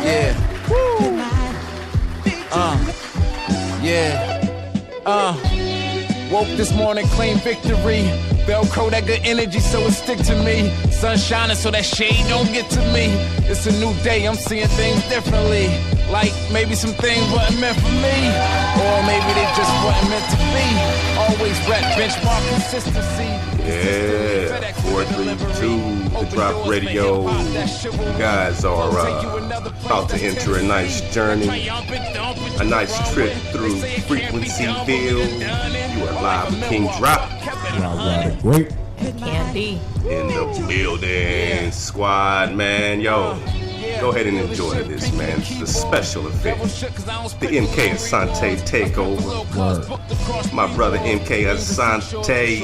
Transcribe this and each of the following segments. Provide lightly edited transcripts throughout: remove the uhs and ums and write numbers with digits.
Yeah. Woo. Yeah. Woke this morning, claim victory. Velcro that good energy, so it stick to me. Sun shining, so that shade don't get to me. It's a new day, I'm seeing things differently. Like maybe some things wasn't meant for me, or maybe they just wasn't meant to be. Always rep benchmark consistency. Yeah, 432 The Drop Radio. You guys are about to enter a nice journey, a nice trip through Frequencyville. You are live with King Drop. Great. Candy. In the building, squad, man. Yo, go ahead and enjoy this, man. It's a special event. The MK Asante takeover. My brother MK Asante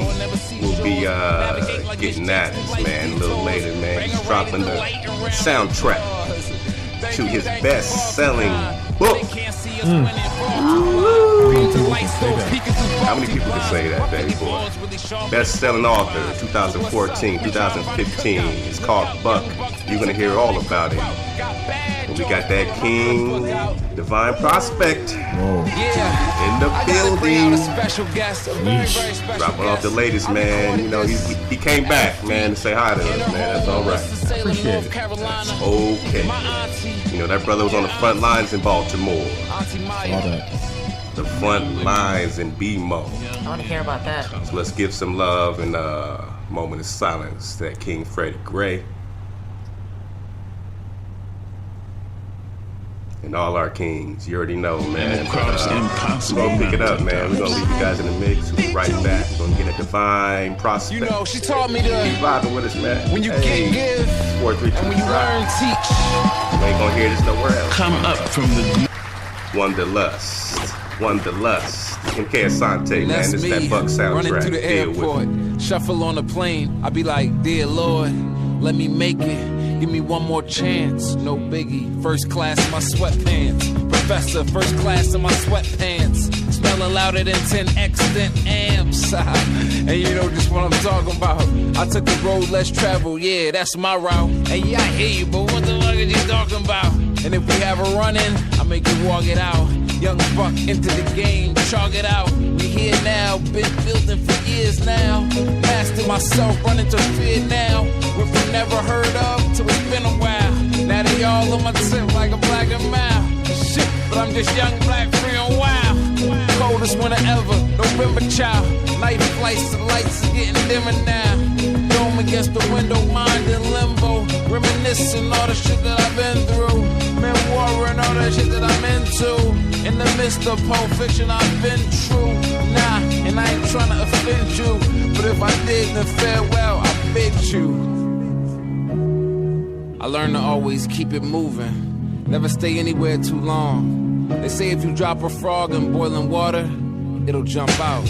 will be getting at us, man, a little later, man. He's dropping the soundtrack to his best-selling book. How many people can say that, baby boy? Best-selling author, 2014, 2015. It's called Buck. You're going to hear all about it. And we got that King Divine Prospect in the building. Dropping off the latest, man. You know, he came back, man, to say hi to us, man. That's all right. Appreciate it. That's okay. You know, that brother was on the front lines in Baltimore. All that. The front lines in BMO. I want to hear about that. So let's give some love and a moment of silence to that King Freddie Gray. And all our kings, you already know, man. We're gonna pick it up, man. We're gonna leave you guys in the mix. We'll be right back. We're gonna get a Divine Prospect. You know, she taught me to keep vibing with us, man. When you get give, 432 and when you learn, teach. You ain't gonna hear this nowhere else. Come up from the Wanderlust. MK Asante, man. This is that Buck soundtrack. Running through the airport, shuffle on the plane. I be like, dear Lord, let me make it. Give me one more chance. No biggie. First class in my sweatpants. Professor, first class in my sweatpants. Smelling louder than 10 extant amps. And you know just what I'm talking about. I took the road less traveled. Yeah, that's my route. And yeah, I hear you, but what the fuck are you talking about? And if we have a run-in, I make you walk it out. Young buck into the game, chalk it out. We here now, been building for years now. Mastered myself, running to fear now. Went from never heard of to it's been a while. Now they all on my tip like a black and mild. Shit, but I'm just young, black, free and wild. Coldest winter ever, November child. Night flights, the lights is getting dimmer now. Dome against the window, mind in limbo. Reminiscing all the shit that I've been through. Memoir and all that shit that I'm into. In the midst of Pulp Fiction, I've been true. Nah, and I ain't trying to offend you. But if I did, then farewell, I bid you. I learned to always keep it moving. Never stay anywhere too long. They say if you drop a frog in boiling water, it'll jump out.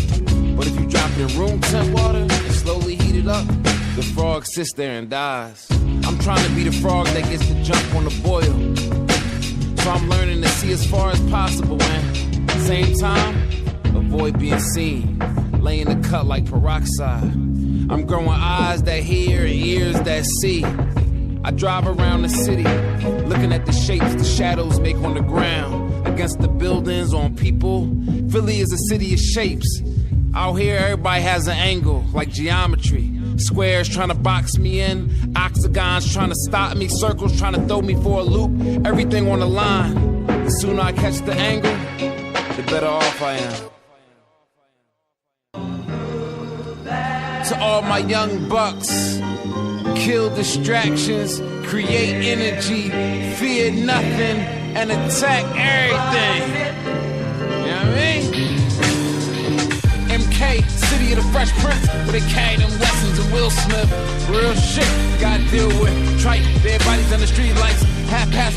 But if you drop it in room temp water and slowly heat it up, the frog sits there and dies. I'm trying to be the frog that gets to jump on the boil. So I'm learning to see as far as possible and same time, avoid being seen. Laying the cut like peroxide. I'm growing eyes that hear and ears that see. I drive around the city, looking at the shapes the shadows make on the ground. Against the buildings, on people. Philly is a city of shapes. Out here, everybody has an angle, like geometry. Squares trying to box me in, octagons trying to stop me, circles trying to throw me for a loop, everything on the line. The sooner I catch the angle, the better off I am. To all my young bucks, kill distractions, create energy, fear nothing, and attack everything. You know what I mean? MK, city of the Fresh Prince, where they carry them lessons of Will Smith. Real shit, gotta deal with. Trite, dead bodies on the street lights.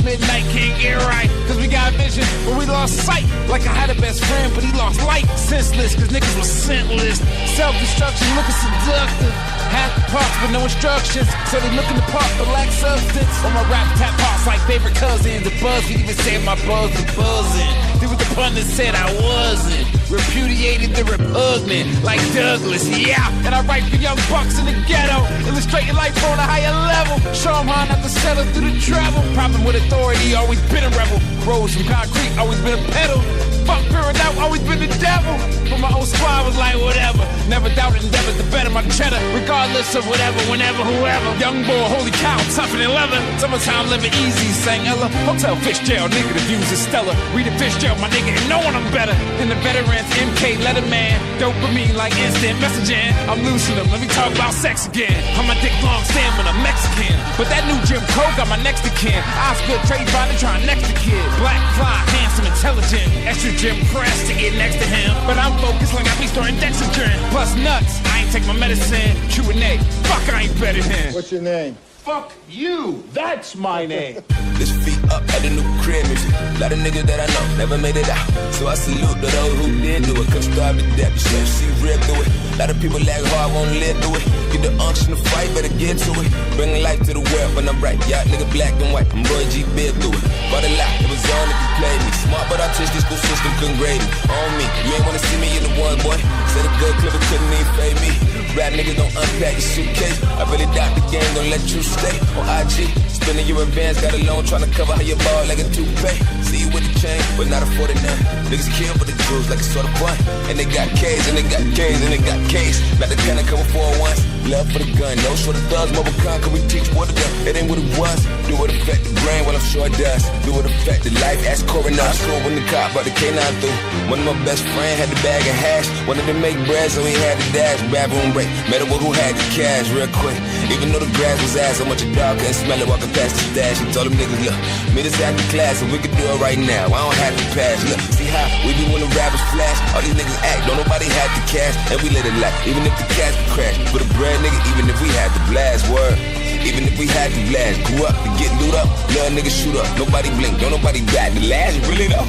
midnight, can't get right. Cause we got vision, but we lost sight. Like I had a best friend, but he lost light. Senseless, cause niggas was scentless. Self-destruction, looking seductive. Half the parts with no instructions. So they looking the part but lack substance. On my rap tap parts like favorite cousins. The BuzzFeed even said my buzz was buzzing. There was the pun that said I wasn't. Repudiated the repugnant, like Douglas, yeah. And I write for young bucks in the ghetto, illustrating life on a higher level. Show them how not to cheddar through the travel. Problem with authority, always been a rebel. Rose from concrete, always been a pedal. Fuck fearing out, always been the devil. But my old squad was like whatever. Never doubted endeavors to better my cheddar. Regardless of whatever, whenever, whoever. Young boy, holy cow, tougher than leather. Summertime living easy, sang Ella. Hotel Fitzgerald, nigga, the views is stellar. Read it Fitzgerald, my nigga, and no one I'm better than the veterans. MK Letterman, dopamine like instant messaging. I'm losing them, let me talk about sex again. I'm a dick long stamina, Mexican. But that new Jim Crow got my next to kin. Oscar trade body trying next to kid. Black fly, handsome, intelligent. Extra Jim press to get next to him. But I'm focused like I be starting Dexedrine. Plus nuts, I ain't take my medicine. Q&A, fuck I ain't better than. What's your name? Fuck you. That's my name. This feet up at the new crib music. Lot of niggas that I know never made it out. So I salute to those who did do it. Couldn't starve to death, you should see real through it. Lot of people lag hard, won't live through it. Get the unction to fight, better get to it. Bringing life to the world when I'm right. Y'all nigga black and white, I'm Roy G. Bill through it. But a lot, it was on if you played me. Smart but autistic, school system couldn't grade me. On me, you ain't wanna see me in the one, boy. Said a good clipper couldn't even fade me. Rap niggas don't unpack your suitcase. I really doubt the game, don't let you stay on IG. Spending your advance, got a loan, trying to cover how you ball like a toupee. See you with the chain, but not afforded none. Niggas kill for the jewels like a sort of fun. And they got K's, and they got K's, and they got K's. Not the kind of cover for once. Love for the gun, no sort of thugs, mobile con, can we teach what it does? It ain't what it was. Do it affect the brain? Well, I'm sure it does. Do it affect the life? Ask Coroner. I school when the cop brought the K9 through. One of my best friends had the bag of hash. Wanted to make bread, so he had the dash. Bathroom break. Met a boy who had the cash real quick. Even though the grass was ass, so much a dog couldn't smell it walking past the stash. He told them niggas, look, meet us after class and we can do it right now. I don't have to pass. Look, see how we be when the rappers flash. All these niggas act, don't nobody have the cash. And we let it lack, even if the cash would crash. For the bread, nigga, even if we had to blast, word. Even if we had to blast, grew up to get loot up. Little niggas shoot up, nobody blink, don't nobody bat the last, really though.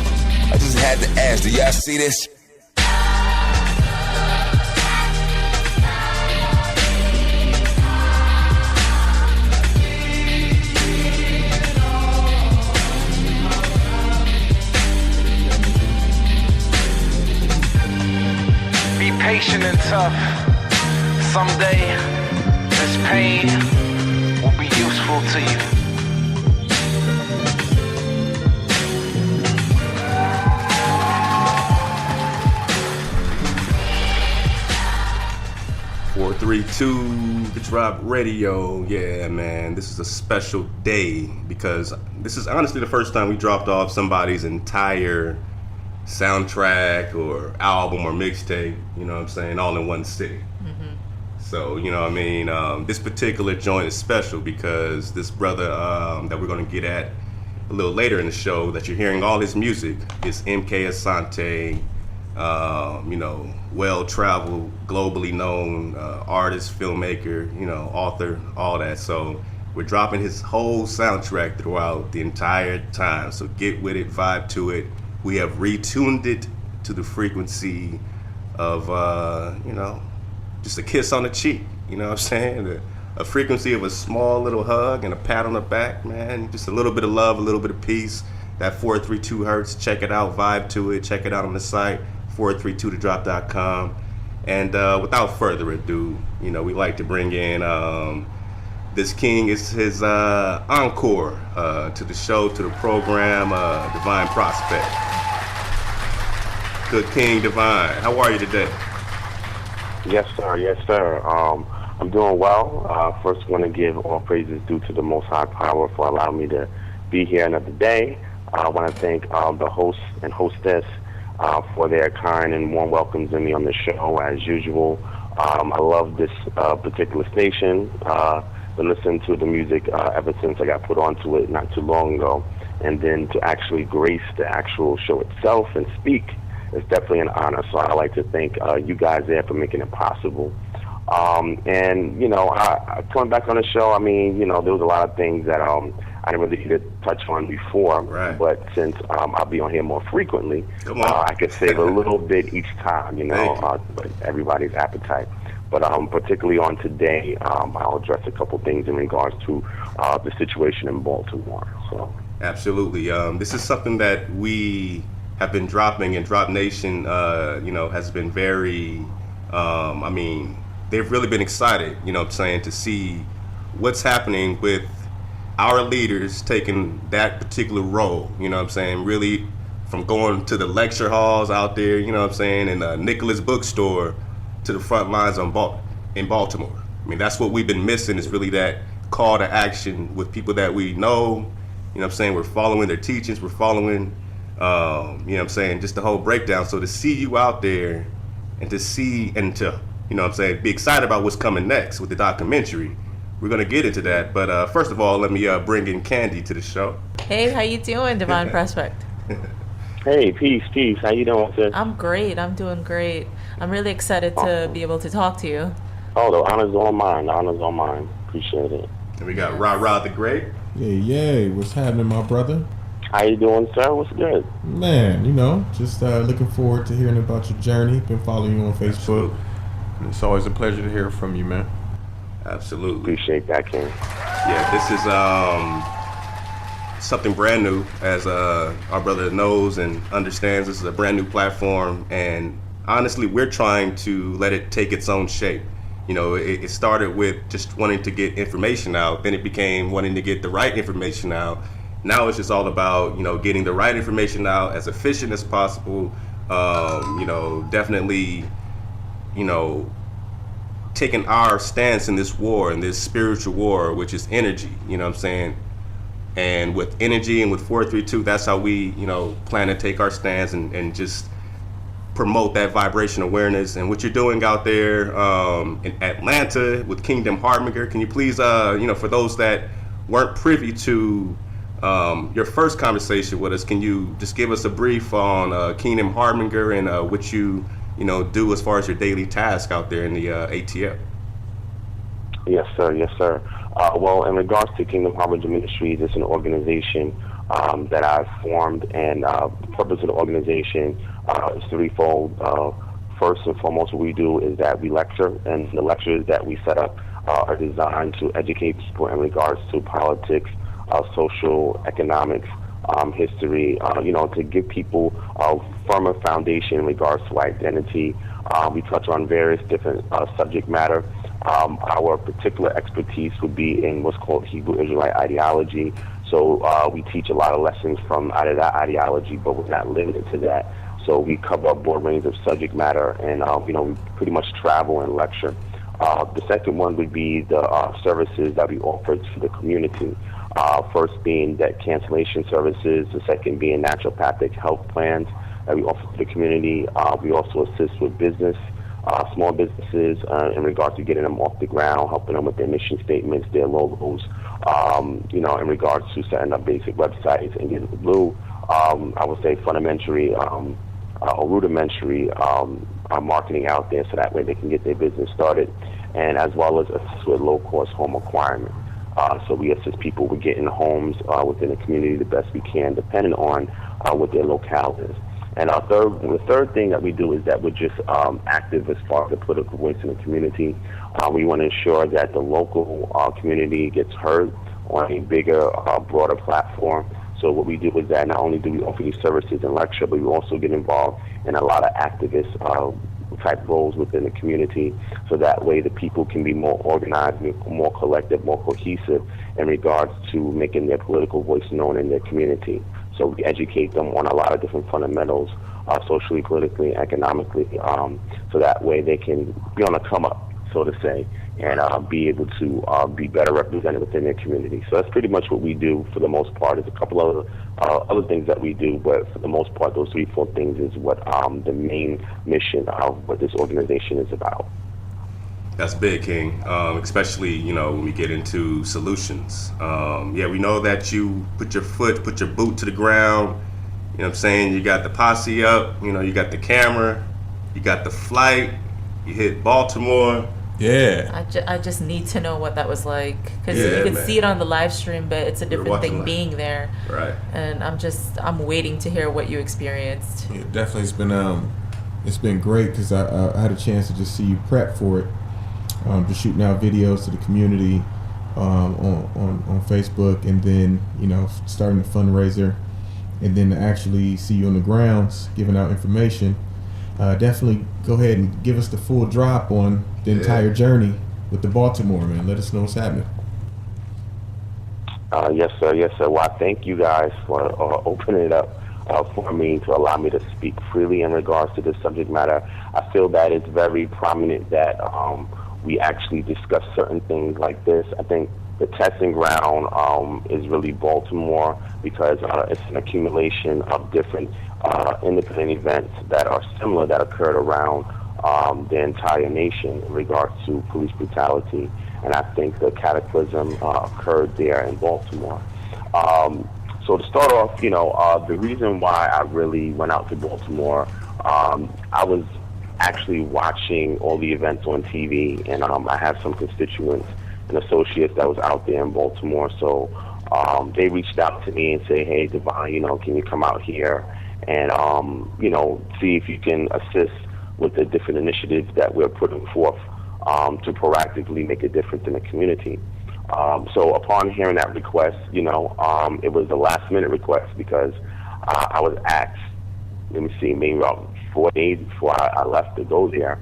I just had to ask, do y'all see this? Be patient and tough. Someday, this pain will be useful to you. The Drop Radio. Yeah, man, this is a special day because this is honestly the first time we dropped off somebody's entire soundtrack or album or mixtape, you know what I'm saying, all in one sitting. So, you know what I mean, this particular joint is special because this brother that we're going to get at a little later in the show, that you're hearing all his music, is MK Asante, you know, well-traveled, globally known artist, filmmaker, you know, author, all that. So we're dropping his whole soundtrack throughout the entire time. So get with it, vibe to it. We have retuned it to the frequency of, you know, just a kiss on the cheek, you know what I'm saying? A frequency of a small little hug and a pat on the back, man. Just a little bit of love, a little bit of peace. That 432 hertz, check it out, vibe to it, check it out on the site, 432thedrop.com. And without further ado, you know, we like to bring in this king, is his encore to the show, to the program, Divine Prospect. Good King Divine, how are you today? Yes, sir. Yes, sir. I'm doing well. First, want to give all praises due to the Most High Power for allowing me to be here another day. I want to thank the host and hostess for their kind and warm welcomes to me on the show, as usual. I love this particular station. Been listening to the music ever since I got put onto it not too long ago. And then to actually grace the actual show itself and speak, it's definitely an honor. So I'd like to thank you guys there for making it possible. And, you know, coming back on the show, I mean, you know, there was a lot of things that I didn't really get to touch on before. Right. But since I'll be on here more frequently, I could save a little bit each time, you know, but everybody's appetite. But particularly on today, I'll address a couple things in regards to the situation in Baltimore. So absolutely. This is something that we have been dropping, and Drop Nation, you know, has been very, I mean, they've really been excited, you know what I'm saying, to see what's happening with our leaders taking that particular role, you know what I'm saying, really from going to the lecture halls out there, you know what I'm saying, in Nicholas bookstore to the front lines in Baltimore. I mean, that's what we've been missing, is really that call to action with people that we know, you know what I'm saying, we're following their teachings, we're following, you know what I'm saying, just the whole breakdown. So to see you out there and to see and to, you know what I'm saying, be excited about what's coming next with the documentary. We're going to get into that. But first of all, let me bring in Candy to the show. Hey, how you doing, Divine Prospect? Hey, peace. How you doing, sis? I'm great. I'm doing great. I'm really excited to be able to talk to you. Oh, the honor's all mine. Appreciate it. And we got Ra the Great. Yay. What's happening, my brother? How you doing, sir? What's good? Man, you know, just looking forward to hearing about your journey. Been following you on Facebook. Absolutely. It's always a pleasure to hear from you, man. Absolutely. Appreciate that, King. Yeah, this is something brand new, as our brother knows and understands. This is a brand new platform, and honestly, we're trying to let it take its own shape. You know, it started with just wanting to get information out, then it became wanting to get the right information out. Now it's just all about, you know, getting the right information out as efficient as possible. You know, definitely, you know, taking our stance in this war, in this spiritual war, which is energy, you know what I'm saying? And with energy and with 432, that's how we, you know, plan to take our stance and just promote that vibration awareness. And what you're doing out there in Atlanta with Kingdom Harbinger, can you please, you know, for those that weren't privy to your first conversation with us, can you just give us a brief on Kingdom Harbinger and what you know, do as far as your daily task out there in the ATF? Yes, sir. Well, in regards to Kingdom Harbinger Ministries, it's an organization that I've formed, and the purpose of the organization is threefold. First and foremost, what we do is that we lecture, and the lectures that we set up are designed to educate people in regards to politics, social, economics, history, you know, to give people a firmer foundation in regards to identity. We touch on various different subject matter. Our particular expertise would be in what's called Hebrew Israelite ideology. So we teach a lot of lessons from out of that ideology, but we're not limited to that. So we cover a broad range of subject matter, and you know, we pretty much travel and lecture. The second one would be the services that we offer to the community. First being debt cancellation services, the second being naturopathic health plans that we offer to the community. We also assist with business, small businesses in regards to getting them off the ground, helping them with their mission statements, their logos, you know, in regards to setting up basic websites and getting the blue, I would say fundamentary or rudimentary marketing out there, so that way they can get their business started, and as well as assist with low-cost home acquirement. So we assist people with getting homes within the community the best we can, depending on what their locale is. And the third thing that we do is that we're just active as far as the political voice in the community. We want to ensure that the local community gets heard on a bigger, broader platform. So what we do is that not only do we offer these services and lecture, but we also get involved in a lot of activist type roles within the community, so that way the people can be more organized, more collective, more cohesive in regards to making their political voice known in their community. So we educate them on a lot of different fundamentals, socially, politically, economically, so that way they can be on a come up, so to say, and be able to be better represented within their community. So that's pretty much what we do for the most part. There's a couple of other things that we do, but for the most part, those 3-4 things is what the main mission of what this organization is about. That's big, King, especially, you know, when we get into solutions. Yeah, we know that you put your boot to the ground, you know what I'm saying? You got the posse up, you know, you got the camera, you got the flight, you hit Baltimore. Yeah. I just need to know what that was like, because Yeah, you can man. see it on the live stream, but it's a different thing watching being there. Right. And I'm waiting to hear what you experienced. Yeah, definitely. It's been great because I had a chance to just see you prep for it, just shooting out videos to the community on Facebook, and then, you know, starting the fundraiser, and then to actually see you on the grounds giving out information. Definitely go ahead and give us the full drop on the entire journey with the Baltimore, man. Let us know what's happening. Yes, sir. Yes, sir. Well, I thank you guys for opening it up for me to allow me to speak freely in regards to this subject matter. I feel that it's very prominent that we actually discuss certain things like this. I think the testing ground is really Baltimore because it's an accumulation of different independent events that are similar that occurred around the entire nation in regards to police brutality. And I think the cataclysm occurred there in Baltimore. So to start off, the reason why I really went out to Baltimore, I was actually watching all the events on TV, and I have some constituents and associates that was out there in Baltimore. So they reached out to me and say, hey, Divine, can you come out here and, see if you can assist with the different initiatives that we're putting forth to proactively make a difference in the community. So upon hearing that request, it was a last-minute request because I was asked, maybe about 4 days before I left to go there.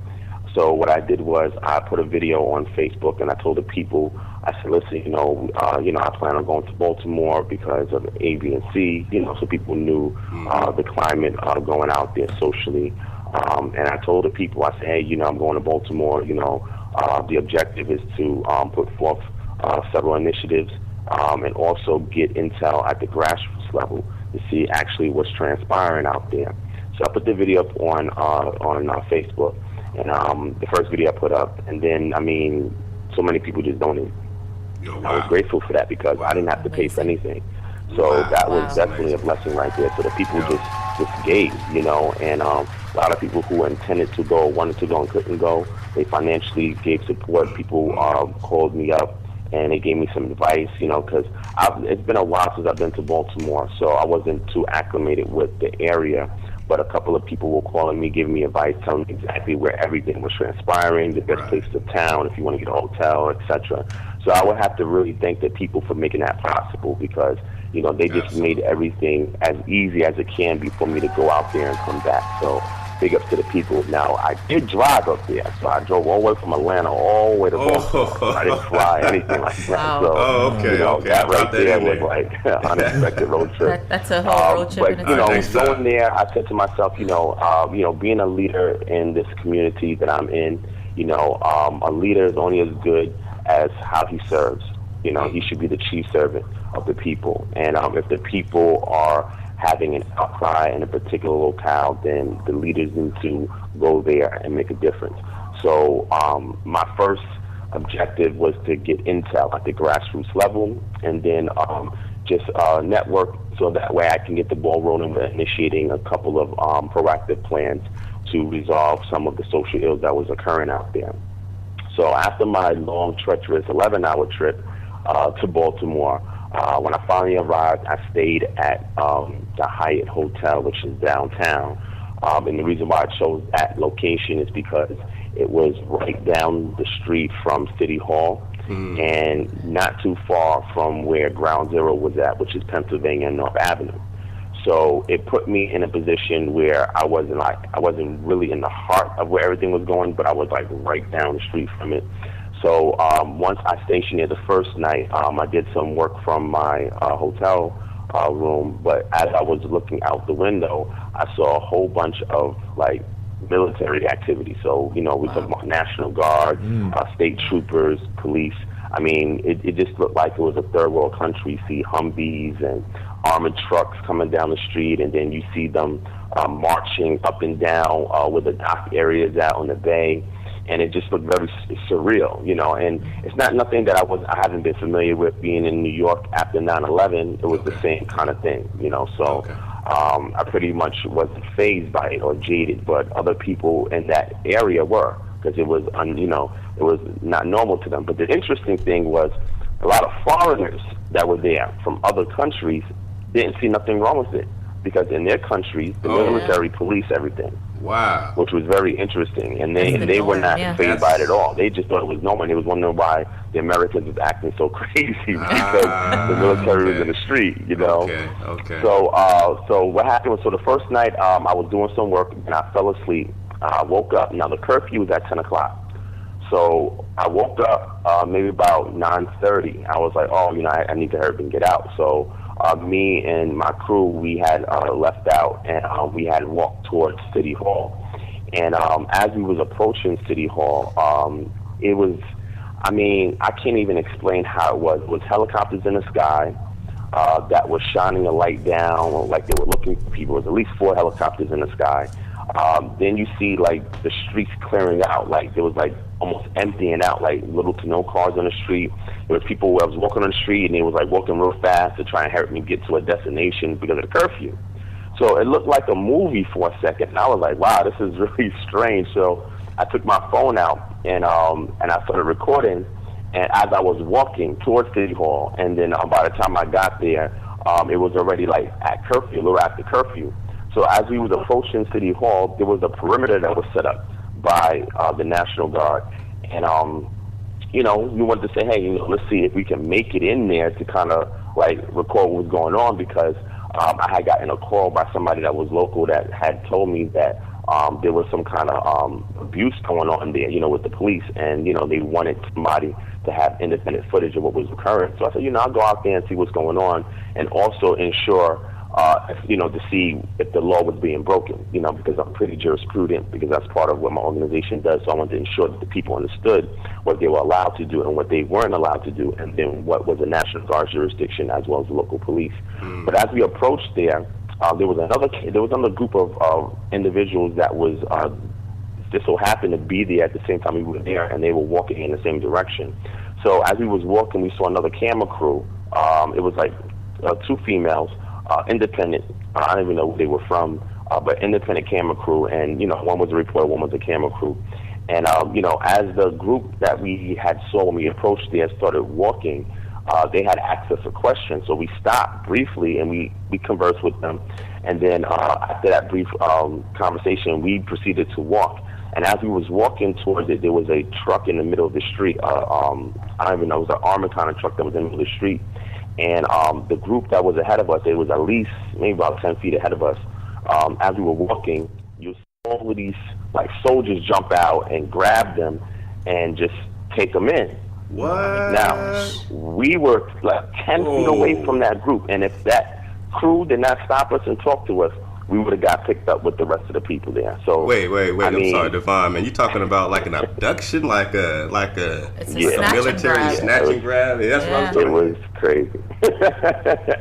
So what I did was I put a video on Facebook and I told the people, I said, listen, I plan on going to Baltimore because of A, B, and C, so people knew the climate going out there socially. And I told the people, I said, hey, I'm going to Baltimore, the objective is to put forth several initiatives and also get intel at the grassroots level to see actually what's transpiring out there. So I put the video up on Facebook, and the first video I put up, and then, so many people just donated. I was grateful for that because I didn't have to pay for anything. So that was definitely a blessing right there. So the people just gave, and a lot of people who intended to go, wanted to go and couldn't go, they financially gave support. People called me up and they gave me some advice, because it's been a while since I've been to Baltimore, so I wasn't too acclimated with the area. But a couple of people were calling me, giving me advice, telling me exactly where everything was transpiring, the best place to town, if you want to get a hotel, etc. So I would have to really thank the people for making that possible because, they just made everything as easy as it can be for me to go out there and come back. So big ups to the people. Now, I did drive up there, so I drove all the way from Atlanta all the way to Baltimore. I didn't fly, anything like that. Wow. So, okay. That right there was like an unexpected road trip. That's a whole road trip. But, going there, I said to myself, being a leader in this community that I'm in, a leader is only as good as how he serves. He should be the chief servant of the people. And if the people are having an outcry in a particular locale, then the leaders need to go there and make a difference. So my first objective was to get intel at the grassroots level and then just network so that way I can get the ball rolling with initiating a couple of proactive plans to resolve some of the social ills that was occurring out there. So after my long, treacherous 11-hour trip to Baltimore, when I finally arrived, I stayed at the Hyatt Hotel, which is downtown. And the reason why I chose that location is because it was right down the street from City Hall and not too far from where Ground Zero was at, which is Pennsylvania and North Avenue. So it put me in a position where I wasn't really in the heart of where everything was going, but I was like right down the street from it. So once I stationed there the first night, I did some work from my hotel room, but as I was looking out the window, I saw a whole bunch of military activity. So, we talk about National Guard, state troopers, police. It just looked like it was a third world country. You see Humvees and armored trucks coming down the street, and then you see them marching up and down where the dock area is at on the bay. And it just looked very surreal, and it's not nothing that I haven't been familiar with being in New York after 9/11. It was the same kind of thing, so I pretty much wasn't fazed by it or jaded, but other people in that area were, because it was, it was not normal to them. But the interesting thing was a lot of foreigners that were there from other countries didn't see nothing wrong with it, because in their countries, the military police everything. Wow. Which was very interesting. And they were not fazed by it at all. They just thought it was normal. And they was wondering why the Americans was acting so crazy because the military was in the street, Okay. So what happened was, the first night I was doing some work and I fell asleep. I woke up. Now the curfew was at 10 o'clock. So I woke up maybe about 9:30. I was like, oh, I need to hurry up and get out. So me and my crew, we had left out, and we had walked towards City Hall. And as we was approaching City Hall, it was, I can't even explain how it was. It was helicopters in the sky that was shining a light down, like they were looking for people. There was at least 4 helicopters in the sky. Then you see like the streets clearing out, like there was like almost emptying out, like little to no cars on the street. There was people, I was walking on the street and they was like walking real fast to try and help me get to a destination because of the curfew. So it looked like a movie for a second, and I was like, wow, this is really strange. So I took my phone out and I started recording, and as I was walking towards City Hall, and then by the time I got there, it was already like at curfew, a little after curfew. So as we was approaching City Hall, there was a perimeter that was set up by the National Guard. And, we wanted to say, hey, let's see if we can make it in there to kind of like record what was going on, because I had gotten a call by somebody that was local that had told me that there was some kind of abuse going on there, with the police. And, they wanted somebody to have independent footage of what was occurring. So I said, I'll go out there and see what's going on, and also ensure to see if the law was being broken, because I'm pretty jurisprudent, because that's part of what my organization does. So I wanted to ensure that the people understood what they were allowed to do and what they weren't allowed to do, and then what was the National Guard's jurisdiction as well as the local police. But as we approached there was another group of individuals that was just so happened to be there at the same time we were there, and they were walking in the same direction. So as we was walking, we saw another camera crew. It was like 2 females. Independent, I don't even know where they were from, but independent camera crew, and one was a reporter, one was a camera crew. And as the group that we had saw when we approached there started walking, they had asked us a question, so we stopped briefly and we conversed with them, and then after that brief conversation, we proceeded to walk. And as we was walking towards it, there was a truck in the middle of the street. I don't even know, it was an armored kind of truck that was in the middle of the street. And the group that was ahead of us, it was at least maybe about 10 feet ahead of us. As we were walking, you saw all of these like soldiers jump out and grab them and just take them in. What? Now, we were like 10 feet away from that group, and if that crew did not stop us and talk to us, we would have got picked up with the rest of the people there. So wait. I'm sorry, Divine, man. You talking about like an abduction, like a military snatch and grab? Yeah, that's what I was talking about. It was crazy.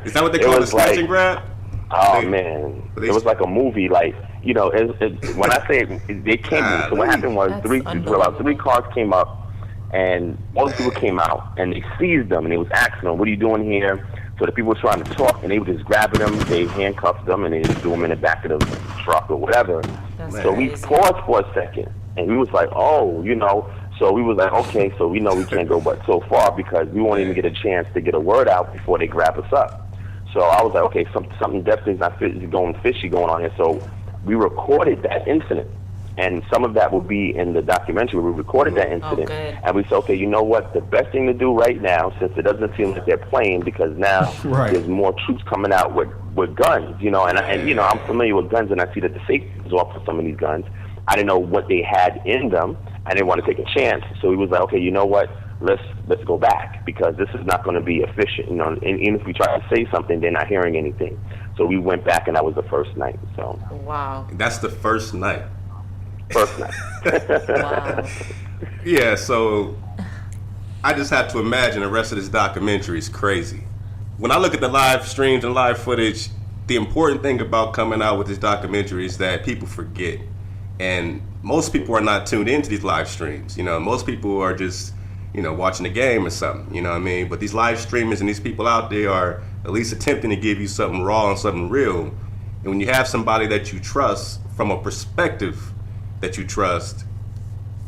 Is that what they call the snatch and grab? Oh man, it was like a movie. Like when I say they came, so what happened was about 3 cars came up, and all the people came out, and they seized them, and they was asking them, "What are you doing here?" So the people were trying to talk, and they were just grabbing them, they handcuffed them, and they just threw them in the back of the truck or whatever. So we paused for a second, and we was like, so we was like, okay, so we know we can't go but so far, because we won't even get a chance to get a word out before they grab us up. So I was like, okay, something definitely is not fishy going on here. So we recorded that incident. And some of that will be in the documentary. We recorded that incident, and we said, okay, you know what? The best thing to do right now, since it doesn't seem like they're playing, because now there's more troops coming out with guns, and I'm familiar with guns, and I see that the safety is off for some of these guns. I didn't know what they had in them. I didn't want to take a chance, so we was like, okay, you know what? Let's go back, because this is not going to be efficient. And even if we try to say something, they're not hearing anything. So we went back, and that was the first night. So wow, that's the first night. First night. Wow. Yeah, so I just have to imagine the rest of this documentary is crazy. When I look at the live streams and live footage, the important thing about coming out with this documentary is that people forget. And most people are not tuned into these live streams. Most people are just, watching the game or something, you know what I mean? But these live streamers and these people out there are at least attempting to give you something raw and something real. And when you have somebody that you trust from a perspective that you trust,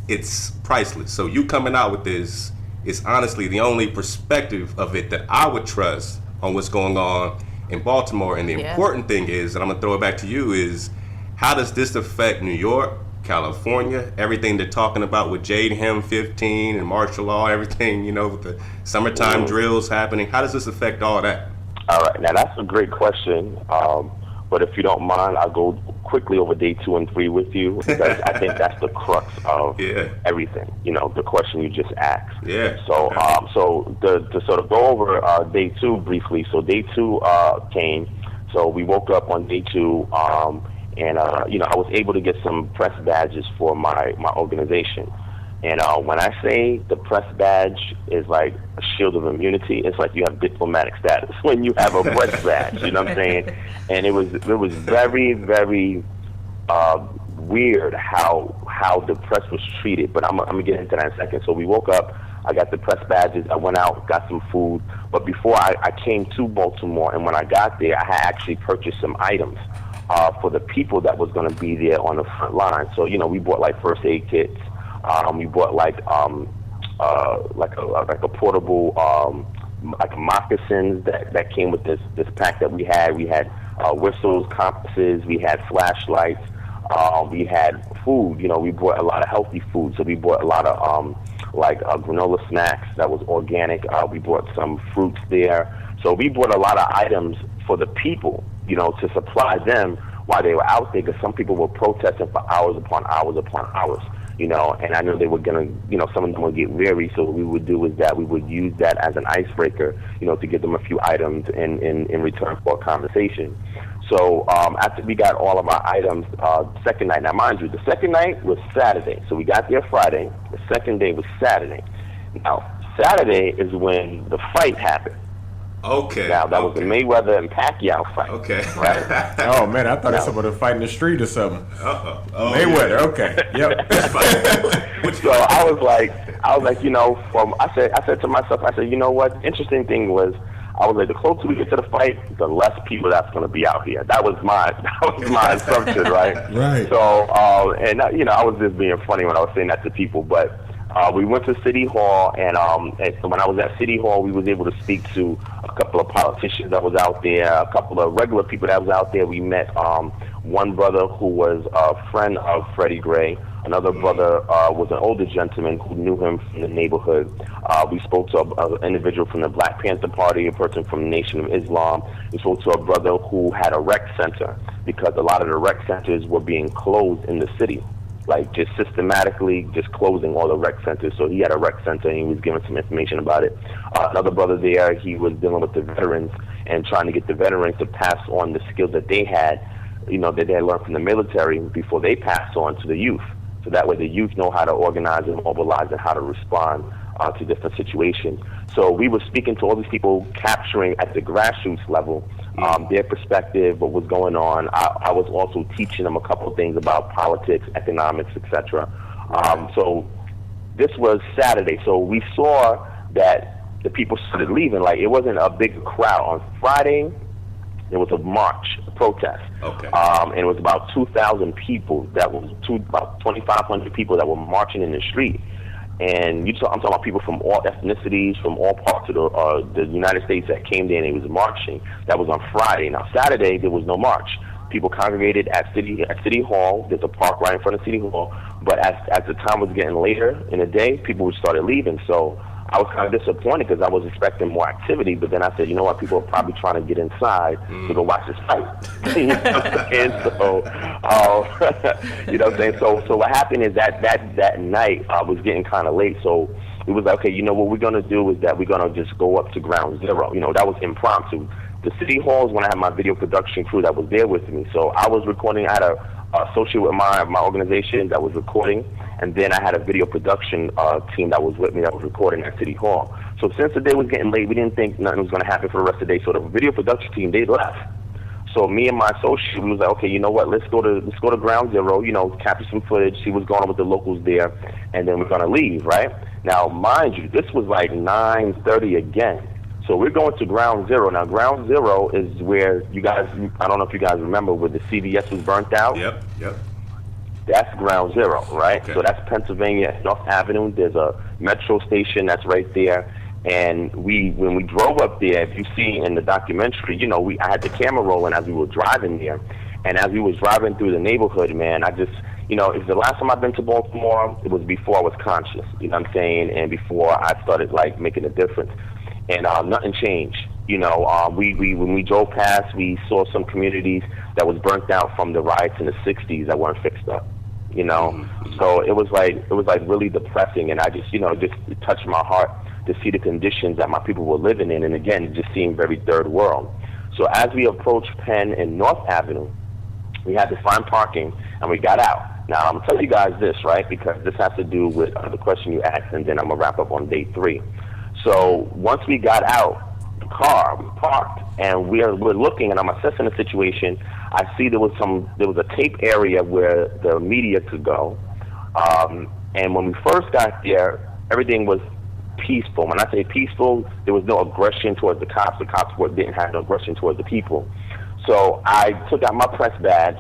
it's priceless. So you coming out with this is honestly the only perspective of it that I would trust on what's going on in Baltimore. And the important thing is, and I'm gonna throw it back to you, is how does this affect New York, California, everything they're talking about with Jade Hem 15 and martial law, everything, with the summertime drills happening? How does this affect all that? All right, now that's a great question. But if you don't mind, I'll go quickly over day 2 and 3 with you, because I think that's the crux of everything. You know, the question you just asked. Yeah. So, to sort of go over day 2 briefly. So day 2 came. So we woke up on day 2, and you know, I was able to get some press badges for my organization. And when I say the press badge is like a shield of immunity, it's like you have diplomatic status when you have a press badge. You know what I'm saying? And it was very, very weird how the press was treated. But I'm gonna get into that in a second. So we woke up. I got the press badges. I went out, got some food. But before I came to Baltimore, and when I got there, I had actually purchased some items for the people that was going to be there on the front line. So, you know, we bought like first aid kits. We bought like a portable like moccasins that came with this pack that we had. We had whistles, compasses. We had flashlights. We had food. You know, we bought a lot of healthy food. So we bought a lot of granola snacks that was organic. We brought some fruits there. So we bought a lot of items for the people, you know, to supply them while they were out there, because some people were protesting for hours upon hours upon hours, you know, and I know they were going to, you know, some of them would get weary. So what we would do is that we would use that as an icebreaker, you know, to give them a few items in return for a conversation. So after we got all of our items, second night, now mind you, the second night was Saturday. So we got there Friday. The second day was Saturday. Now, Saturday is when the fight happened. Okay. Now, that was the Mayweather and Pacquiao fight. Okay. Right? Oh, man, I thought it was about to fight in the street or something. Oh, Mayweather, okay. Yep. So I was like, you know, I said to myself, I said, you know what? Interesting thing was, I was like, the closer we get to the fight, the less people that's going to be out here. That was my assumption, right? Right. So, and you know, I was just being funny when I was saying that to people, but we went to City Hall, and when I was at City Hall, we was able to speak to a couple of politicians that was out there, a couple of regular people that was out there. We met one brother who was a friend of Freddie Gray. Another brother was an older gentleman who knew him from the neighborhood. We spoke to an individual from the Black Panther Party, a person from the Nation of Islam. We spoke to a brother who had a rec center, because a lot of the rec centers were being closed in the city, like just systematically just closing all the rec centers. So he had a rec center, and he was giving some information about it. Another brother there, he was dealing with the veterans and trying to get the veterans to pass on the skills that they had, you know, that they had learned from the military before they passed on to the youth. So that way the youth know how to organize and mobilize and how to respond to different situations. So we were speaking to all these people, capturing at the grassroots level their perspective, what was going on. I was also teaching them a couple of things about politics, economics, etc. So this was Saturday. So we saw that the people started leaving. Like, it wasn't a big crowd. On Friday, there was a march, a protest. Okay. And it was about 2,000 people. About 2,500 people that were marching in the street. And I'm talking about people from all ethnicities, from all parts of the United States that came there, and it was marching. That was on Friday. Now, Saturday, there was no march. People congregated at City Hall. There's a park right in front of City Hall. But as the time was getting later in the day, people started leaving. So I was kind of disappointed, because I was expecting more activity, but then I said, you know what, people are probably trying to get inside to go watch this fight. You know what I'm saying? So, you know what I'm saying? So what happened is that night was getting kind of late, so it was like, okay, you know what we're going to do is that we're going to just go up to ground zero. You know, that was impromptu. The City Hall is when I had my video production crew that was there with me. So I was recording. I had a associate with my organization that was recording, and then I had a video production team that was with me that was recording at City Hall. So since the day was getting late, we didn't think nothing was going to happen for the rest of the day. So the video production team, they left. So me and my associate, we was like, okay, you know what? Let's go to ground zero. You know, capture some footage, see what's going on with the locals there, and then we're going to leave, right? Now, mind you, this was like 9:30 again. So we're going to ground zero. Now, ground zero is where you guys, I don't know if you guys remember, where the CVS was burnt out. Yep. That's ground zero, right? Okay. So that's Pennsylvania North Avenue. There's a metro station that's right there. And when we drove up there, if you see in the documentary, you know, I had the camera rolling as we were driving there. And as we was driving through the neighborhood, man, I just, you know, it's the last time I've been to Baltimore, it was before I was conscious, you know what I'm saying? And before I started, like, making a difference. And nothing changed. You know, when we drove past, we saw some communities that was burnt out from the riots in the '60s that weren't fixed up. You know, so it was like really depressing, and I just, you know, just it touched my heart to see the conditions that my people were living in, and again, it just seemed very third world. So as we approached Penn and North Avenue, we had to find parking, and we got out. Now, I'm telling you guys this, right, because this has to do with the question you asked, and then I'm going to wrap up on day 3. So once we got out the car, we parked, and we're looking, and I'm assessing the situation. I see there was a tape area where the media could go. And when we first got there, everything was peaceful. When I say peaceful, there was no aggression towards the cops. The cops didn't have no aggression towards the people. So I took out my press badge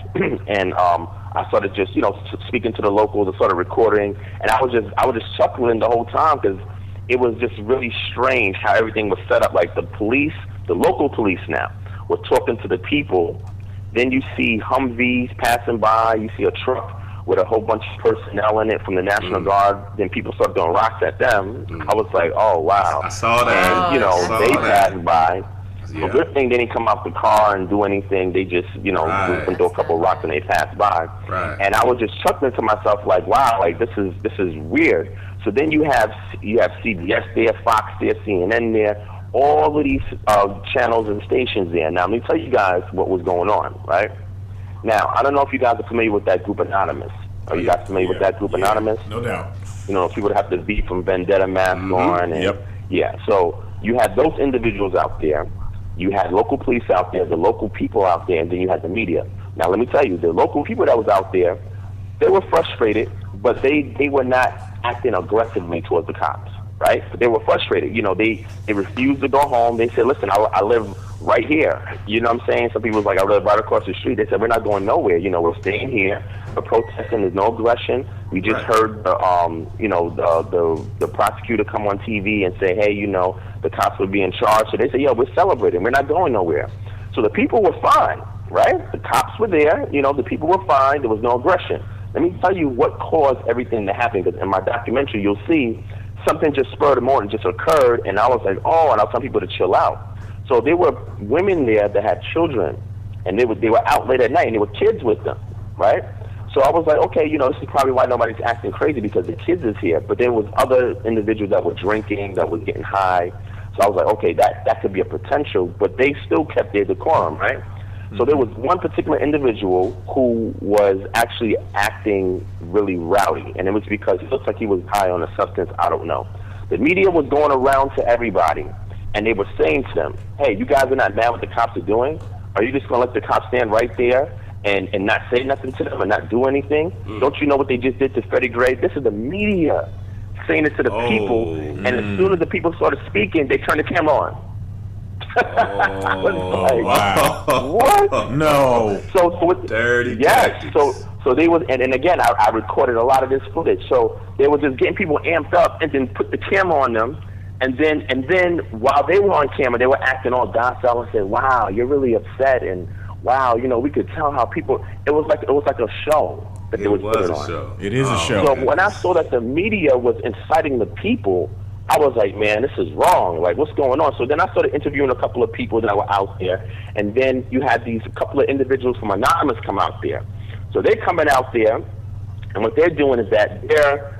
and I started just, you know, speaking to the locals. I started recording, and I was just chuckling the whole time because it was just really strange how everything was set up. Like the police, the local police now, were talking to the people. Then you see Humvees passing by. You see a truck with a whole bunch of personnel in it from the National Guard. Then people started throwing rocks at them. I was like, oh, wow. I saw that. And, you know, they passed by. Yeah. Well, good thing they didn't come out the car and do anything. They just, you know, threw a couple of rocks and they passed by. Right. And I was just chuckling to myself like, wow, like this is weird. So then you have CBS there, Fox there, CNN there, all of these channels and stations there. Now, let me tell you guys what was going on, right? Now, I don't know if you guys are familiar with that group Anonymous. Are you guys familiar with that group Anonymous? No doubt. You know, people have the V from Vendetta mask on. And, yeah, so you had those individuals out there. You had local police out there, the local people out there, and then you had the media. Now, let me tell you, the local people that was out there, they were frustrated, but they were not acting aggressively towards the cops, right? But they were frustrated. You know, they refused to go home. They said, listen, I live right here. You know what I'm saying? Some people was like, I live right across the street. They said, we're not going nowhere. You know, we're staying here. We're protesting. There's no aggression. We just heard, you know, the prosecutor come on TV and say, hey, you know, the cops would be in charge. So they said, yo, we're celebrating. We're not going nowhere. So the people were fine, right? The cops were there. You know, the people were fine. There was no aggression. Let me tell you what caused everything to happen, because in my documentary, you'll see something just spurred them on and just occurred, and I was like, oh, and I was telling people to chill out. So there were women there that had children, and they were out late at night, and there were kids with them, right? So I was like, okay, you know, this is probably why nobody's acting crazy, because the kids is here. But there was other individuals that were drinking, that was getting high. So I was like, okay, that could be a potential, but they still kept their decorum, right? So there was one particular individual who was actually acting really rowdy, and it was because it looked like he was high on a substance, I don't know. The media was going around to everybody, and they were saying to them, hey, you guys are not mad what the cops are doing? Are you just going to let the cops stand right there and not say nothing to them and not do anything? Don't you know what they just did to Freddie Gray? This is the media saying it to the people, and as soon as the people started speaking, they turned the camera on. I was like, wow. What? No. So dirty. Yes. So they was, and again, I recorded a lot of this footage. So they were just getting people amped up, and then put the camera on them, and then while they were on camera, they were acting all docile and said, "Wow, you're really upset," and "Wow, you know, we could tell how people." It was like a show that they was putting on. Show. It is a show. So when I saw that the media was inciting the people, I was like, man, this is wrong. Like, what's going on? So then I started interviewing a couple of people that were out there, and then you had these couple of individuals from Anonymous come out there. So they're coming out there, and what they're doing is that they're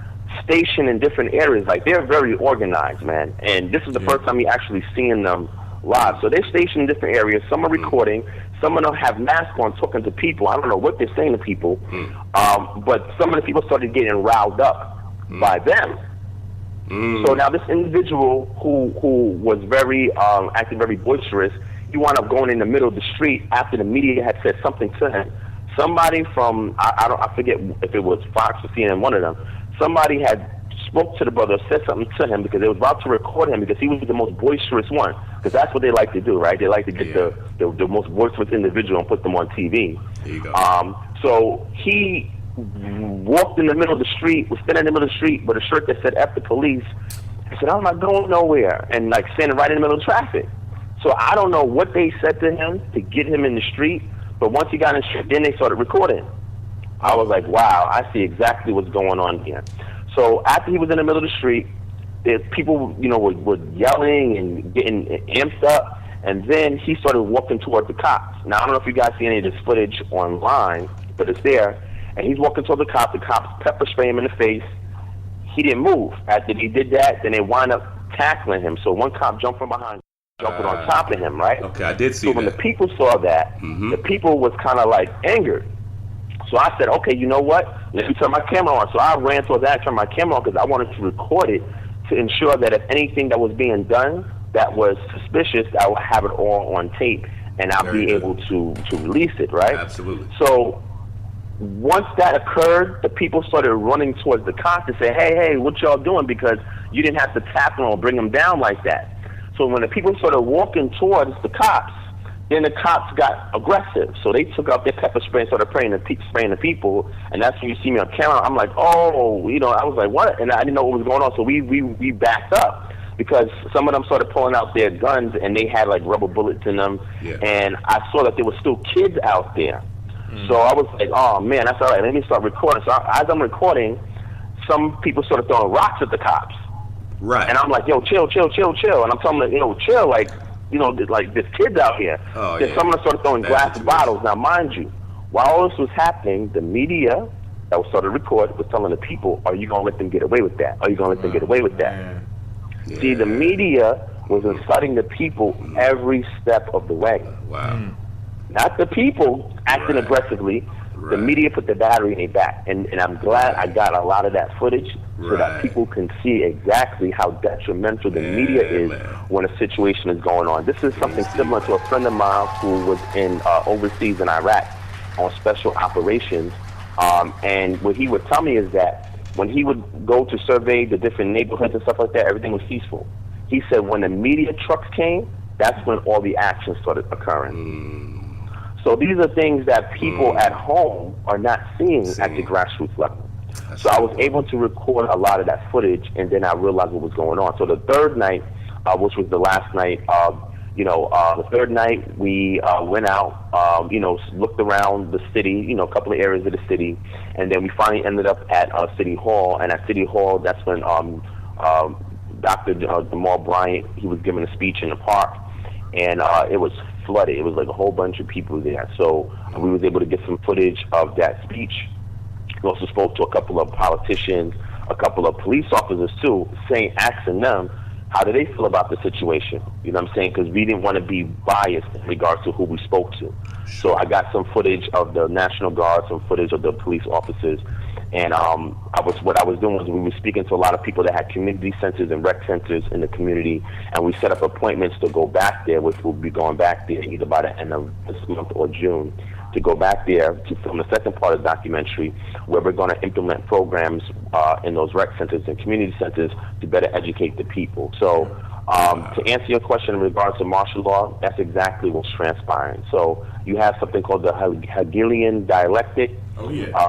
stationed in different areas. Like, they're very organized, man. And this is the first time you're actually seeing them live. So they're stationed in different areas. Some are recording. Some of them have masks on, talking to people. I don't know what they're saying to people, but some of the people started getting riled up by them. So now this individual who was very acting very boisterous, he wound up going in the middle of the street after the media had said something to him. Somebody from I forget if it was Fox or CNN, one of them. Somebody had spoke to the brother, said something to him because they was about to record him because he was the most boisterous one. Because that's what they like to do, right? They like to get the most boisterous individual and put them on TV. There you go. So he walked in the middle of the street, was standing in the middle of the street with a shirt that said F the police. I said, I'm not going nowhere, and like standing right in the middle of traffic. So I don't know what they said to him to get him in the street, but once he got in the street, then they started recording. I was like, wow, I see exactly what's going on here. So after he was in the middle of the street, people, you know, were yelling and getting amped up, And then he started walking towards the cops. Now, I don't know if you guys see any of this footage online, but it's there. And he's walking toward the cops pepper spray him in the face. He didn't move. After he did that, then they wind up tackling him. So one cop jumped from behind, jumping on top of him, right? Okay, I did see that. So when the people saw that, the people was kind of like angered. So I said, okay, you know what? Let me turn my camera on. So I ran towards that, turned my camera on because I wanted to record it to ensure that if anything that was being done that was suspicious, I would have it all on tape and I'll be able to release it, right? Absolutely. So once that occurred, the people started running towards the cops to say, hey, what y'all doing? Because you didn't have to tap them or bring them down like that. So when the people started walking towards the cops, then the cops got aggressive. So they took out their pepper spray and started spraying the people. And that's when you see me on camera. I'm like, oh, you know, I was like, what? And I didn't know what was going on. So we backed up because some of them started pulling out their guns and they had like rubber bullets in them. Yeah. And I saw that there were still kids out there. So I was like, oh man, that's all right. Let me start recording. So as I'm recording, some people started throwing rocks at the cops. Right. And I'm like, yo, chill. And I'm telling them, yo, chill, like, you know, like there's kids out here. Oh, then some of them started throwing glass bottles. Now, mind you, while all this was happening, the media that was started recording was telling the people, are you going to let them get away with that? Are you going to let them get away with that? Yeah. See, the media was inciting the people every step of the way. Wow. Not the people acting aggressively. The media put the battery in their back. And I'm glad I got a lot of that footage so that people can see exactly how detrimental the media is when a situation is going on. This is something similar to a friend of mine who was in overseas in Iraq on special operations. And what he would tell me is that when he would go to survey the different neighborhoods and stuff like that, everything was peaceful. He said when the media trucks came, that's when all the action started occurring. So these are things that people at home are not seeing at the grassroots level. So I was able to record a lot of that footage, and then I realized what was going on. So the third night, which was the last night, the third night we went out, looked around the city, you know, a couple of areas of the city, and then we finally ended up at City Hall. And at City Hall, that's when Dr. Jamal Bryant, he was giving a speech in the park, and it was flooded. It was like a whole bunch of people there. So we was able to get some footage of that speech. We also spoke to a couple of politicians, a couple of police officers too, asking them, how do they feel about the situation? You know what I'm saying? Because we didn't want to be biased in regards to who we spoke to. So I got some footage of the National Guard, some footage of the police officers. And what I was doing was we were speaking to a lot of people that had community centers and rec centers in the community, and we set up appointments to go back there, which we'll be going back there either by the end of this month or June, to go back there to film the second part of the documentary, where we're going to implement programs in those rec centers and community centers to better educate the people. So to answer your question in regards to martial law, that's exactly what's transpiring. So you have something called the Hegelian dialectic,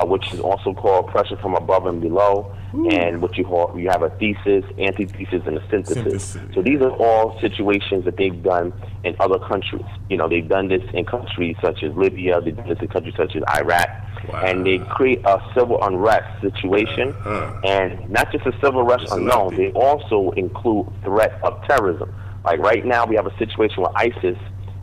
which is also called pressure from above and below, and what you have a thesis, antithesis, and a synthesis. So these are all situations that they've done in other countries. You know, they've done this in countries such as Libya, they've done this in countries such as Iraq, and they create a civil unrest situation, and not just a civil unrest unknown, they also include threat of terrorism. Like right now we have a situation with ISIS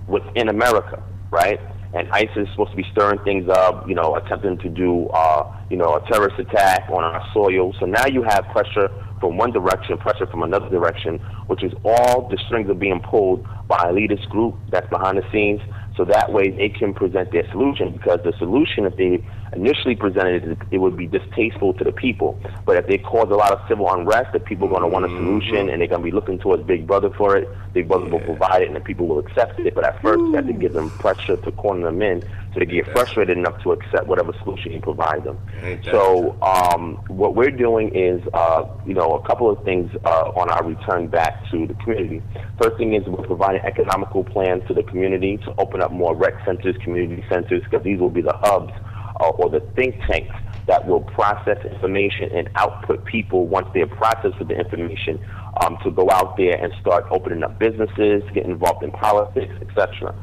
within America, right? And ISIS is supposed to be stirring things up, you know, attempting to do, a terrorist attack on our soil. So now you have pressure from one direction, pressure from another direction, which is all the strings are being pulled by an elitist group that's behind the scenes. So that way they can present their solution, because the solution, if they initially presented it would be distasteful to the people. But if they cause a lot of civil unrest, the people are going to want a solution, and they're going to be looking towards Big Brother for it. Big Brother will provide it, and the people will accept it. But at first, you have to give them pressure to corner them in, so they get frustrated enough to accept whatever solution you provide them. So what we're doing is, a couple of things on our return back to the community. First thing is we're providing economical plans to the community to open up more rec centers, community centers, because these will be the hubs or the think tanks that will process information and output people once they're processed with the information to go out there and start opening up businesses, get involved in politics, etc.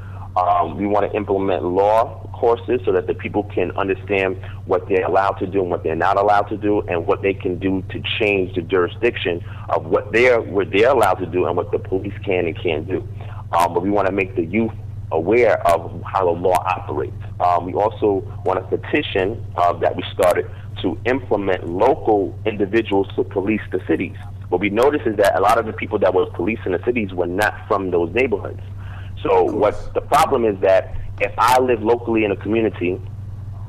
We want to implement law courses so that the people can understand what they're allowed to do and what they're not allowed to do, and what they can do to change the jurisdiction of what they're allowed to do and what the police can and can't do. but we want to make the youth aware of how the law operates. We also want a petition that we started to implement local individuals to police the cities. What we noticed is that a lot of the people that were policing the cities were not from those neighborhoods. So what the problem is that if I live locally in a community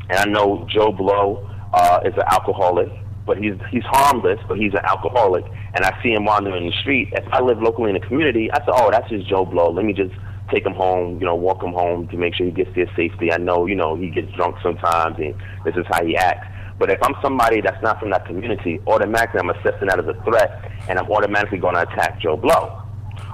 and I know Joe Blow is an alcoholic, but he's harmless, but he's an alcoholic, and I see him wandering in the street, if I live locally in a community, I say, oh, that's just Joe Blow. Let me just take him home, walk him home to make sure he gets there safely. I know, he gets drunk sometimes, and this is how he acts. But if I'm somebody that's not from that community, automatically I'm assessing that as a threat, and I'm automatically going to attack Joe Blow.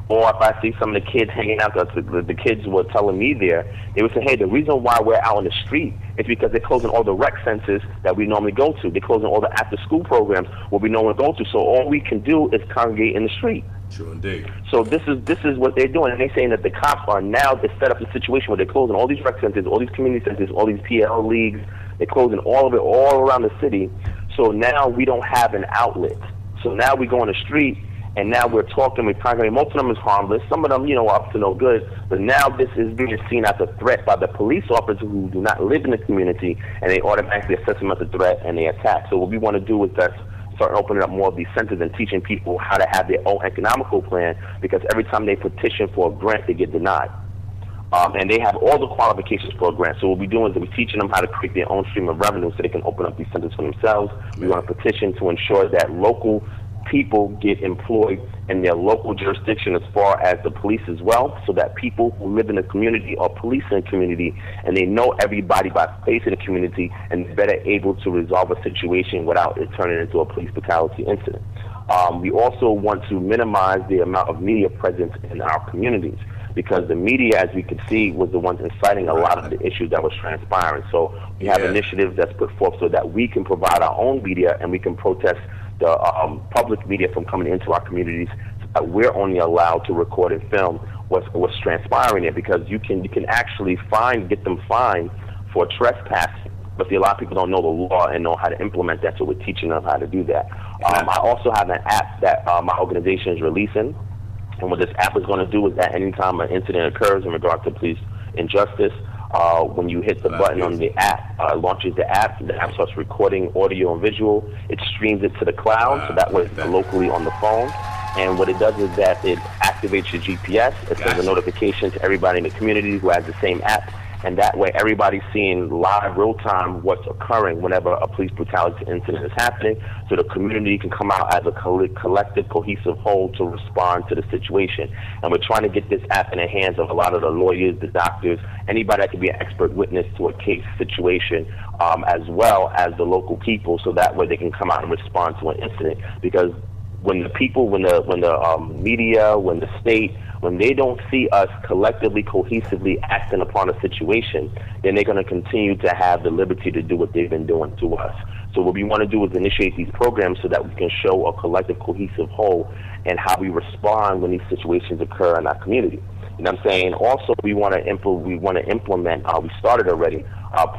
Or if I see some of the kids hanging out, the kids were telling me there, they would say, hey, the reason why we're out on the street is because they're closing all the rec centers that we normally go to. They're closing all the after-school programs where we normally go to. So all we can do is congregate in the street. True indeed. So this is what they're doing, and they're saying that the cops are now to set up a situation where they're closing all these rec centers, all these community centers, all these PL leagues. They're closing all of it all around the city. So now we don't have an outlet. So now we go on the street, and now we're talking, we're congregating. Most of them is harmless. Some of them, are up to no good. But now this is being seen as a threat by the police officers who do not live in the community, and they automatically assess them as a threat, and they attack. So what we want to do is that start opening up more of these centers and teaching people how to have their own economical plan, because every time they petition for a grant, they get denied. And they have all the qualifications for a grant. So what we're doing is we're teaching them how to create their own stream of revenue so they can open up these centers for themselves. We want to petition to ensure that local people get employed in their local jurisdiction as far as the police as well, so that people who live in the community are policing the community, and they know everybody by face in the community, and they're better able to resolve a situation without it turning into a police brutality incident. We also want to minimize the amount of media presence in our communities, because the media, as we can see, was the ones inciting a lot of the issues that was transpiring. So we have initiatives that's put forth so that we can provide our own media, and we can protest the public media from coming into our communities. We're only allowed to record and film what's transpiring there, because you can actually get them fined for trespassing. But see, a lot of people don't know the law and know how to implement that, so we're teaching them how to do that. I also have an app that my organization is releasing. And what this app is going to do is that anytime an incident occurs in regard to police injustice, when you hit the button on the app, it launches the app starts recording audio and visual. It streams it to the cloud, so that way it's locally on the phone. And what it does is that it activates your GPS. It sends a notification to everybody in the community who has the same app. And that way everybody's seeing live, real-time what's occurring whenever a police brutality incident is happening, so the community can come out as a collective, cohesive whole to respond to the situation. And we're trying to get this app in the hands of a lot of the lawyers, the doctors, anybody that can be an expert witness to a case situation, as well as the local people, so that way they can come out and respond to an incident. Because when the people, when the media, when the state, when they don't see us collectively, cohesively acting upon a situation, then they're going to continue to have the liberty to do what they've been doing to us. So what we want to do is initiate these programs so that we can show a collective, cohesive whole and how we respond when these situations occur in our community. You know what I'm saying? Also, we want to implement, we started already,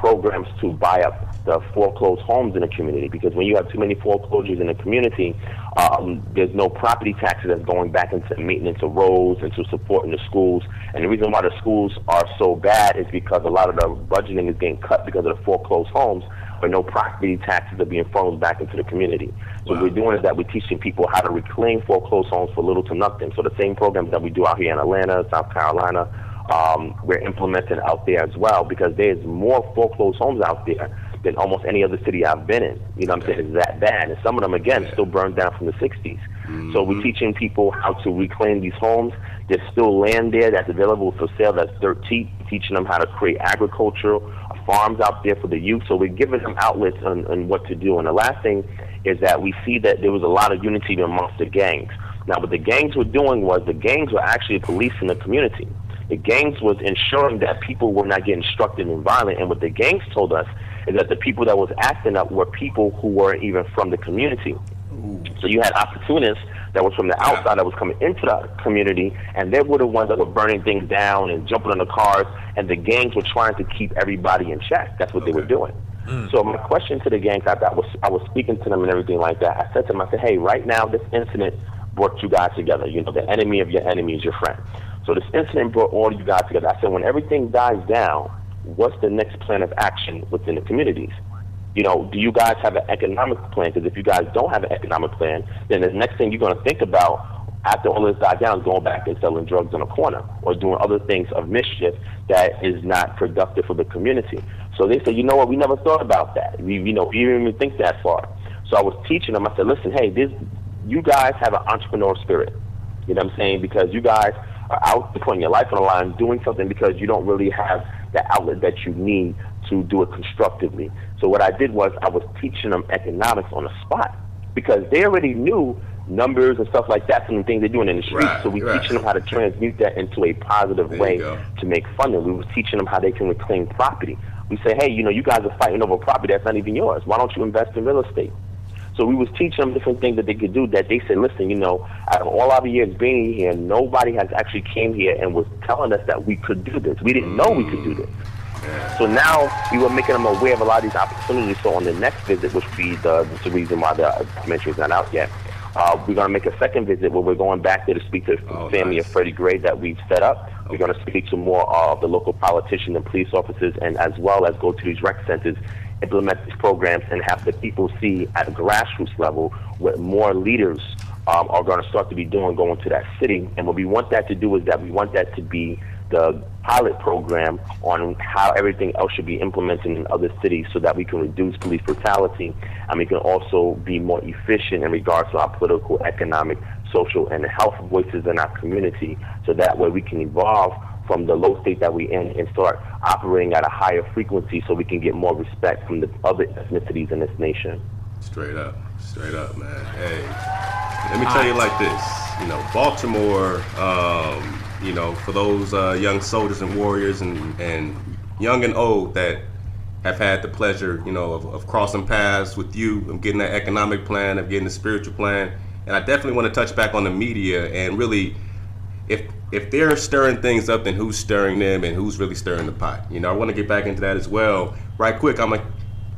programs to buy up the foreclosed homes in the community, because when you have too many foreclosures in the community, there's no property taxes that's going back into maintenance of roads and to supporting the schools. And the reason why the schools are so bad is because a lot of the budgeting is getting cut because of the foreclosed homes, but no property taxes are being funneled back into the community. So what we're doing is that we're teaching people how to reclaim foreclosed homes for little to nothing. So the same programs that we do out here in Atlanta, South Carolina, we're implementing out there as well, because there's more foreclosed homes out there than almost any other city I've been in. You know what I'm saying? It's that bad. And some of them, again, still burned down from the 60s. So we're teaching people how to reclaim these homes. There's still land there that's available for sale that's dirt cheap, teaching them how to create agricultural farms out there for the youth. So we're giving them outlets on what to do. And the last thing is that we see that there was a lot of unity amongst the gangs. Now, what the gangs were doing was the gangs were actually policing the community. The gangs was ensuring that people were not getting instructed and violent. And what the gangs told us is that the people that was acting up were people who weren't even from the community. So you had opportunists that was from the outside that was coming into the community, and they were the ones that were burning things down and jumping on the cars, and the gangs were trying to keep everybody in check. That's what they were doing. So my question to the gangs, I was speaking to them and everything like that. I said to them, I said, hey, right now this incident brought you guys together. You know, the enemy of your enemy is your friend. So this incident brought all of you guys together. I said, when everything dies down, what's the next plan of action within the communities? You know, do you guys have an economic plan? Because if you guys don't have an economic plan, then the next thing you're going to think about after all this dies down is going back and selling drugs on a corner or doing other things of mischief that is not productive for the community. So they said, you know what, we never thought about that. We didn't even think that far. So I was teaching them. I said, listen, hey, you guys have an entrepreneurial spirit. You know what I'm saying? Because you guys are out putting your life on the line, doing something because you don't really have the outlet that you need to do it constructively. So what I did was I was teaching them economics on the spot because they already knew numbers and stuff like that from the things they're doing in the streets. So we teaching them how to transmute that into a positive way to make funding. We were teaching them how they can reclaim property. We say, hey, you guys are fighting over property that's not even yours. Why don't you invest in real estate? So we was teaching them different things that they could do that they said, listen, out of all our years being here, nobody has actually came here and was telling us that we could do this. We didn't know we could do this. So now we were making them aware of a lot of these opportunities. So on the next visit, which would be the reason why the documentary is not out yet, we're going to make a second visit where we're going back there to speak to the family of Freddie Gray that we've set up. We're going to speak to more of the local politicians and police officers, and as well as go to these rec centers, implement these programs, and have the people see at a grassroots level what more leaders are going to start to be doing going to that city. And what we want that to do is that we want that to be the pilot program on how everything else should be implemented in other cities so that we can reduce police brutality, and we can also be more efficient in regards to our political, economic, social, and health voices in our community, so that way we can evolve from the low state that we're in and start operating at a higher frequency so we can get more respect from the other ethnicities in this nation. Straight up, man. Hey, let me tell you like this. Baltimore, for those young soldiers and warriors and young and old that have had the pleasure, of crossing paths with you, of getting that economic plan, of getting the spiritual plan. And I definitely want to touch back on the media and really, if they're stirring things up, then who's stirring them and who's really stirring the pot? I want to get back into that as well. Right quick, I'm going to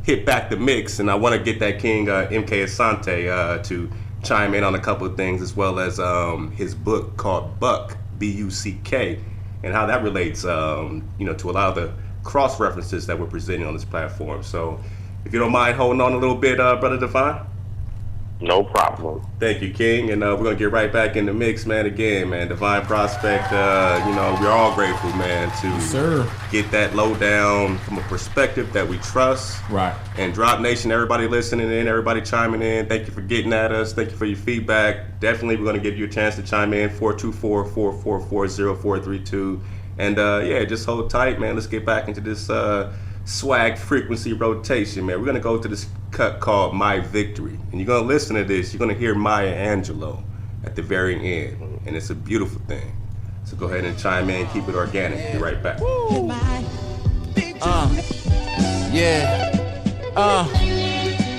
hit back the mix, and I want to get that King MK Asante to chime in on a couple of things, as well as his book called Buck, B-U-C-K, and how that relates, to a lot of the cross references that we're presenting on this platform. So if you don't mind holding on a little bit, Brother Divine. No problem. Thank you, King. And we're going to get right back in the mix, man. Again, man, Divine Prospect, we're all grateful, man, to get that lowdown from a perspective that we trust. Right. And Drop Nation, everybody listening in, everybody chiming in, thank you for getting at us. Thank you for your feedback. Definitely, we're going to give you a chance to chime in, 424-444-0432. And, just hold tight, man. Let's get back into this swag frequency rotation, man. We're going to go to this cut called My Victory. And you're going to listen to this. You're going to hear Maya Angelou at the very end. And it's a beautiful thing. So go ahead and chime in. Keep it organic. Be right back.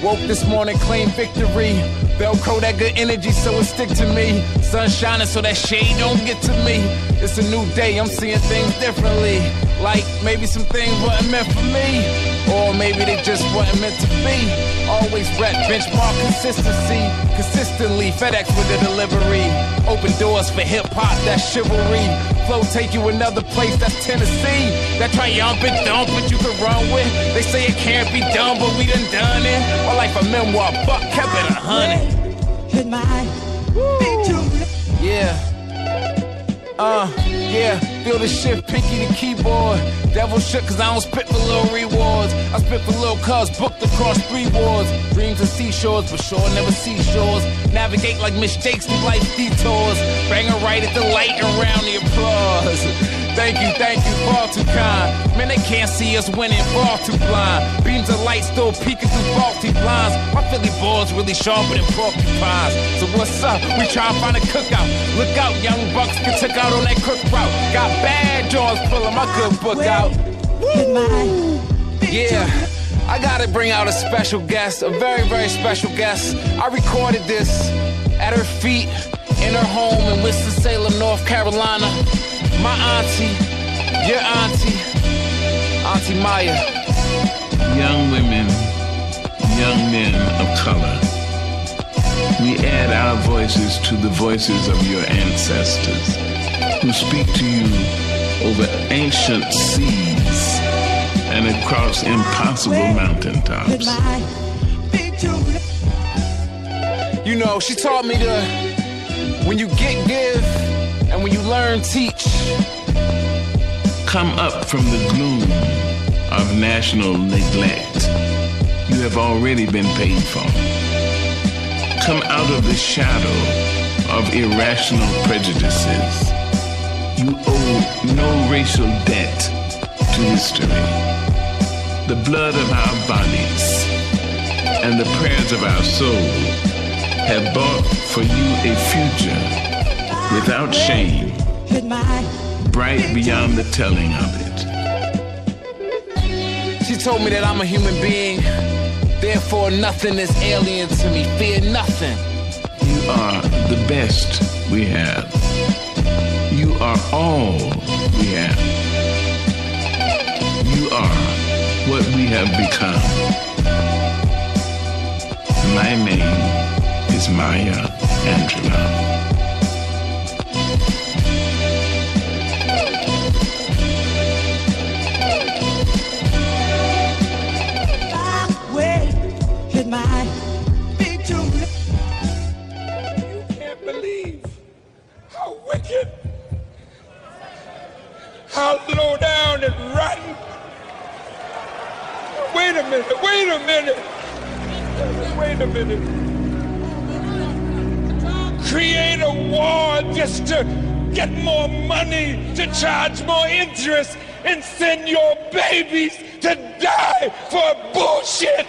Woke this morning, claim victory. Velcro that good energy so it stick to me. Sun shining so that shade don't get to me. It's a new day, I'm seeing things differently. Like maybe some things wasn't meant for me, or maybe they just wasn't meant to be. Always rep, benchmark consistency. Consistently, FedEx with the delivery. Open doors for hip-hop, that's chivalry. Flow take you another place, that's Tennessee. That triumphant dump, but you can run with. They say it can't be done, but we done it. My life a memoir, Buck kept it 100. Hit my victory. Feel the shift, pinky the keyboard. Devil shit, cause I don't spit for little rewards. I spit for little cuz, booked across 3 wars. Dreams of seashores, but sure never seashores. Navigate like mistakes through life's detours. Bang her right at the light and round the applause. Thank you, far too kind. Man, they can't see us winning, far too blind. Beams of light still peeking through faulty blinds. My Philly boys really sharper than porcupines. So what's up? We try to find a cookout. Look out, young bucks get took out on that crook route. Got bad jaws pulling my good book out. I gotta bring out a special guest, a very, very special guest. I recorded this at her feet in her home in Winston-Salem, North Carolina. My auntie, your auntie, Auntie Maya. Young women, young men of color, we add our voices to the voices of your ancestors. who speak to you over ancient seas and across impossible mountaintops. You know, she taught me to, when you get, give, and when you learn, teach. Come up from the gloom of national neglect. You have already been paid for. Come out of the shadow of irrational prejudices. You owe no racial debt to history. The blood of our bodies and the prayers of our soul have bought for you a future without shame, bright beyond the telling of it. She told me that I'm a human being, therefore nothing is alien to me. Fear nothing. You are the best we have. You are all we have. You are what we have become. My name is Maya Angelou. How low down and rotten. Wait a minute. Create a war just to get more money, to charge more interest, and send your babies to die for bullshit.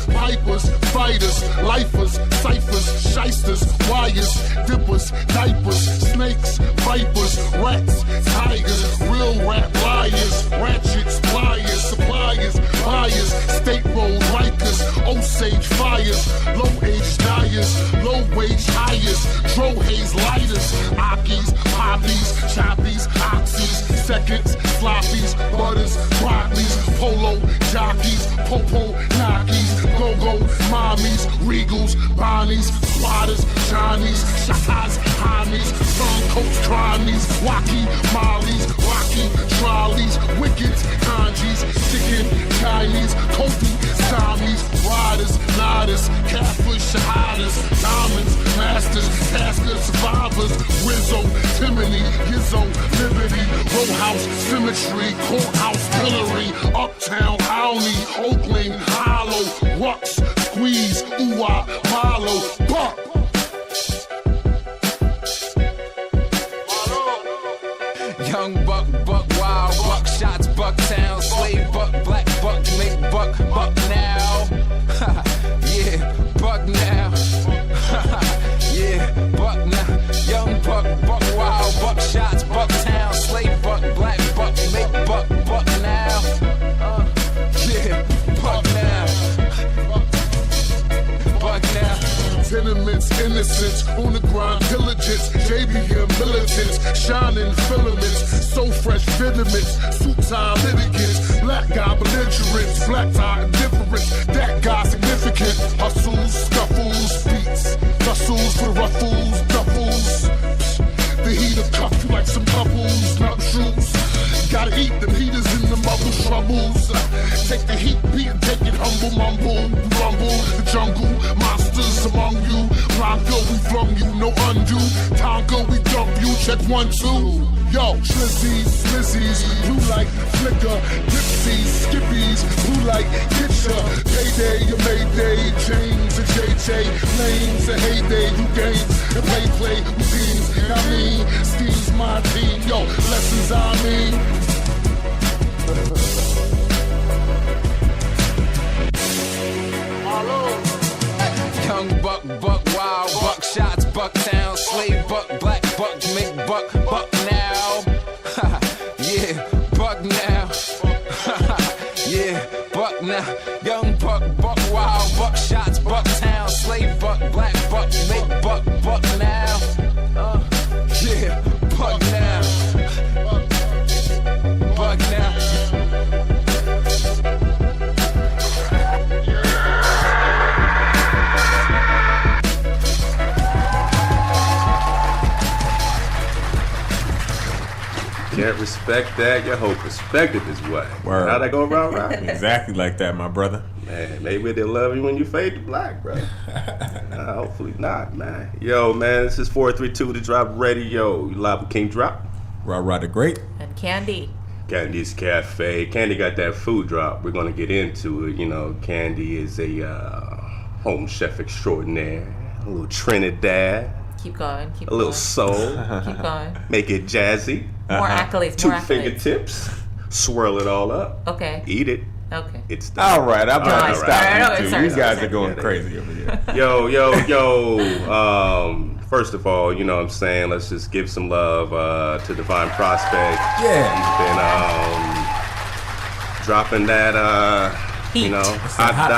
Pipers, fighters, lifers, ciphers, shysters, wires, dippers, diapers, snakes, vipers, rats, tigers, real rap liars, ratchets, pliers, suppliers, buyers, state road rikers, Osage fires, low age dyers, low wage hires, dro haze lighters, Akis, poppies, choppies, oxys, seconds, floppies, butters, broccolis, polo, jockeys, popo, knockies, go-go, mommies, regals, bonnies, squatters, Johnnies, shahas, homies, turncoats, cronies, wacky, mollies, rocky, trolleys, wickets, kanjis, chicken, Chinese, Kofi, Samis, riders, nodders, catfish, shahadas, diamonds, masters, taskers, survivors, Rizzo, Timony, Gizzo, Liberty, Roadhouse, Symmetry, Courthouse, Hillary, Uptown, Awney, Oakland, Hollow, Rux, Squeeze, Ooh-ah, Marlow, Buck. Young buck, wild, buck shots, bucktown, slave buck, black buck, make buck now. Yeah, buck now. Yeah, buck now. Young buck, wild, buck shots, bucktown, slave buck, black buck, make buck now. Yeah, buck now. Buck now. Tenements, innocence, on the grind, diligence, JBM militants, shining filaments, so fresh vitamins, suit tie litigants, black guy belligerents, black tie indifference, that guy significant, hustles, scuffles, beats, tussles for ruffles, duffles, the heater cuff you like some bubbles, not shoes. Gotta eat them heaters in the mother troubles. Take the heat, beat and take it humble, mumble, rumble, the jungle, monsters among you. Bronco, we flung you, no undo. Tongo, we dump you, check 1, 2. Yo, Slizzies, Slizzies, blue like flicker, dipsies, skippies, blue like getcha. Payday, your Mayday, James and JJ, lanes and heyday, you games and play, routines. I mean, Steve's my team, yo, lessons I mean. Young buck, wild, buck shots, bucktown, slave buck, black buck, make buck now. Yeah, buck now. Yeah, buck now. Young buck, wild, buck shots, bucktown, slave buck, black buck, make buck now. Yeah, buck now. respect that. Your whole perspective is what. Word. How'd I go around? Exactly like that, my brother. Man, maybe they'll love you when you fade to black, bro. Hopefully not, man. Yo, man, this is 432 The Drop Radio. You live with King Drop. Rah the Great. And Candy. Candy's Cafe. Candy got that food drop. We're going to get into it. You know, Candy is a home chef extraordinaire. A little Trinidad. Keep going. A little soul. Keep going. Make it jazzy. More accolades. Two fingertips. Swirl it all up. Okay. Eat it. Okay. It's done. All right, I'm about to stop you two. You guys are going Yeah, crazy over here. Yo. First of all, you know what I'm saying, let's just give some love to Divine Prospect. Yeah. He's been dropping that, Heat. you know, It's hot a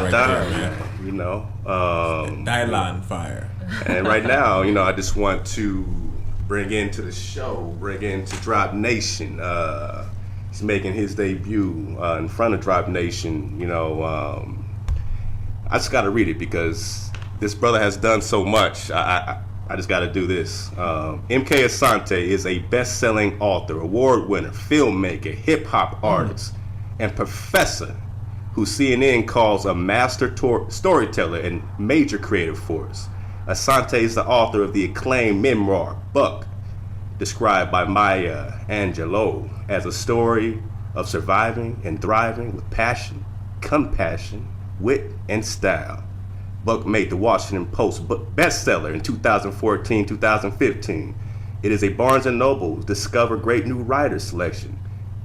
dollar, there, man. you know. Dylan fire. And right now, you know, I just want to bring into the show, bring into Drop Nation. He's making his debut in front of Drop Nation. You know, I just got to read it because this brother has done so much. I just got to do this. MK Asante is a best-selling author, award winner, filmmaker, hip-hop artist, and professor who CNN calls a master storyteller and major creative force. Asante is the author of the acclaimed memoir, Buck, described by Maya Angelou as a story of surviving and thriving with passion, compassion, wit, and style. Buck made the Washington Post bestseller in 2014-2015. It is a Barnes & Noble Discover Great New Writers selection,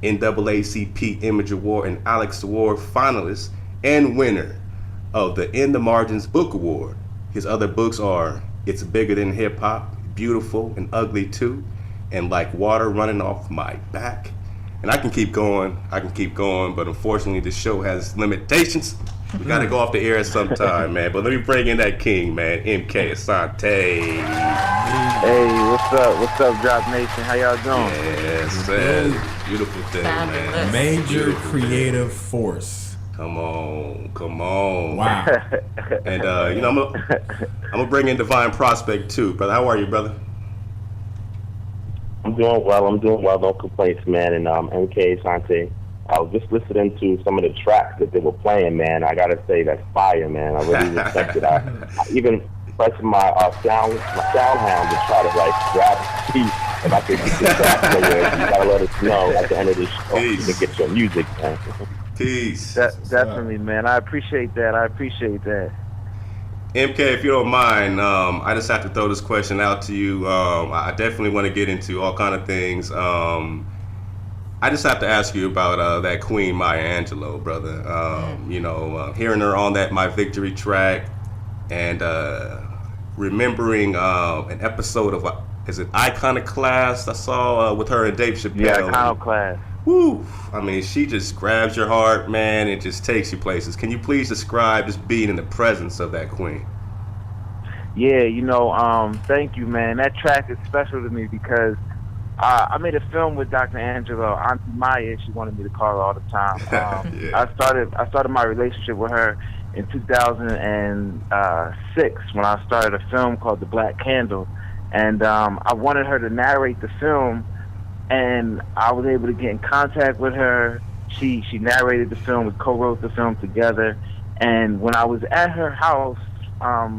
NAACP Image Award and Alex Award finalist, and winner of the In the Margins Book Award. His other books are It's Bigger Than Hip Hop, Beautiful and Ugly Too, and Like Water Running Off My Back. And I can keep going, but unfortunately the show has limitations. We gotta go off the air at some time, man. But let me bring in that king, man, MK Asante. Hey, what's up, Drop Nation? How y'all doing? Yes, man. Beautiful thing, man. Major creative force. Come on. Wow. And you know, I'm gonna bring in Divine Prospect too, brother. How are you, brother? I'm doing well. No complaints, man. And MK Asante, I was just listening to some of the tracks that they were playing, man. I gotta say that's fire, man. I really respect it. I even pressed my sound hound to try to like grab the piece if I could get the track somewhere. You gotta let us know at the end of this show to get your music, man. Peace. Definitely, man. I appreciate that. MK, if you don't mind, I just have to throw this question out to you. I definitely want to get into all kind of things. I just have to ask you about that Queen Maya Angelou, brother. You know, hearing her on that My Victory track and remembering an episode of, is it Iconoclast I saw with her and Dave Chappelle? Yeah, Iconoclast. Woo! I mean, she just grabs your heart, man, and just takes you places. Can you please describe just being in the presence of that queen? Yeah, you know, thank you, man. That track is special to me because I made a film with Dr. Angela, Auntie Maya. She wanted me to call her all the time. Yeah. I started my relationship with her in 2006 when I started a film called The Black Candle, and I wanted her to narrate the film. And I was able to get in contact with her. She narrated the film. We co-wrote the film together. And when I was at her house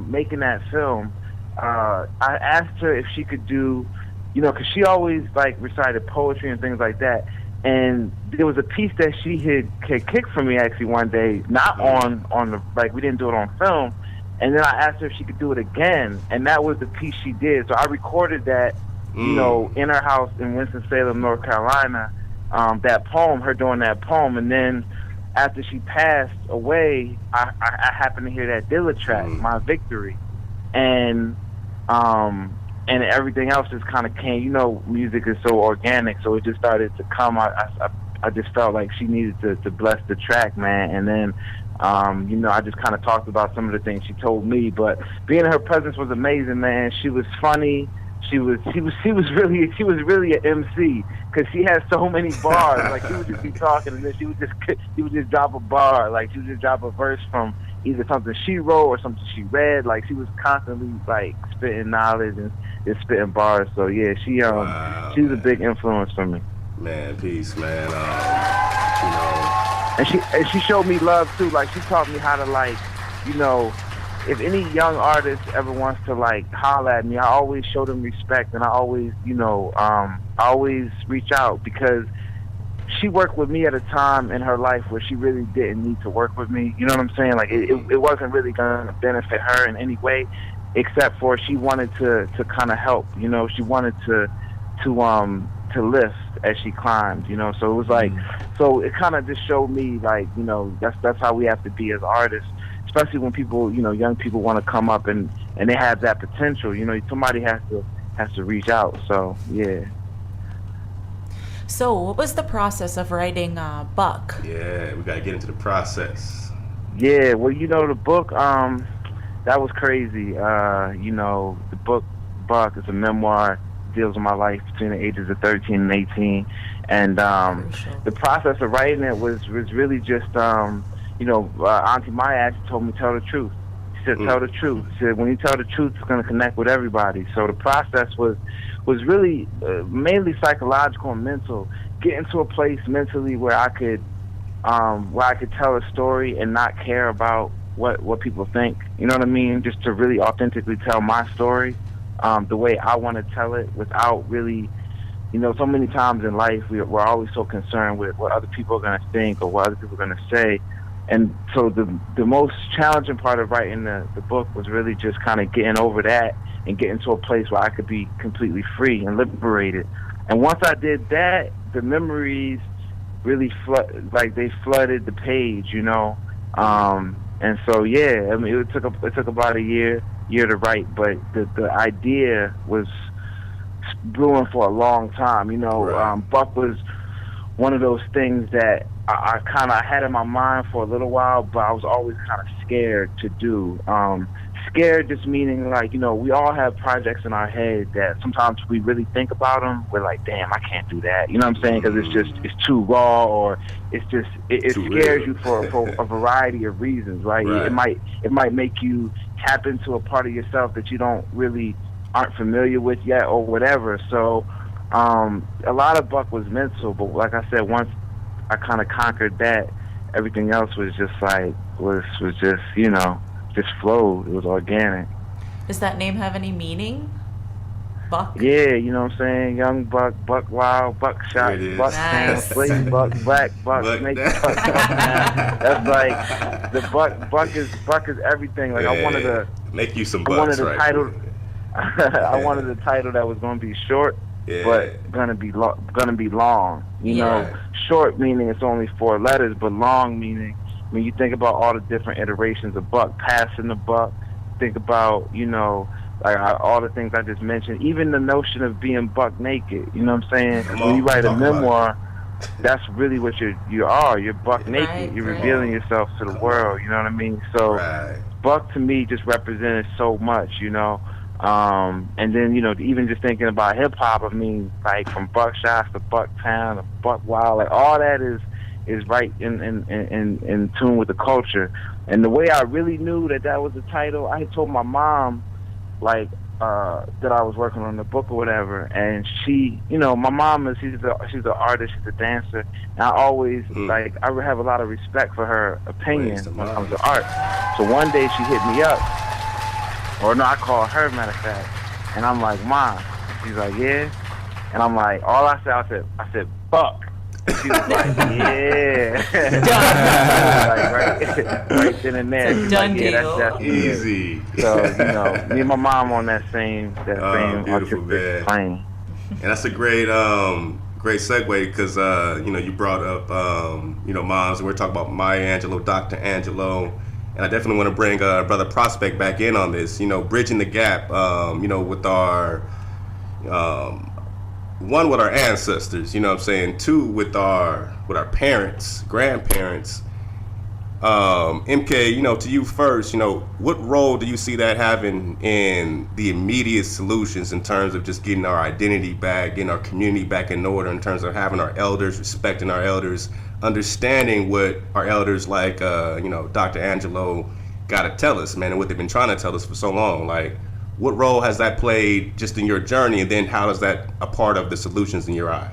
making that film, I asked her if she could do, you know, because she always like recited poetry and things like that. And there was a piece that she had kicked for me actually one day, not on the, like we didn't do it on film. And then I asked her if she could do it again. And that was the piece she did. So I recorded that, you know, in her house in Winston-Salem, North Carolina, that poem, her doing that poem. And then after she passed away, I happened to hear that Dilla track, My Victory. And everything else just kind of came. You know, music is so organic, so it just started to come. I just felt like she needed to bless the track, man. And then, you know, I just kind of talked about some of the things she told me. But being in her presence was amazing, man. She was funny. She was really an MC because she had so many bars. Like she would just be talking and then she would just drop a bar. Like she would just drop a verse from either something she wrote or something she read. Like she was constantly like spitting knowledge and spitting bars. So yeah, she was a big influence for me. Man, peace, man. You know. And she showed me love too. Like, she taught me how to, like, you know, if any young artist ever wants to, like, holler at me, I always show them respect, and I always, you know, I always reach out, because she worked with me at a time in her life where she really didn't need to work with me. You know what I'm saying? Like, it wasn't really going to benefit her in any way, except for she wanted to kind of help. You know, she wanted to lift as she climbed. You know, so it was like, so it kind of just showed me, like, you know, that's how we have to be as artists, especially when people, you know, young people want to come up and they have that potential. You know, somebody has to reach out. So yeah. So, what was the process of writing Buck? Yeah, we gotta get into the process. Yeah, well, you know, the book, that was crazy. You know, the book Buck is a memoir, deals with my life between the ages of 13 and 18, and the process of writing it was really just, you know, Auntie Maya actually told me tell the truth. She said, tell the truth. She said, when you tell the truth, it's going to connect with everybody. So the process was really mainly psychological and mental, getting to a place mentally where I could tell a story and not care about what people think. You know what I mean? Just to really authentically tell my story the way I want to tell it, without really, you know, so many times in life we're always so concerned with what other people are going to think or what other people are going to say. And so the most challenging part of writing the book was really just kind of getting over that and getting to a place where I could be completely free and liberated. And once I did that, the memories really flooded the page, you know. And so yeah, I mean, it took about a year to write, but the idea was brewing for a long time. You know, right. Buck was one of those things that I kind of had in my mind for a little while, but I was always kind of scared to do. Scared just meaning, like, you know, we all have projects in our head that sometimes we really think about them, we're like, damn, I can't do that. You know what I'm saying? Because it's too raw, or it scares you for a variety of reasons, right? It might make you tap into a part of yourself that you aren't familiar with yet, or whatever. So a lot of Buck was mental, but like I said, once I kind of conquered that, everything else was just like was just, you know, just flowed. It was organic. Does that name have any meaning? Buck? Yeah, you know what I'm saying? Young Buck, Buck Wild, Buck Shot, Buck Town, Slave Buck, Black Buck, Snake Buck. That's like the Buck is everything. Like, I wanted to make you some bucks, right? I wanted a title that was going to be short, but gonna be long. You know, short meaning it's only 4 letters, but long meaning when you think about all the different iterations of Buck, passing the buck, think about, you know, like all the things I just mentioned, even the notion of being buck naked. You know what I'm saying? When you write a memoir, that's really what you are. You're buck naked. Right, you're revealing yourself to the world. You know what I mean? So Buck to me just represented so much, you know. And then, you know, even just thinking about hip hop, I mean, like from Buckshots to Bucktown to Buck Wild, like all that is right in tune with the culture. And the way I really knew that was the title, I had told my mom, like, that I was working on the book or whatever, and she, you know, my mom she's an artist, she's a dancer, and I always I have a lot of respect for her opinion when it comes to art. So one day she hit me up, or no, I called her, matter of fact, and I'm like, Mom. She's like, yeah, and I'm like, I said Buck. She was like, yeah. right then and there. It's a done deal. That's easy. So, you know, me and my mom on that same artistic plane. And that's a great segue, because you know, you brought up you know, moms, and we're talking about Maya Angelou, Dr. Angelou, and I definitely want to bring Brother Prospect back in on this. You know, bridging the gap. You know, with our one, with our ancestors, you know what I'm saying? 2, with our parents, grandparents. MK, you know, to you first, you know, what role do you see that having in the immediate solutions in terms of just getting our identity back, getting our community back in order, in terms of having our elders, respecting our elders, understanding what our elders like, you know, Dr. Angelou got to tell us, man, and what they've been trying to tell us for so long? Like, what role has that played just in your journey, and then how is that a part of the solutions in your eye?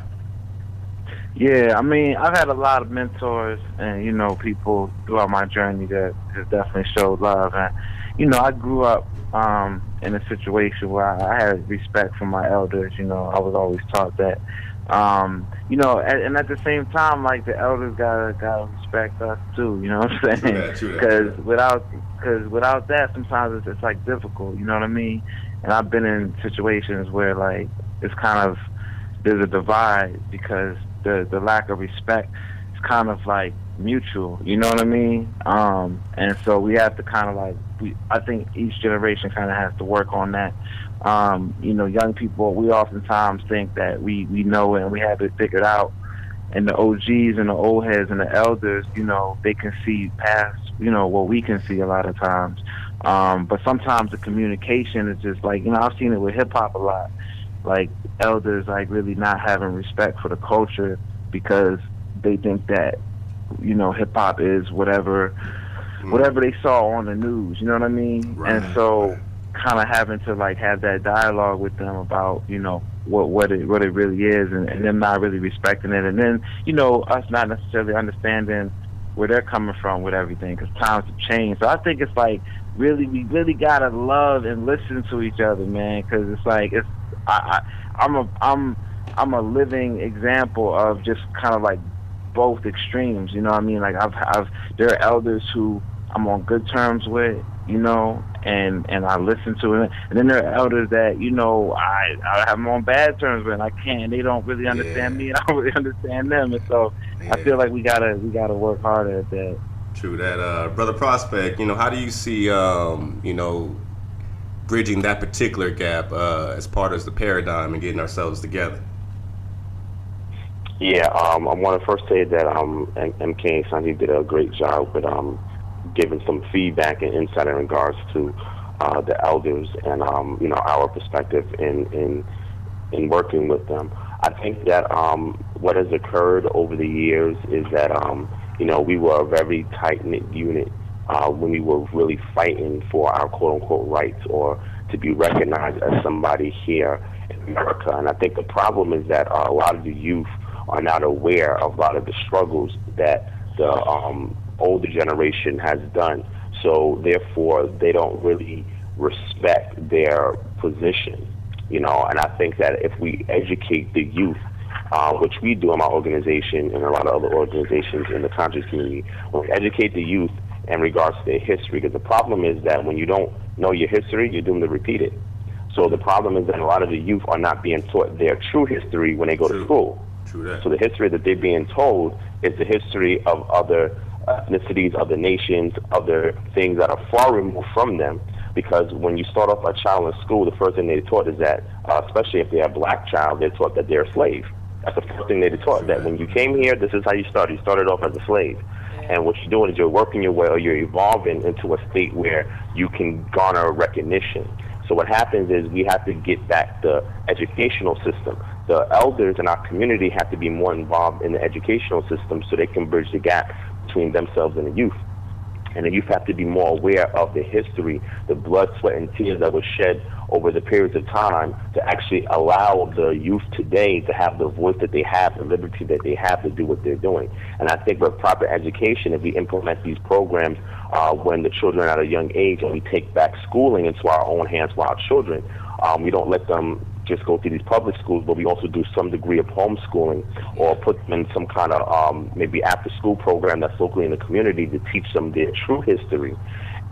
Yeah, I mean, I've had a lot of mentors and, you know, people throughout my journey that has definitely showed love. And, you know, I grew up in a situation where I had respect for my elders. You know, I was always taught that. You know, and at the same time, like, the elders gotta respect us too. You know what I'm saying? Because without that, sometimes it's like difficult. You know what I mean? And I've been in situations where, like, it's kind of, there's a divide because the lack of respect is kind of like mutual, you know what I mean? And so we have to kind of like, I think each generation kind of has to work on that. You know, young people, we oftentimes think that we know it and we have it figured out. And the OGs and the old heads and the elders, you know, they can see past, you know, what we can see a lot of times. But sometimes the communication is just like, you know, I've seen it with hip hop a lot. Like, elders, like, really not having respect for the culture because they think that, you know, hip-hop is whatever they saw on the news, you know what I mean? Right. And so kind of having to, like, have that dialogue with them about, you know, what it really is and them not really respecting it. And then, you know, us not necessarily understanding where they're coming from with everything because times have changed. So I think it's, like, we really got to love and listen to each other, man, because it's, like, I'm a living example of just kind of like both extremes, you know what I mean? Like there are elders who I'm on good terms with, you know, and I listen to it, and then there are elders that, you know, I have them on bad terms with, and I can't. They don't really understand me, and I don't really understand them, and so I feel like we gotta work harder at that. True that, Brother Prospect. You know, how do you see, you know, bridging that particular gap as part of the paradigm and getting ourselves together? Yeah, I want to first say that MK Asante did a great job with giving some feedback and insight in regards to the elders and you know, our perspective in working with them. I think that what has occurred over the years is that you know, we were a very tight-knit unit when we were really fighting for our quote-unquote rights or to be recognized as somebody here in America. And I think the problem is that a lot of the youth are not aware of a lot of the struggles that the older generation has done. So therefore, they don't really respect their position, you know. And I think that if we educate the youth, which we do in my organization and a lot of other organizations in the conscious community, when we educate the youth in regards to their history, because the problem is that when you don't know your history, you're doomed to repeat it. So the problem is that a lot of the youth are not being taught their true history when they go to school. So the history that they're being told is the history of other ethnicities, other nations, other things that are far removed from them. Because when you start off a child in school, the first thing they're taught is that, especially if they're a black child, they're taught that they're a slave. That's the first thing they're taught, that when you came here, this is how you started. You started off as a slave. And what you're doing is you're working your way, or you're evolving into a state where you can garner recognition. So what happens is we have to get back the educational system. The elders in our community have to be more involved in the educational system so they can bridge the gap between themselves and the youth. And the youth have to be more aware of the history, the blood, sweat, and tears that was shed over the periods of time to actually allow the youth today to have the voice that they have, the liberty that they have to do what they're doing. And I think with proper education, if we implement these programs when the children are at a young age and we take back schooling into our own hands for our children, we don't let them just go to these public schools, but we also do some degree of homeschooling or put them in some kind of maybe after-school program that's locally in the community to teach them their true history.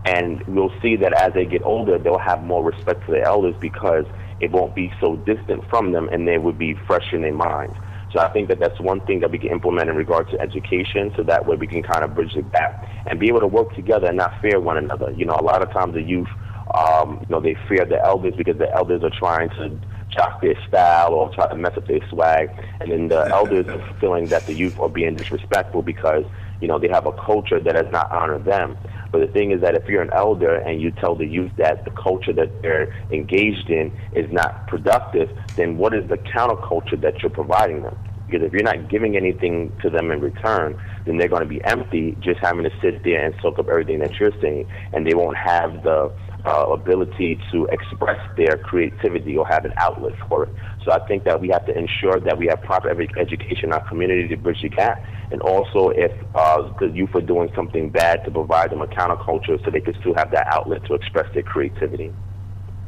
And we'll see that as they get older, they'll have more respect for their elders because it won't be so distant from them and they would be fresh in their minds. So I think that that's one thing that we can implement in regards to education, so that way we can kind of bridge the gap and be able to work together and not fear one another. You know, a lot of times the youth, you know, they fear the elders because the elders are trying to jock their style or try to mess up their swag, and then the elders are feeling that the youth are being disrespectful because, you know, they have a culture that does not honor them. But the thing is that if you're an elder and you tell the youth that the culture that they're engaged in is not productive, then what is the counterculture that you're providing them? Because if you're not giving anything to them in return, then they're going to be empty, just having to sit there and soak up everything that you're saying, and they won't have the ability to express their creativity or have an outlet for it. So I think that we have to ensure that we have proper education in our community to bridge the gap, and also if the youth are doing something bad, to provide them a counterculture so they can still have that outlet to express their creativity.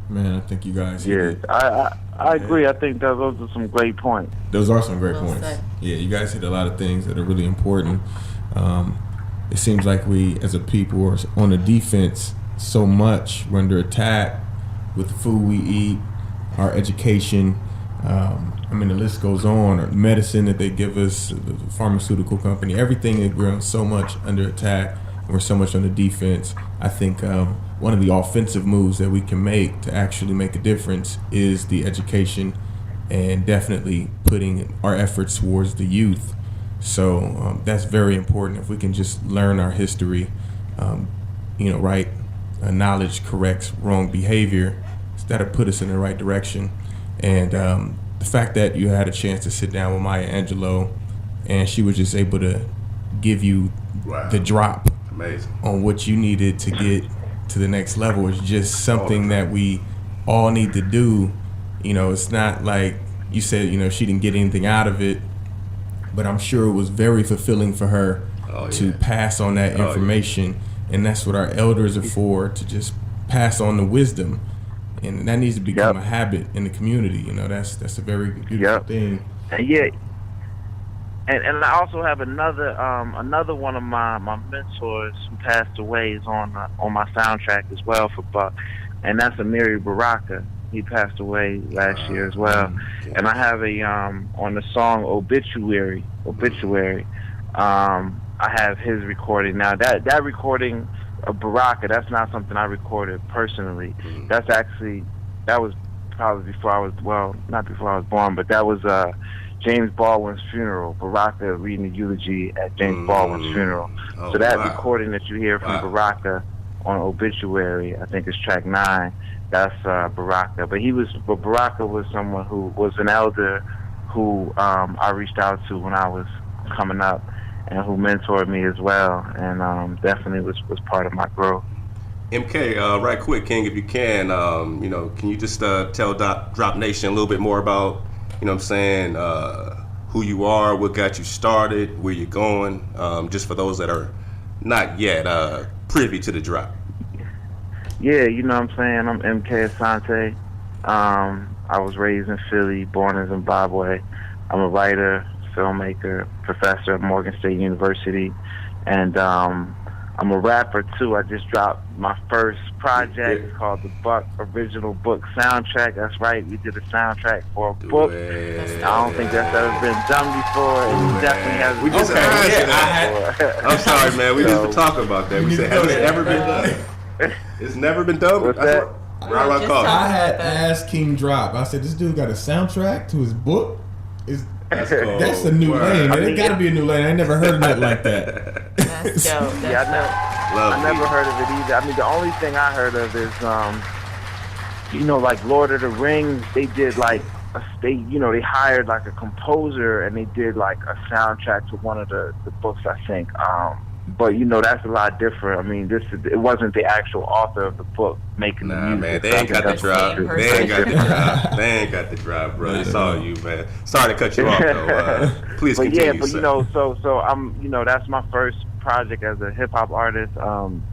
Man, I think you guys. Yeah, I agree. I think that those are some great points. Those are some great Well points. said. Yeah, you guys hit a lot of things that are really important. It seems like we, as a people, are on the defense so much. We're under attack with the food we eat, our education. I mean, the list goes on. Our medicine that they give us, the pharmaceutical company, everything. We're so much under attack. We're so much on the defense. I think one of the offensive moves that we can make to actually make a difference is the education, and definitely putting our efforts towards the youth. So that's very important. If we can just learn our history, right, knowledge corrects wrong behavior. That'll put us in the right direction. And the fact that you had a chance to sit down with Maya Angelou, and she was just able to give you the drop on what you needed to get to the next level is just something that we all need to do. It's not like you said, she didn't get anything out of it, but I'm sure it was very fulfilling for her to pass on that information. And that's what our elders are for, to just pass on the wisdom. And that needs to become a habit in the community. That's a very beautiful thing. Yeah. And I also have another one of my mentors who passed away is on my soundtrack as well for Buck, and that's Amiri Baraka. He passed away last year as well. And I have on the song Obituary. I have his recording. Now that recording of Baraka, that's not something I recorded personally. That was probably not before I was born, but that was James Baldwin's funeral. Baraka reading the eulogy at James Baldwin's funeral. So that recording that you hear from Baraka on Obituary, I think it's track 9. That's Baraka. But Baraka was someone who was an elder who I reached out to when I was coming up, and who mentored me as well, and definitely was part of my growth. MK, right quick, King, if you can, can you just tell Drop Nation a little bit more about, who you are, what got you started, where you're going, just for those that are not yet privy to the drop. Yeah, I'm MK Asante. I was raised in Philly, born in Zimbabwe. I'm a writer, filmmaker, professor at Morgan State University, and I'm a rapper too. I just dropped my first project. It's called the Buck Original Book Soundtrack. That's right, we did a soundtrack for a book. I don't think that's ever been done before, and definitely hasn't. I'm sorry, man. We just been talking about that. We said, has it ever been done? It's never been done. What's that? I had asked King Drop. I said, this dude got a soundtrack to his book? That's a new lane. It got to be a new lane. I never heard of that like that. That's dope. I never heard of it either. I mean, the only thing I heard of is, like Lord of the Rings. They did they hired like a composer, and they did like a soundtrack to one of the books, I think. But that's a lot different. I mean, it wasn't the actual author of the book making the music. Man, they ain't got the drop. They ain't got the drop, bro. It's all you, man. Sorry to cut you off, though. Please continue. Yeah, but so I'm, that's my first project as a hip hop artist. And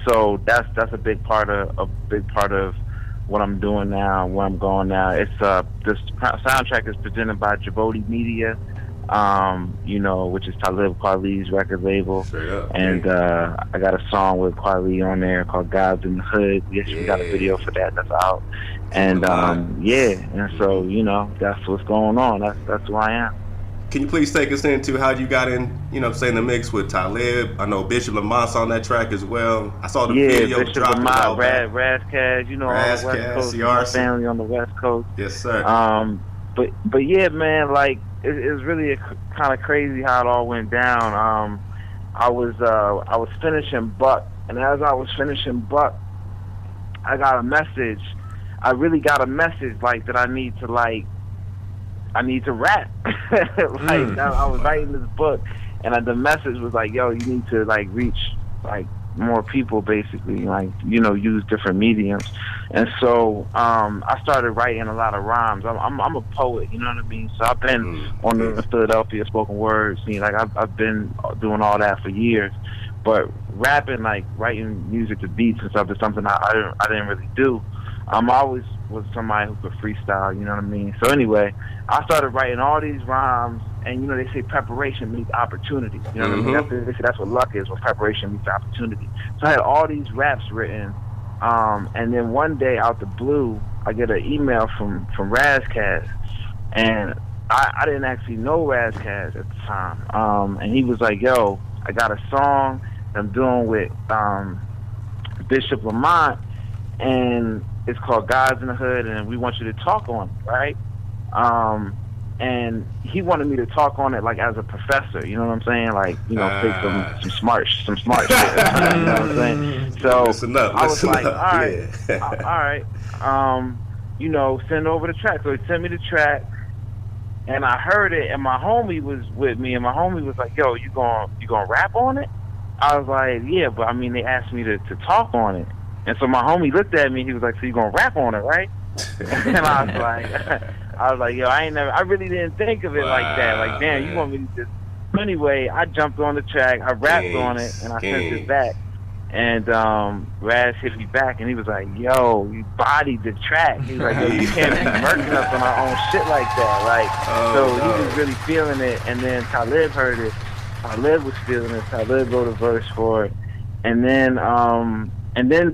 so that's a big part of what I'm doing now, where I'm going now. It's this soundtrack is presented by Djibouti Media. Which is Talib Kweli's record label. And I got a song with Kweli on there called Gods in the Hood. We got a video for that that's out. And and so, that's what's going on. That's who I am. Can you please take us into how you got in, the mix with Talib? I know Bishop Lamont's on that track as well. I saw the video Bishop Lamont, Razkaz, on the West Coast, my family on the West Coast. Yes, sir. But yeah, man, it's really kind of crazy how it all went down. I was finishing Buck, and as I was finishing Buck, I got a message. I really got a message that I need to rap. I was writing this book, and the message was yo, you need to reach more people, basically, like, you know, use different mediums. And so I started writing a lot of rhymes. I'm a poet, you know what I mean? So I've been on the Philadelphia spoken word scene. Like, I've been doing all that for years. But rapping, like writing music to beats and stuff, is something I didn't really do. I always was somebody who could freestyle, you know what I mean? So anyway, I started writing all these rhymes, and, you know, they say preparation meets opportunity. You know what I mean? They say that's what luck is, when preparation meets opportunity. So I had all these raps written, and then one day, out the blue, I get an email from Razkaz, and I didn't actually know Razkaz at the time. And he was like, yo, I got a song I'm doing with Bishop Lamont, and it's called Guys in the Hood, and we want you to talk on it, right? And he wanted me to talk on it like as a professor, you know what I'm saying? Like, you know, say some smart shit, you know what I'm saying? So I was like, all right, you know, send over the track. So he sent me the track, and I heard it, and my homie was with me, and my homie was like, yo, you gonna rap on it? I was like, yeah, but I mean, they asked me to talk on it. And so my homie looked at me, he was like, so you gonna rap on it, right? And I was like, yo, I really didn't think of it like that. Like, damn, you want me to just... Anyway, I jumped on the track, I rapped on it, and I sent it back. And Raz hit me back, and he was like, yo, you bodied the track. He was like, yo, you can't be murking us on our own shit like that. Like, so he was really feeling it. And then Talib heard it. Talib was feeling it. Talib wrote a verse for it. And then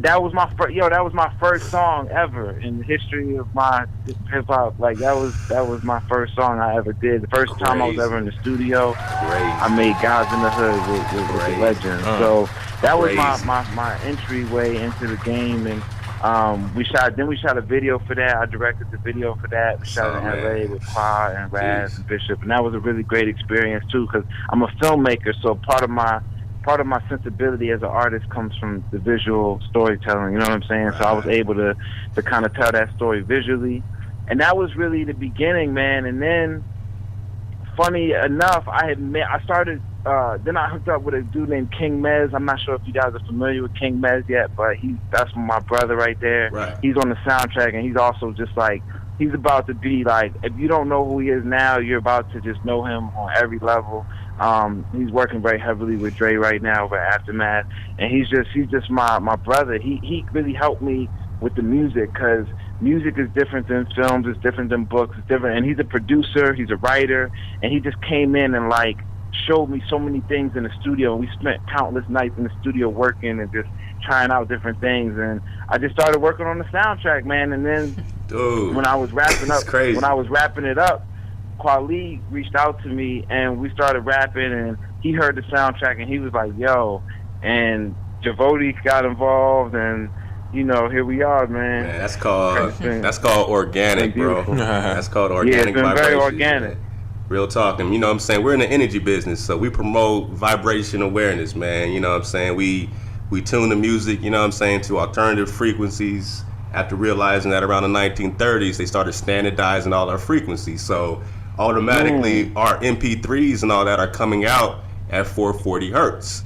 that was my first song ever in the history of my hip hop. Like, that was my first song I ever did. The first time I was ever in the studio, I made Guys in the Hood with the legend. So that was my entryway into the game. And we shot a video for that. I directed the video for that. We shot in LA with Qua and Raz and Bishop, and that was a really great experience too, because I'm a filmmaker, so part of my sensibility as an artist comes from the visual storytelling, you know what I'm saying? So I was able to kind of tell that story visually. And that was really the beginning, man. And then, funny enough, then I hooked up with a dude named King Mez. I'm not sure if you guys are familiar with King Mez yet, but that's my brother right there. Right. He's on the soundtrack, and he's also just like, he's about to be like, if you don't know who he is now, you're about to just know him on every level. He's working very heavily with Dre right now over Aftermath, and he's just my brother. He really helped me with the music, because music is different than films, it's different than books, it's different. And he's a producer, he's a writer, and he just came in and like showed me so many things in the studio. We spent countless nights in the studio working and just trying out different things, and I just started working on the soundtrack, man. And then when I was wrapping it up, Kweli reached out to me, and we started rapping, and he heard the soundtrack, and he was like, yo, and Javoti got involved, and, you know, here we are, man. That's called organic, bro. That's called organic. Yeah, it's been very organic. Man. Real talking, you know what I'm saying? We're in the energy business, so we promote vibration awareness, man. You know what I'm saying? We tune the music, you know what I'm saying, to alternative frequencies. After realizing that around the 1930s, they started standardizing all our frequencies. So automatically our MP3s and all that are coming out at 440 hertz.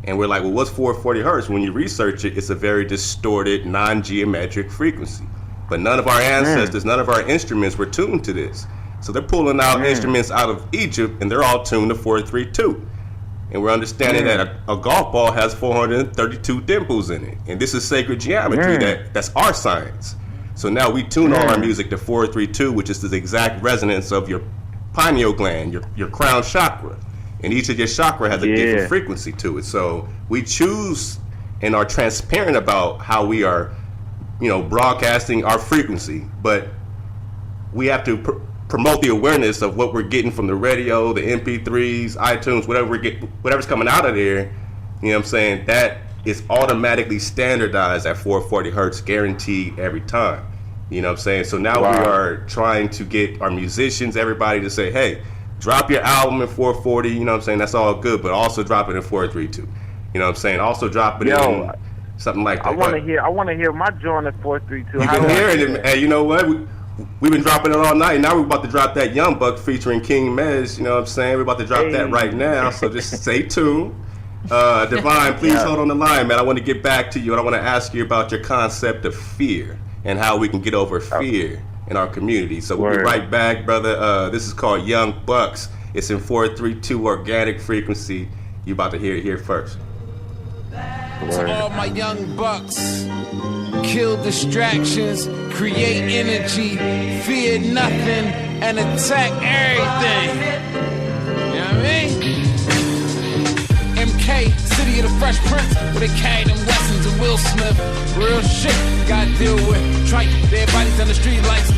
And we're like, well, what's 440 hertz? When you research it, it's a very distorted, non-geometric frequency. But none of our ancestors, none of our instruments were tuned to this. So they're pulling out instruments out of Egypt, and they're all tuned to 432. And we're understanding that a golf ball has 432 dimples in it. And this is sacred geometry. That's our science. So now we tune all our music to 432, which is the exact resonance of your pineal gland, your crown chakra. And each of your chakra has a different frequency to it. So we choose and are transparent about how we are, you know, broadcasting our frequency. But we have to promote the awareness of what we're getting from the radio, the MP3s, iTunes, whatever's coming out of there. You know what I'm saying? That is automatically standardized at 440 hertz, guaranteed every time. You know what I'm saying? So now we are trying to get our musicians, everybody, to say, hey, drop your album in 440, you know what I'm saying? That's all good, but also drop it in 432. You know what I'm saying? Also drop it in something like that. I want to hear my joint at 432. You can hear it. Hey, you know what? We've been dropping it all night. Now we're about to drop that Young Buck featuring King Mez. You know what I'm saying? We're about to drop that right now. So just stay tuned. Divine, please hold on the line, man. I want to get back to you, and I want to ask you about your concept of fear and how we can get over fear in our community. So we'll be right back, brother. This is called Young Bucks. It's in 432 organic frequency. You about to hear it here first. To all my young bucks, kill distractions, create energy, fear nothing, and attack everything. You know what I mean? MK, city of the Fresh Prince, where they carry them lessons of Will Smith. Real shit, gotta deal with. Trite, dead bodies on the street lights.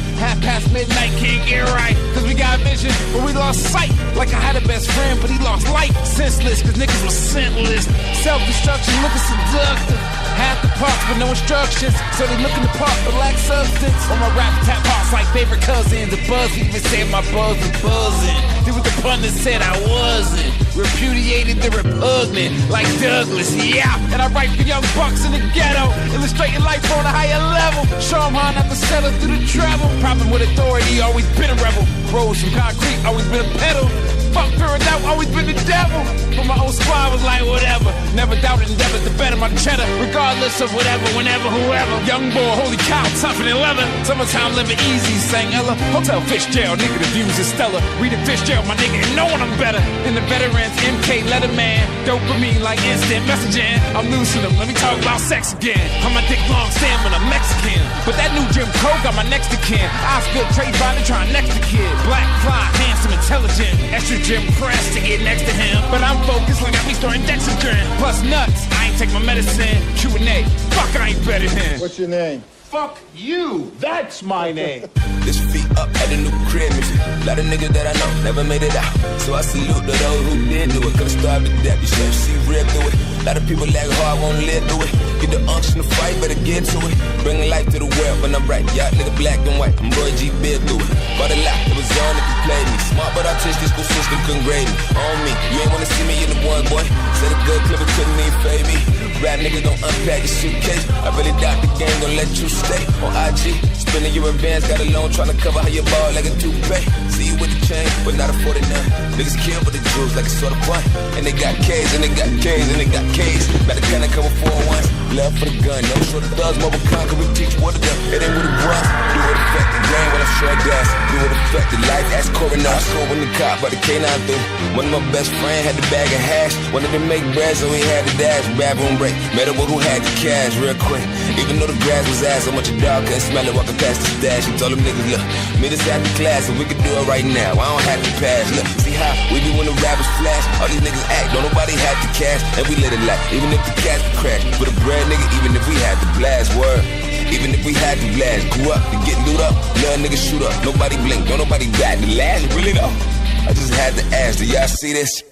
midnight, can't get right. Cause we got vision, but we lost sight. Like I had a best friend, but he lost life. Senseless, cause niggas was scentless. Self-destruction, looking seductive. Half the parts, but no instructions. So they looking the part, but lack substance. On my rap tap parts like favorite cousins. The buzz even said my buzz was buzzing. Did what the pundit said I wasn't. Repudiated the repugnant, like Douglas, yeah. And I write for young bucks in the ghetto, illustrating life on a higher level. Show them how not to settle through the travel. Problem with authority, always been a rebel. Rose from concrete, always been a pedal. Fuck fear and doubt, always been the devil. But my old squad was like whatever. Never doubted endeavors to better my cheddar. Regardless of whatever, whenever, whoever. Young boy, holy cow, tougher than leather. Summertime living easy, sang Ella. Hotel Fitzgerald, nigga, the views is stellar. Reading Fitzgerald, my nigga, and knowing I'm better than the veterans. MK, Letterman, dopamine like instant messaging. I'm losing them, let me talk about sex again. On my dick long stamina, Mexican. But that new Jim Crow got my next to kin. Oscar, Trayvon, trying next to kid. Black fly, handsome, intelligent. Extra Jim pressed to get next to him. But I'm focused like I be storing Dexedrine. Plus nuts, I ain't take my medicine. Q&A, fuck, I ain't better than. What's your name? Fuck you, that's my name. This feet up at the new crib. Lot of niggas that I know never made it out. So I salute to those who did do it. Could've starved to death, you should see real through it. Lot of people lag hard, won't live through it. Get the unction to fight, better get to it. Bring life to the world when I'm right. Y'all nigga black and white, I'm Roy G. Bill through it. But a lot, it was on if you played me. Smart but autistic, school system couldn't grade me. On me, you ain't wanna see me in the one, boy. Said a good clipper couldn't even fade me. Rap niggas don't unpack your suitcase. I really doubt the game gon' let you stay on IG. Spending your advance, got a loan tryna cover how you ball like a toupee. See you with the chain, but not afforded none. Niggas kill for the jewels like it's sort of fun. And they got K's, and they got K's, and they got K's. Better kinda cover 4-1s. Love for the gun, no short of thugs, mobile con, cause we teach what to do. It ain't what it was. Do what affect the game, what I sure does. Do what affect the life, that's coroner. I score when the cop, but the K9 through. One of my best friends had the bag of hash. Wanted to make bread, so he had to dash. Bad room break, met up with who had the cash real quick. Even though the grass was ass, so much a dog couldn't smell it walking past the stash. He told them niggas, look, meet us after class, and we could do it right now. I don't have to pass. Look, see how we be when the rappers flash. All these niggas act, don't nobody have to cash. And we let it laugh, even if the cash would crash. For the bread, nigga, even if we had to blast, word. Even if we had to blast, grew up to get loot up. Little niggas shoot up, nobody blink, don't nobody bat the last. Really though, I just had to ask, do y'all see this?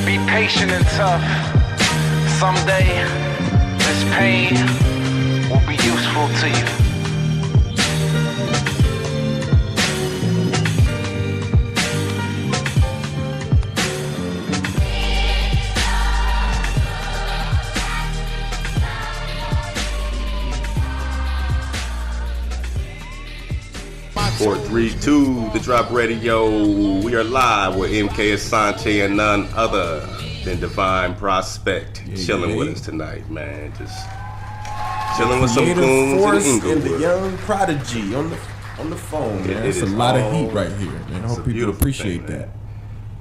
Be patient and tough. Someday, this pain will be useful to you. Four, 3, 2, the Drop Radio. We are live with MK Asante and none other than Divine Prospect. Chilling with us tonight, man. Just chilling with some goons in and the young prodigy on the phone, man. It's a lot of heat right here, man. I hope people appreciate that.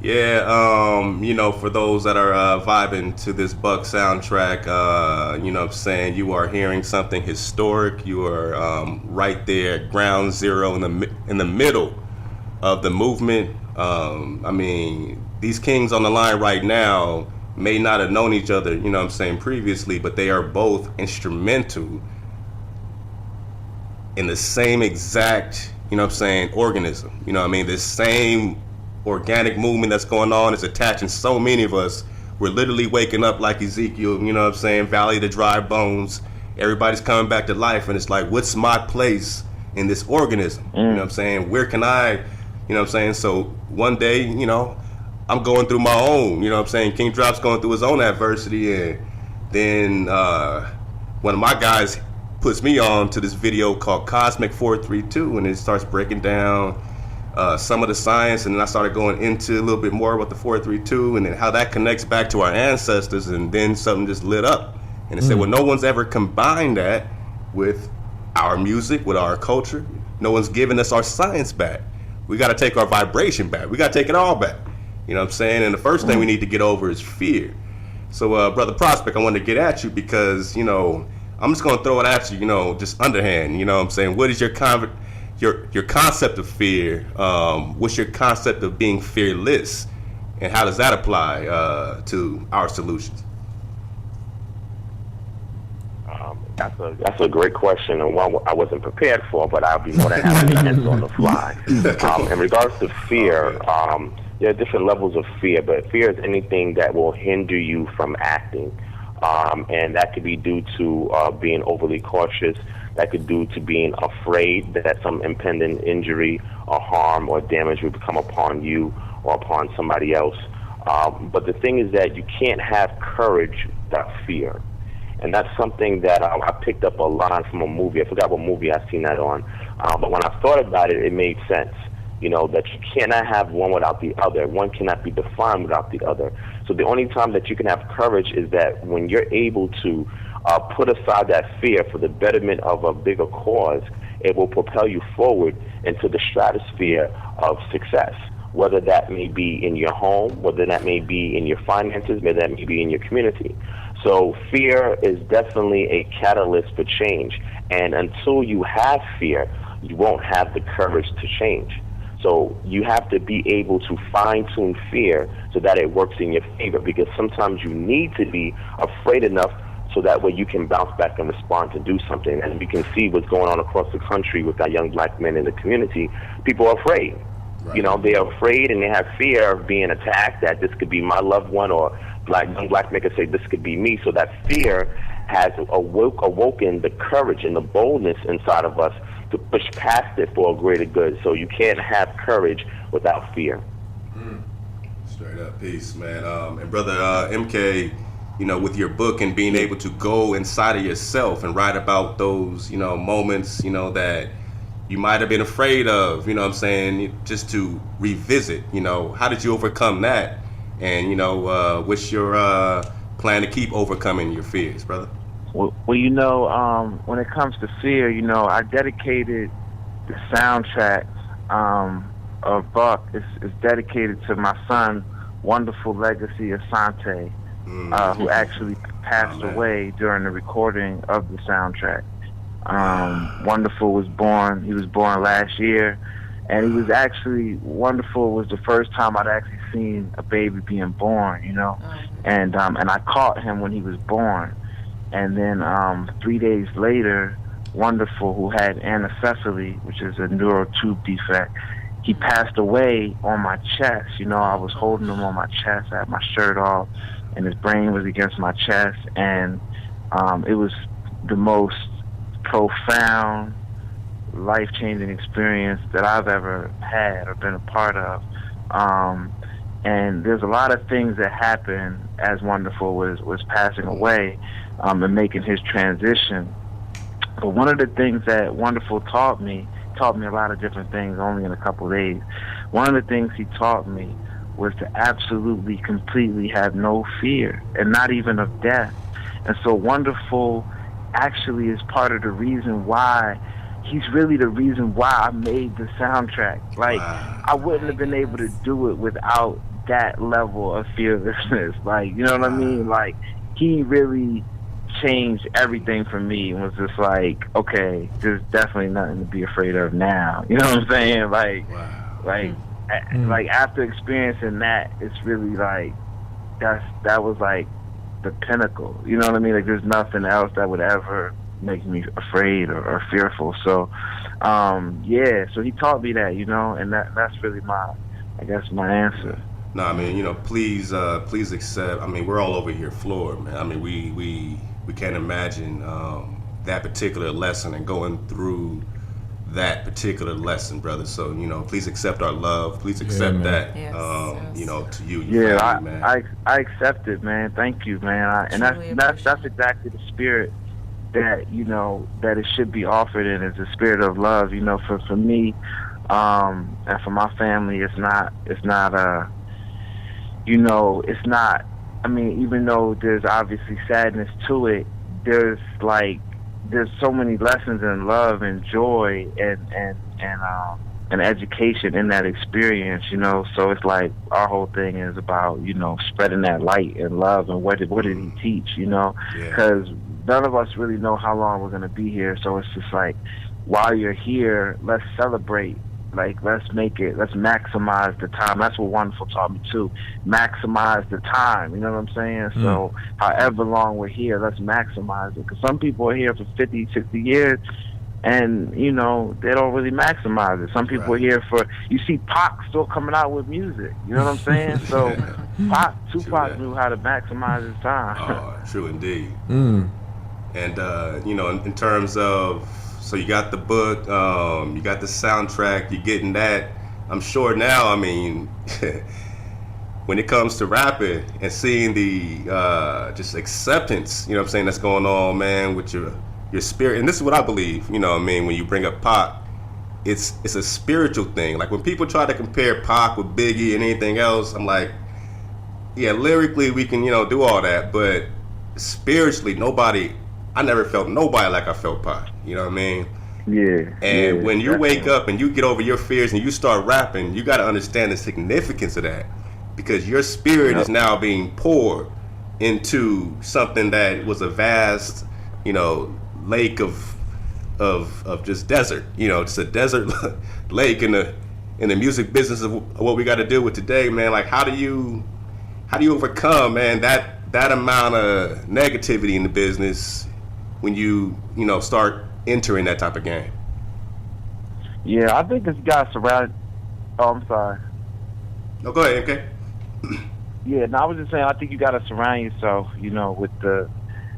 Yeah, you know, for those that are vibing to this Buck soundtrack, you know what I'm saying, you are hearing something historic. You are right there at ground zero in the middle of the movement. I mean, these kings on the line right now may not have known each other, you know what I'm saying, previously, but they are both instrumental in the same exact, you know what I'm saying, organism. You know what I mean? This same organic movement that's going on is attaching so many of us. We're literally waking up like Ezekiel, you know what I'm saying, Valley of the Dry Bones. Everybody's coming back to life, and it's like, what's my place in this organism? You know what I'm saying? Where can I, you know what I'm saying? So one day, you know, I'm going through my own, you know what I'm saying? King Drop's going through his own adversity, and then one of my guys puts me on to this video called Cosmic 432, and it starts breaking down some of the science, and then I started going into a little bit more about the 432 and then how that connects back to our ancestors, and then something just lit up. And it said, well, no one's ever combined that with our music, with our culture. No one's giving us our science back. We got to take our vibration back. We got to take it all back. You know what I'm saying? And the first thing we need to get over is fear. So, Brother Prospect, I wanted to get at you because, you know, I'm just going to throw it at you, you know, just underhand. You know what I'm saying? What is your concept of fear? What's your concept of being fearless? And how does that apply to our solutions? That's a great question, and one I wasn't prepared for, but I'll be more than happy to answer on the fly. In regards to fear, there are different levels of fear, but fear is anything that will hinder you from acting. And that could be due to being overly cautious. That could be due to being afraid that some impending injury or harm or damage will come upon you or upon somebody else. But the thing is that you can't have courage without fear. And that's something that I picked up a line from a movie. I forgot what movie I seen that on. But when I thought about it, it made sense. You know, that you cannot have one without the other. One cannot be defined without the other. So the only time that you can have courage is that when you're able to put aside that fear for the betterment of a bigger cause, it will propel you forward into the stratosphere of success, whether that may be in your home, whether that may be in your finances, whether that may be in your community. So fear is definitely a catalyst for change. And until you have fear, you won't have the courage to change. So you have to be able to fine-tune fear so that it works in your favor, because sometimes you need to be afraid enough so that way you can bounce back and respond to do something. And we can see what's going on across the country with our young black men in the community. People are afraid. Right. You know, they are afraid and they have fear of being attacked, that this could be my loved one, or young black men could say this could be me. So that fear has awoken the courage and the boldness inside of us to push past it for a greater good. So you can't have courage without fear. Straight up, peace, man. And brother MK, you know, with your book and being able to go inside of yourself and write about those, you know, moments, you know, that you might have been afraid of, you know what I'm saying, just to revisit, you know, how did you overcome that? And, you know, what's your plan to keep overcoming your fears, brother? Well, you know, when it comes to fear, you know, I dedicated the soundtrack of Buck. It's dedicated to my son, Wonderful Legacy Asante, who actually passed away during the recording of the soundtrack. Wonderful was born. He was born last year, and he was actually, Wonderful was the first time I'd actually seen a baby being born, you know, and I caught him when he was born. And then 3 days later, Wonderful, who had anencephaly, which is a neural tube defect, he passed away on my chest. You know, I was holding him on my chest. I had my shirt off, and his brain was against my chest. And it was the most profound, life-changing experience that I've ever had or been a part of. And there's a lot of things that happened as Wonderful was passing away and making his transition. But one of the things that Wonderful taught me a lot of different things only in a couple of days. One of the things he taught me was to absolutely, completely have no fear, and not even of death. And so Wonderful actually is part of the reason why, he's really the reason why I made the soundtrack. Like, I wouldn't have been able to do it without that level of fearlessness. Like, you know what I mean? Like, he really changed everything for me and was just like, okay, there's definitely nothing to be afraid of now. You know what I'm saying? Like after experiencing that, it's really like, that was like the pinnacle. You know what I mean? Like, there's nothing else that would ever make me afraid or fearful. So, yeah, so he taught me that, you know, and that's really my answer. No, I mean, you know, please accept. I mean, we're all over here floored, man. I mean, we can't imagine that particular lesson and going through that particular lesson, brother. So, please accept our love. Please accept that, yes. To you. Your family, man. I accept it, man. Thank you, man. And that's exactly the spirit that, that it should be offered in, is the spirit of love. For me, and for my family, it's not, I mean, even though there's obviously sadness to it, there's so many lessons in love and joy and education in that experience, so it's like our whole thing is about, spreading that light and love. And what did he teach, because none of us really know how long we're going to be here. So it's just like, while you're here, let's celebrate. Let's maximize the time. That's what Wonderful taught me too. Maximize the time. You know what I'm saying? So however long we're here, let's maximize it. Because some people are here for 50, 60 years, and, they don't really maximize it. Some people are here for, you see Pac still coming out with music. You know what I'm saying? So Tupac knew how to maximize his time. Oh, true indeed. And, in terms of, so you got the book, you got the soundtrack, you're getting that. I'm sure now, I mean, when it comes to rapping and seeing the just acceptance, that's going on, man, with your spirit. And this is what I believe, when you bring up Pac, it's a spiritual thing. Like when people try to compare Pac with Biggie and anything else, I'm like, yeah, lyrically we can, do all that, but spiritually I never felt nobody like I felt Pac. You know what I mean? Yeah. And when you wake up and you get over your fears and you start rapping, you got to understand the significance of that, because your spirit is now being poured into something that was a vast, lake of just desert. It's a desert lake in the music business of what we got to deal with today, man. Like, how do you overcome, man, that amount of negativity in the business when you start entering that type of game? Yeah, I think it's got surrounded. Oh, I'm sorry. No, go ahead, okay. Yeah, no, I was just saying, I think you got to surround yourself, with the,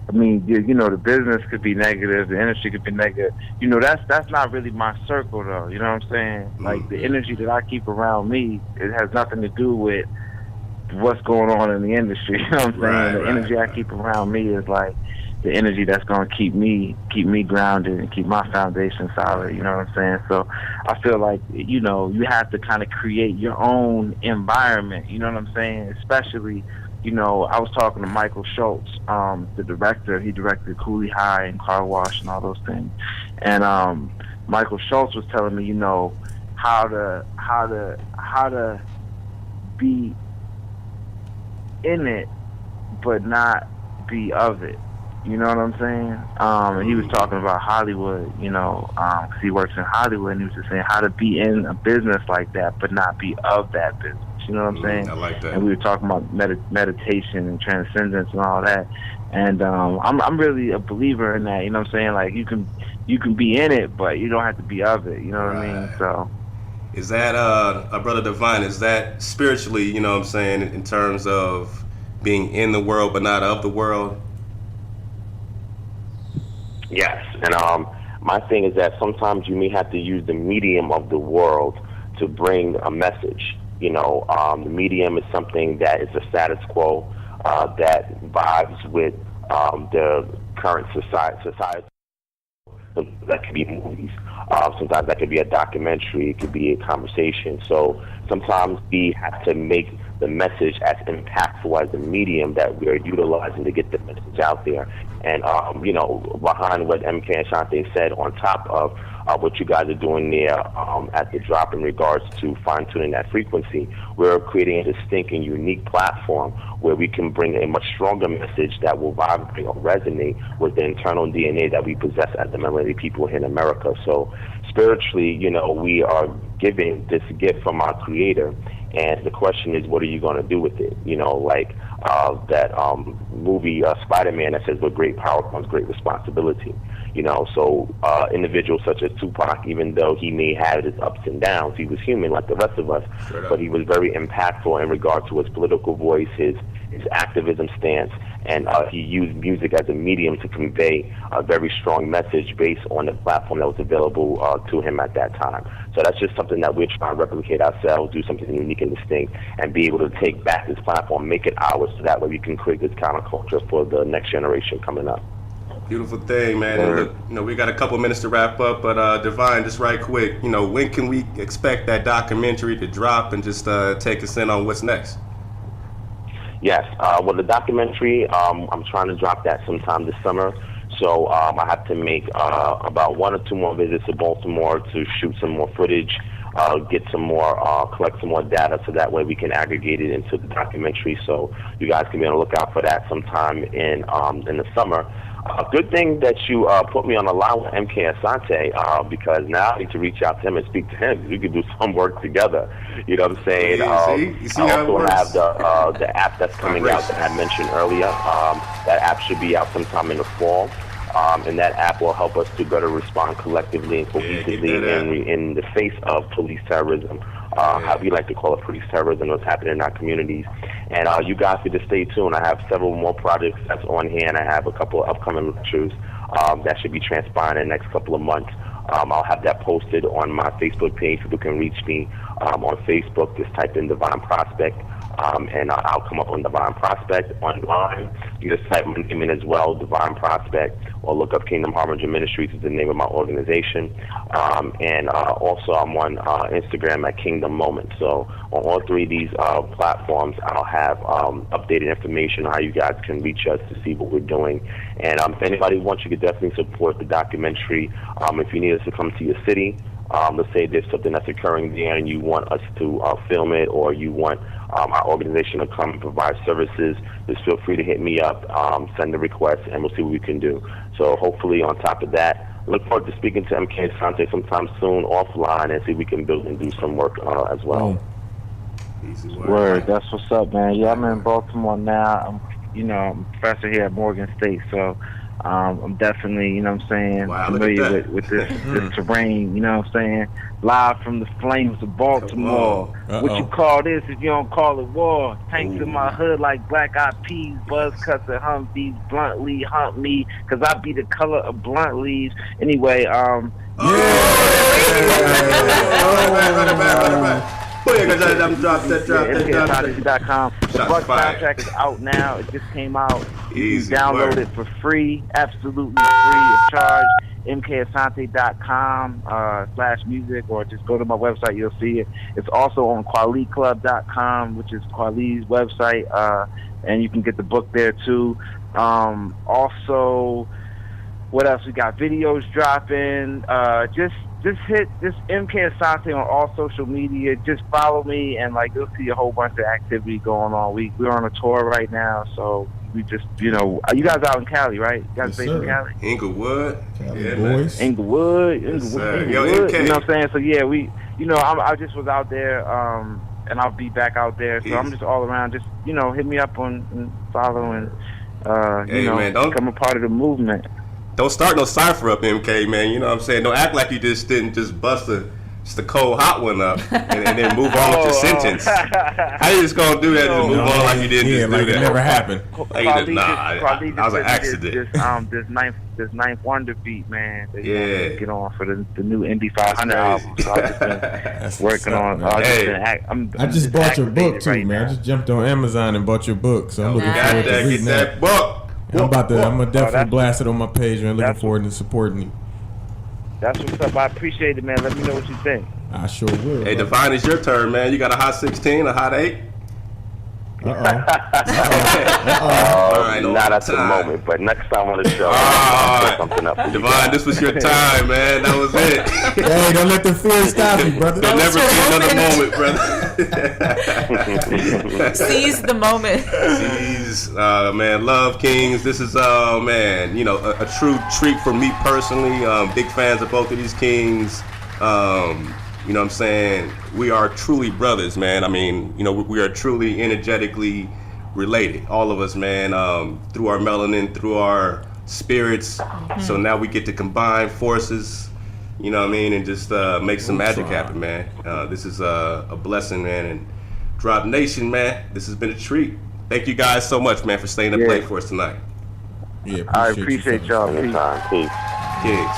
the business could be negative, the industry could be negative. That's not really my circle, though. You know what I'm saying? Like, the energy that I keep around me, it has nothing to do with what's going on in the industry. You know what I'm saying? The energy I keep around me is like the energy that's going to keep me grounded and keep my foundation solid. You know what I'm saying? So I feel like, you have to kind of create your own environment. You know what I'm saying? Especially, I was talking to Michael Schultz, the director. He directed Cooley High and Car Wash and all those things. And Michael Schultz was telling me, how to be in it, but not be of it. You know what I'm saying? And he was talking about Hollywood, because he works in Hollywood, and he was just saying how to be in a business like that, but not be of that business. You know what I'm saying? I like that. And we were talking about meditation and transcendence and all that. And I'm really a believer in that. You know what I'm saying? Like you can be in it, but you don't have to be of it. You know what I mean? So. Is that, Brother Divine, is that spiritually, what I'm saying, in terms of being in the world but not of the world? Yes, and my thing is that sometimes you may have to use the medium of the world to bring a message. The medium is something that is the status quo, that vibes with the current society. That could be movies. Sometimes that could be a documentary. It could be a conversation. So sometimes we have to make the message as impactful as the medium that we are utilizing to get the message out there. And, behind what MK Asante said, on top of what you guys are doing there at the drop in regards to fine-tuning that frequency, we're creating a distinct and unique platform where we can bring a much stronger message that will vibrate or resonate with the internal DNA that we possess as the melanated people here in America. So spiritually, we are giving this gift from our Creator, and the question is, what are you going to do with it? That movie Spider-Man that says with great power comes great responsibility. So individuals such as Tupac, even though he may have his ups and downs, he was human like the rest of us, but he was very impactful in regard to his political voice, his activism stance, and he used music as a medium to convey a very strong message based on the platform that was available to him at that time. So that's just something that we're trying to replicate ourselves, do something unique and distinct, and be able to take back this platform, make it ours, so that way we can create this counterculture for the next generation coming up. Beautiful thing, man. And look, we got a couple minutes to wrap up, but Divine, just right quick, when can we expect that documentary to drop, and just take us in on what's next? Yes, well, the documentary, I'm trying to drop that sometime this summer. So I have to make about 1 or 2 more visits to Baltimore to shoot some more footage, get some more, collect some more data, so that way we can aggregate it into the documentary. So you guys can be on the lookout for that sometime in the summer. Good thing that you put me on the line with MK Asante, because now I need to reach out to him and speak to him. We could do some work together. You know what I'm saying? You see I how it also works? have the app that's coming out that I mentioned earlier. That app should be out sometime in the fall. And that app will help us to better respond collectively and cohesively in the face of police terrorism. How we like to call it, police terrorism, what's happening in our communities. And you guys need to stay tuned. I have several more projects that's on hand. I have a couple of upcoming lectures that should be transpiring in the next couple of months. I'll have that posted on my Facebook page. People can reach me on Facebook. Just type in Divine Prospect, and I'll come up on Divine Prospect online. You just type my name in as well, Divine Prospect, or look up Kingdom Harbinger Ministries is the name of my organization. And also I'm on Instagram at Kingdom Moment. So on all 3 of these platforms, I'll have updated information on how you guys can reach us to see what we're doing. And if anybody wants, you could definitely support the documentary. If you need us to come to your city, let's say there's something that's occurring there and you want us to film it, or you want our organization to come and provide services, just feel free to hit me up, send a request, and we'll see what we can do. So hopefully on top of that, look forward to speaking to MK Asante sometime soon offline and see if we can build and do some work as well. Easy word. Word, that's what's up, man. Yeah, I'm in Baltimore now. I'm a professor here at Morgan State, so I'm definitely, familiar with this terrain, you know what I'm saying? Live from the flames of Baltimore. What you call this if you don't call it war? Tanks in my hood like black eyed peas, buzz cuts and Humvees, bluntly hunt me, cause I be the color of blunt leaves. Anyway, Run it back. MKAsante.com. The Buck soundtrack is out now. It just came out. You can download it for free, absolutely free of charge. MKAsante.com /music, or just go to my website. You'll see it. It's also on QualiClub.com, which is Quali's website, and you can get the book there too. Also, what else? We got videos dropping. Just hit this MK Asante on all social media. Just follow me, and you'll see a whole bunch of activity going on. We're on a tour right now, so we just you guys out in Cali, right? You guys based in Cali? Inglewood, Cali boys. Inglewood. Yo, MK. MK. You know what I'm saying? So yeah, I just was out there, and I'll be back out there. So I'm just all around. Just hit me up and follow and man, become a part of the movement. Don't start no cipher up, MK, man. You know what I'm saying? Don't act like you just didn't just bust a cold hot one up and then move on with your sentence. How you just gonna do that and move on like you didn't just do that? It never happened. That was an accident. This ninth wonder beat, man. That get on for the new Indie 500 album. So I've just been working on. I just bought your book too, man. I just jumped on Amazon and bought your book, so I'm looking forward to reading that book. I'm gonna definitely blast it on my page, man. Looking forward to supporting you. That's what's up. I appreciate it, man. Let me know what you think. I sure will. Hey, Divine, it's your turn, man. You got a hot 16, a hot 8? Not at the moment, but next time on the show, something up. Divine, this was your time, man. That was it. Hey, don't let the fear stop you, brother. There'll never be another moment, brother. Seize the moment. Seize, man. Love Kings. This is, man, a true treat for me personally. Big fans of both of these kings. You know what I'm saying? We are truly brothers, man. I mean, we are truly energetically related. All of us, man, through our melanin, through our spirits. Mm-hmm. So now we get to combine forces, you know what I mean, and just make some magic happen, man. This is a blessing, man. And Drop Nation, man, this has been a treat. Thank you guys so much, man, for staying up late for us tonight. Yeah, I appreciate y'all. Peace. Kings.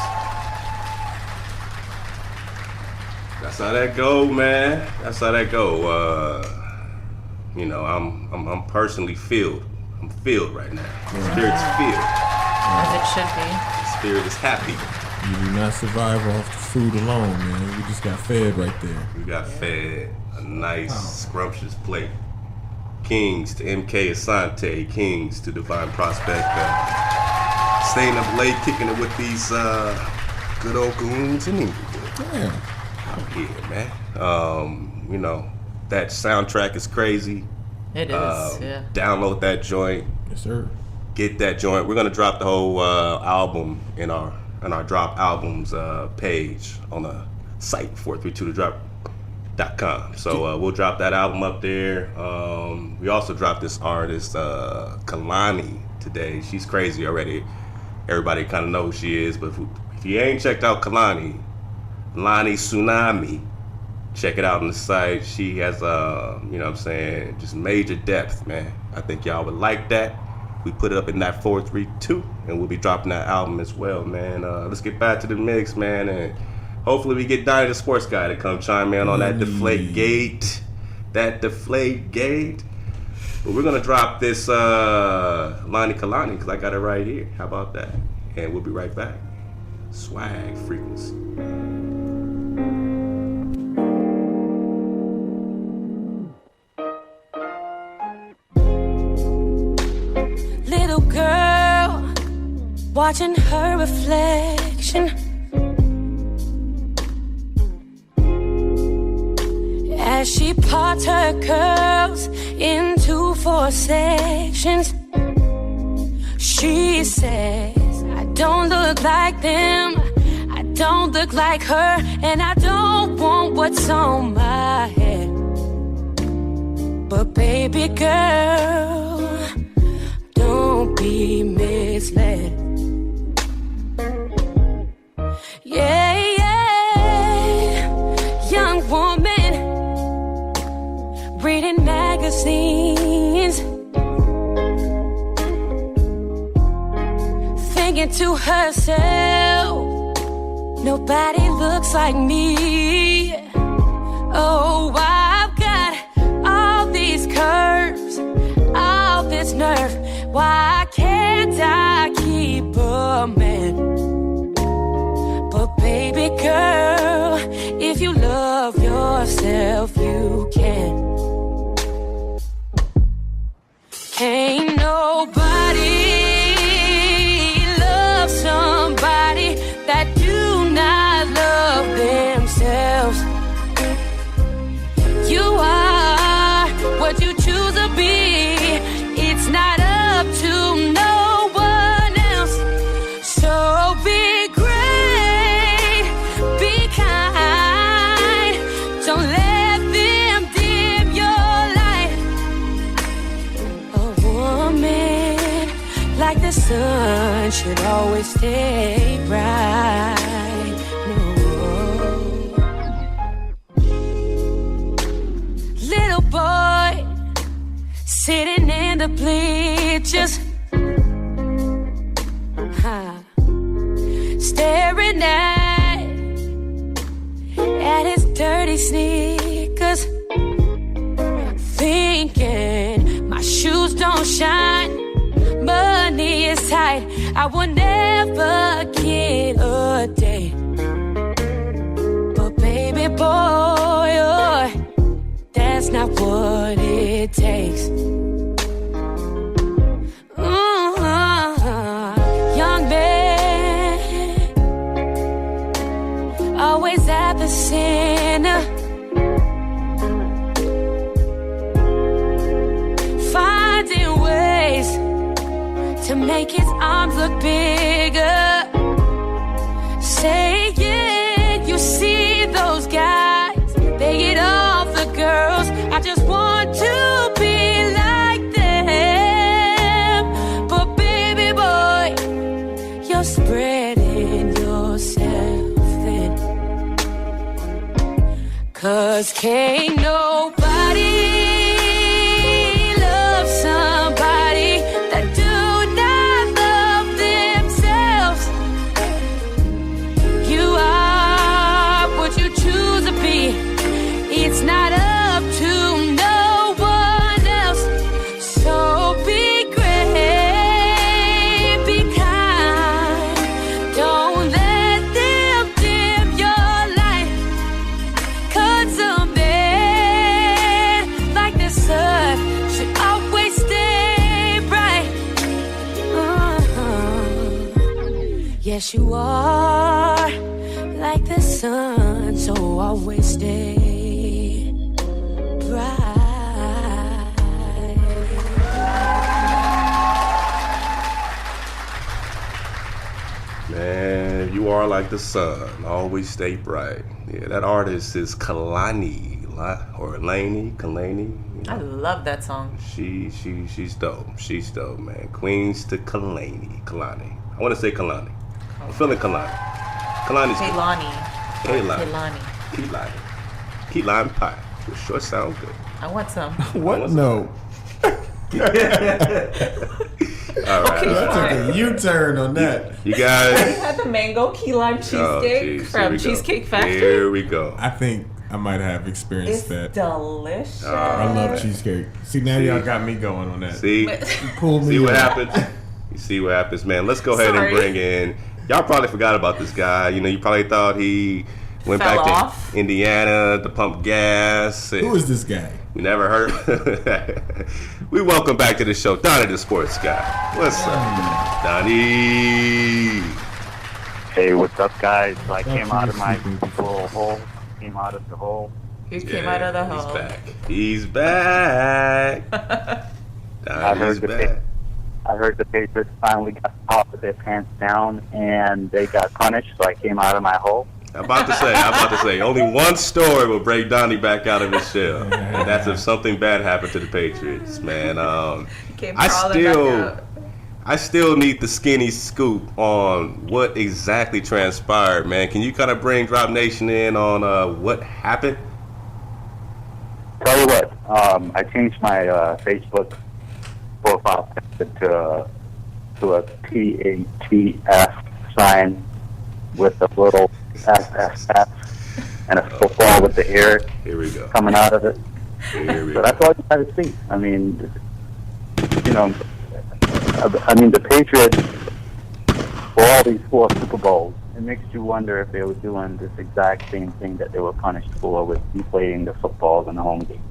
That's how that go, man. That's how that go. You know, I'm personally filled. I'm filled right now. Spirit's filled. As it should be. Spirit is happy. You do not survive off the food alone, man. We just got fed right there. We got fed a nice, scrumptious plate. Kings to MK Asante, Kings to Divine Prospect. Staying up late, kicking it with these good old goons and Inglewood. Damn. Out here, man. You know, that soundtrack is crazy. It is, yeah. Download that joint. Yes, sir. Get that joint. We're gonna drop the whole album in our drop albums page on the site 432thedrop.com. So we'll drop that album up there. We also dropped this artist Kalani today. She's crazy already. Everybody kind of knows who she is, but if you ain't checked out Kalani Tsunami, check it out on the site. She has you know what I'm saying, just major depth, man. I think y'all would like that. We put it up in that 432, and we'll be dropping that album as well, man. Let's get back to the mix, man, and hopefully we get Donnie the Sports Guy to come chime in on that Deflate Gate. But we're gonna drop this Lani Kalani, because I got it right here. How about that? And we'll be right back. Swag Frequency. Little girl, watching her reflection as she parts her curls into 4 sections. She says, I don't look like them, I don't look like her, and I don't want what's on my head. But baby girl, don't be misled. Yeah, young woman, reading magazines, thinking to herself, nobody looks like me. Oh, I've got all these curves, all this nerve. Why can't I keep a man? But baby girl, if you love yourself, you can. Ain't nobody love somebody that do not love themselves. You are what you choose to be. It's not up to no one else. So be great, be kind. Don't let them dim your light. A woman like the sun should always stay bright. Little boy sitting in the bleachers, staring at his dirty sneakers, thinking my shoes don't shine, money is tight, I will never get a date. But baby boy, oh, that's not what it takes. Young man, always at the center, finding ways to make his arms look bigger. Saying you see those guys, they get off the girls. I just want to be like them. But baby boy, you're spreading yourself thin. 'Cause can't nobody love someone Yes, you are like the sun, so always stay bright. Man, you are like the sun, always stay bright. Yeah, that artist is Kalani, or Kalani. I love that song. She's dope. She's dope, man. Queens to Kalani. I want to say Kalani. I'm feeling Kalani. Kalani's Key lime pie. It sure sounds good. I want some. What? No. All right. Okay, I took a U-turn on that. You guys. Have you had the mango key lime cheesesteak from Cheesecake Factory? Here we go. I think I might have experienced that. Delicious. I love cheesecake. See, now y'all got me going on that. See? See what happens? You see what happens, man. Let's go ahead and bring in. Y'all probably forgot about this guy. You know, you probably thought he went back to Indiana to pump gas. Who is this guy? We never heard. We welcome back to the show, Donnie the Sports Guy. What's up, Donnie? Hey, what's up, guys? So I came out of my little hole. Came out of the hole. He came out of the hole. He's back. I heard the Patriots finally got off with their pants down and they got punished, so I came out of my hole. I'm about to say, only one story will break Donnie back out of his shell, and that's if something bad happened to the Patriots, man. I still need the skinny scoop on what exactly transpired, man. Can you kind of bring Drop Nation in on what happened? Tell you what, I changed my Facebook profile to a PATF sign with a little SSF and a football with the air coming out of it. So that's all you got to see. I mean, the Patriots, for all these 4 Super Bowls, it makes you wonder if they were doing this exact same thing that they were punished for with deflating the footballs in the home games.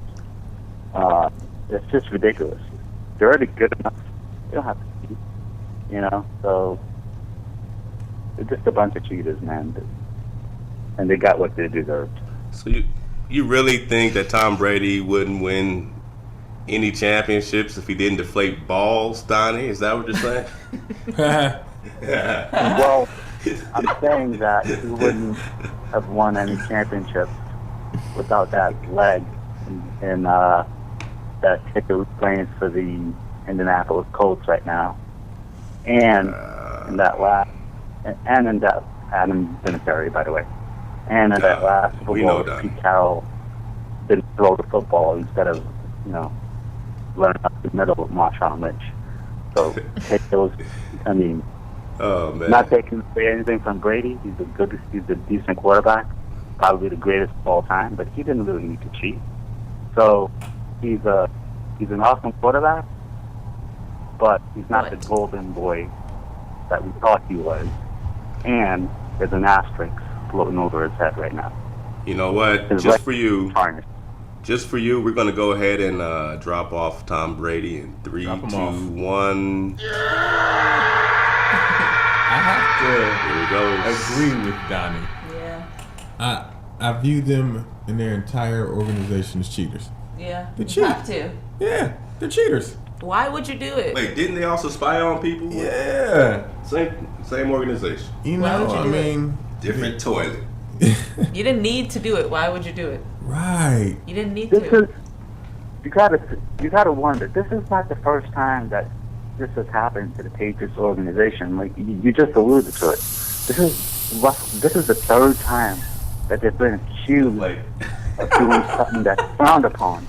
It's just ridiculous. They're already good enough. They don't have to cheat, so they're just a bunch of cheaters, man. And they got what they deserved. So you really think that Tom Brady wouldn't win any championships if he didn't deflate balls, Donnie? Is that what you're saying? Well, I'm saying that he wouldn't have won any championships without that leg and that kicker who's playing for the Indianapolis Colts right now, and in that last, and in that Adam Vinatieri, by the way, and in that last Super Bowl, Pete Carroll didn't throw the football instead of running up the middle of Marshawn Lynch. So take those. I mean, not taking away anything from Brady. He's a decent quarterback, probably the greatest of all time. But he didn't really need to cheat. So he's an awesome quarterback, but he's not the golden boy that we thought he was. And there's an asterisk floating over his head right now. You know what? Just for you, we're going to go ahead and drop off Tom Brady in 3, 2, 1. I have to agree with Donnie. Yeah. I view them and their entire organization as cheaters. Yeah. They you cheat. have to. Yeah, they're cheaters. Why would you do it? Wait, didn't they also spy on people? Yeah. Same organization. Why would you do it? Different toilet. You didn't need to do it. Why would you do it? Right. You didn't need to. You gotta wonder. This is not the first time that this has happened to the Patriots organization. Like you just alluded to it. This is the 3rd time that they've been accused of doing something that's frowned upon,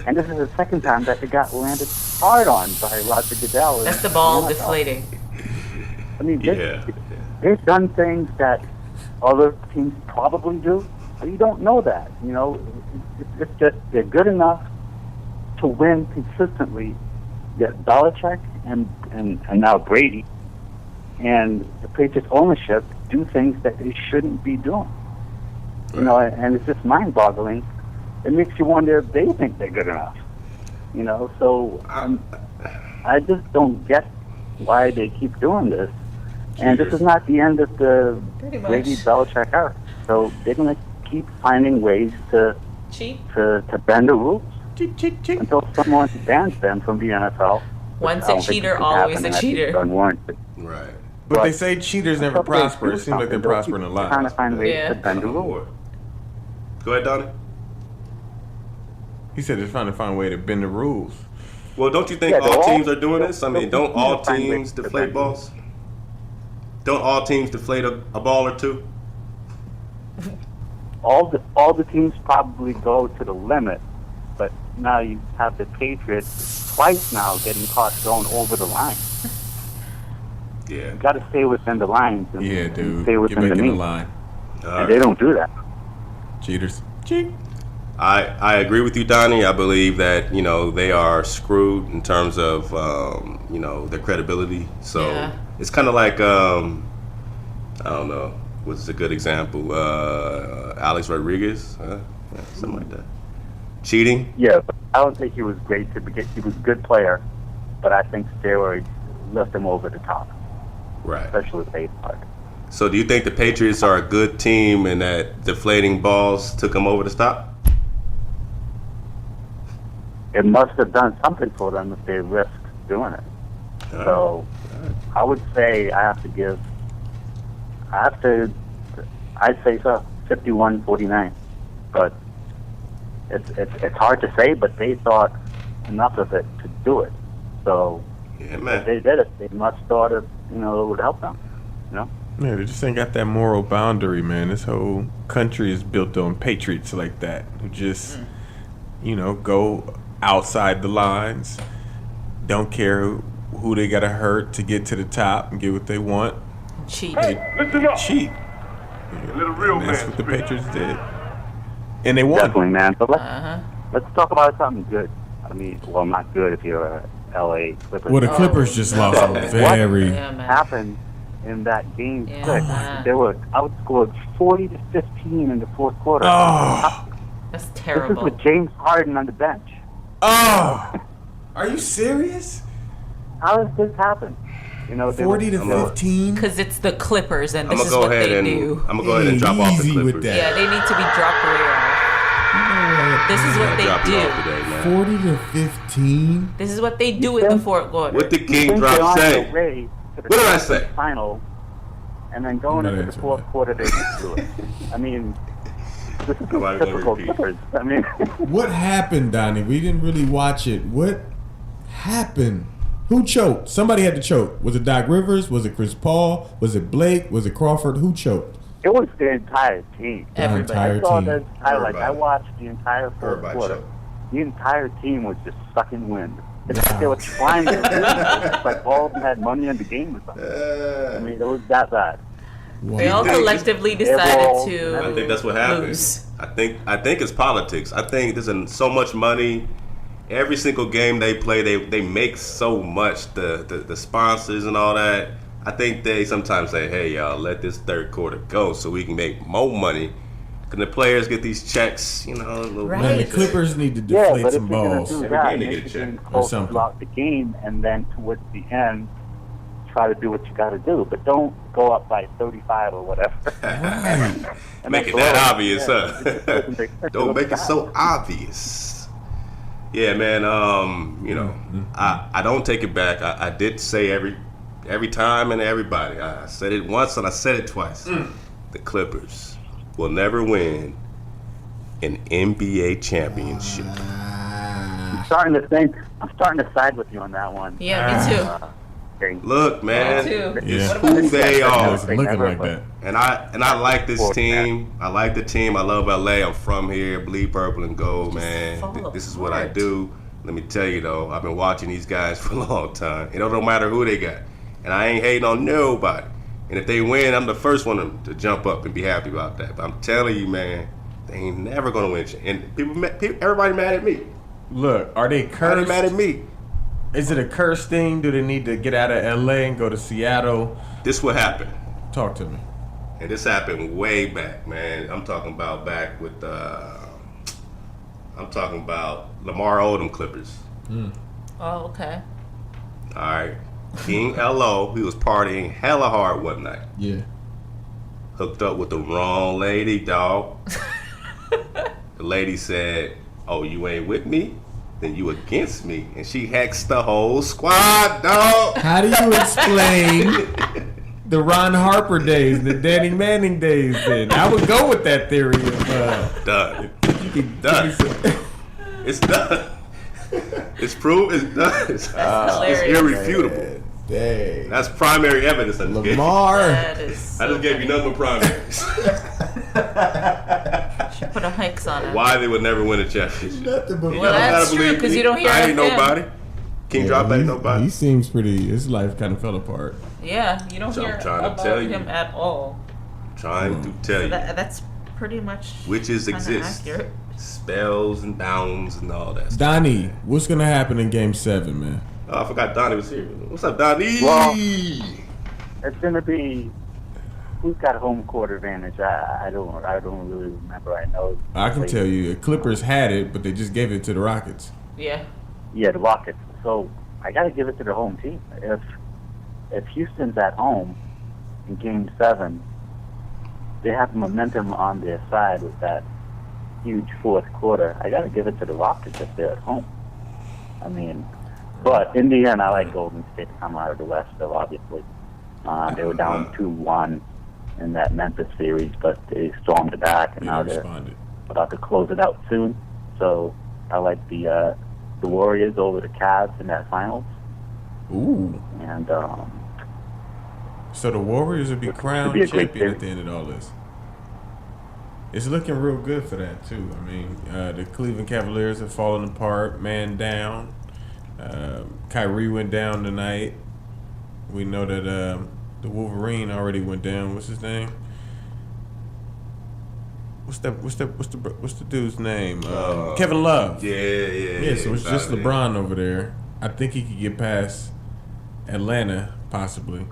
and this is the 2nd time that they got landed hard on by Roger Goodell. That's the ball deflating. I mean, they've done things that other teams probably do, but you don't know that. It's just they're good enough to win consistently. Yet Belichick and now Brady and the Patriots ownership do things that they shouldn't be doing. And it's just mind-boggling. It makes you wonder if they think they're good enough. So I just don't get why they keep doing this. And this is not the end of the Pretty much. Brady Belichick era. So they're going to keep finding ways to cheat, to bend the rules until someone bans them from the NFL. Once a cheater, always a cheater. Unwarranted. Right. But they say cheaters never prosper. It seems like they're prospering a lot. Trying to find ways to bend the rules. Go ahead, Donnie. He said they're trying to find a way to bend the rules. Well, don't you think all teams are doing this? I mean, don't all teams deflate balls? Don't all teams deflate a ball or two? All the teams probably go to the limit, but now you have the Patriots twice now getting caught going over the line. Yeah. You got to stay within the lines. And, Yeah, dude. and stay Get within back the in the meat. line. And they don't do that. Cheaters. Cheat. I agree with you, Donnie. I believe that, they are screwed in terms of, their credibility. So it's kind of like, I don't know, what's a good example? Alex Rodriguez, something like that. Cheating? Yeah, but I don't think he was great to begin. He was a good player, but I think steroids left him over the top. Right. Especially with baseball. So do you think the Patriots are a good team and that deflating balls took them over the top? It must have done something for them if they risked doing it. So I would say I'd say so, 51-49. But it's hard to say, but they thought enough of it to do it. So yeah, man. If they did it, they must thought it would help them. Yeah, they just ain't got that moral boundary, man. This whole country is built on patriots like that who just, go outside the lines, don't care who they gotta hurt to get to the top and get what they want. Cheat. Listen up. Cheat. Let a real And that's man what the speak. Patriots did. And they won. Definitely, man. But let's talk about something good. I mean, well, not good if you're a LA Clippers. Well, the Clippers just lost a very. What happened in that game 6? They were outscored 40-15 in the fourth quarter. That's This terrible. is with James Harden on the bench. Oh, are you serious? How does this happen? 40-15. Because it's the Clippers, and this I'm is gonna what go ahead they and do. I'm gonna go ahead and drop off the Easy with Clippers. that. Yeah, they need to be dropped way off. This is what Drop it they off do. today, man. 40-15. This is what they do in the fourth quarter. What the King Think drop they're on say? their way to the What did I say? Final, and then going into the fourth quarter, they just do it. I mean, this is Nobody gonna typical repeat. Clippers. I mean, What happened, Donnie? We didn't really watch it. What happened? Who choked? Somebody had to choke. Was it Doc Rivers? Was it Chris Paul? Was it Blake? Was it Crawford? Who choked? it was the entire team. The entire I saw team. the highlights. I Everybody. watched the entire fourth Everybody quarter. choked. The entire team was just sucking wind. It's like they were trying to win. It's like all of them had money in the game or something. I mean, it was that bad. They all think- collectively all- decided to I think that's what happened. lose. I think it's politics. I think there's so much money. Every single game they play, they make so much. The sponsors and all that. I think they sometimes say, "Hey, y'all, let this third quarter go so we can make more money." Can the players get these checks? A little Right. Man, the Clippers need to Yeah, deflate but if some you're going balls. to do Every that, game they make get a the check game or close something. throughout the game, and then towards the end, try to do what you got to do. But don't go up by 35 or whatever. And Make it that's that all. obvious, Yeah, huh? it doesn't make sense. Don't make it so obvious. Yeah, man. I don't take it back. I did say every time and everybody. I said it once and I said it twice. The Clippers will never win an NBA championship. I'm starting to side with you on that one. Yeah, me too. Okay. Look, man, Me too. it's Yeah. who they are. It's looking like that. And I like this team. I like the team. I love LA. I'm from here. Bleed purple and gold, man. fall This is what I apart. do. Let me tell you though, I've been watching these guys for a long time. It don't matter who they got, and I ain't hating on nobody. And if they win, I'm the first one to jump up and be happy about that. But I'm telling you, man, they ain't never gonna win. And everybody mad at me. Look, are they Everybody cursed? mad at me. Is it a curse thing? Do they need to get out of LA and go to Seattle? This what happened. Talk to me. And this happened way back, man. I'm talking about back with I'm talking about Lamar Odom Clippers. Oh, okay. All right. King L.O., he was partying hella hard one night. Yeah. Hooked up with the wrong lady, dog. The lady said, "Oh, you ain't with me? Then you against me." And she hexed the whole squad, dog. How do you explain the Ron Harper days, the Danny Manning days then? I would go with that theory of done. Done. It's done. It's proved. It's done. It's irrefutable. Dang. That's primary evidence. Lamar. I just gave you nothing but primaries. Should put a hikes on it. Why they would never win a championship? Nothing but well, that's true because you don't hear. I ain't nobody. King Drop ain't nobody. He seems pretty. His life kind of fell apart. Yeah, you don't hear about him at all. Trying to tell you. That's pretty much. Witches exist. Accurate. Spells and downs and all that stuff. Donnie, what's gonna happen in Game 7, man? Oh, I forgot Donnie was here. What's up, Donnie? Well, it's gonna be who's got home court advantage. I don't really remember. I know. I can tell you, the Clippers had it, but they just gave it to the Rockets. Yeah. Yeah, the Rockets. So I got to give it to the home team. If Houston's at home in Game 7, they have momentum on their side with that huge fourth quarter. I got to give it to the Rockets if they're at home. I mean, but in the end, I like Golden State to come out of the West, though, obviously. They were down 2-1 in that Memphis series, but they stormed it back, and now they're about to close it out soon. So I like the Warriors over the Cavs in that finals. Ooh. And so the Warriors will be crowned champion at the end of all this. It's looking real good for that too. I mean, the Cleveland Cavaliers have fallen apart, man down. Kyrie went down tonight. We know that the Wolverine already went down. What's his name? What's the dude's name? Kevin Love. Yeah. So it's just LeBron over there. I think he could get past Atlanta, possibly.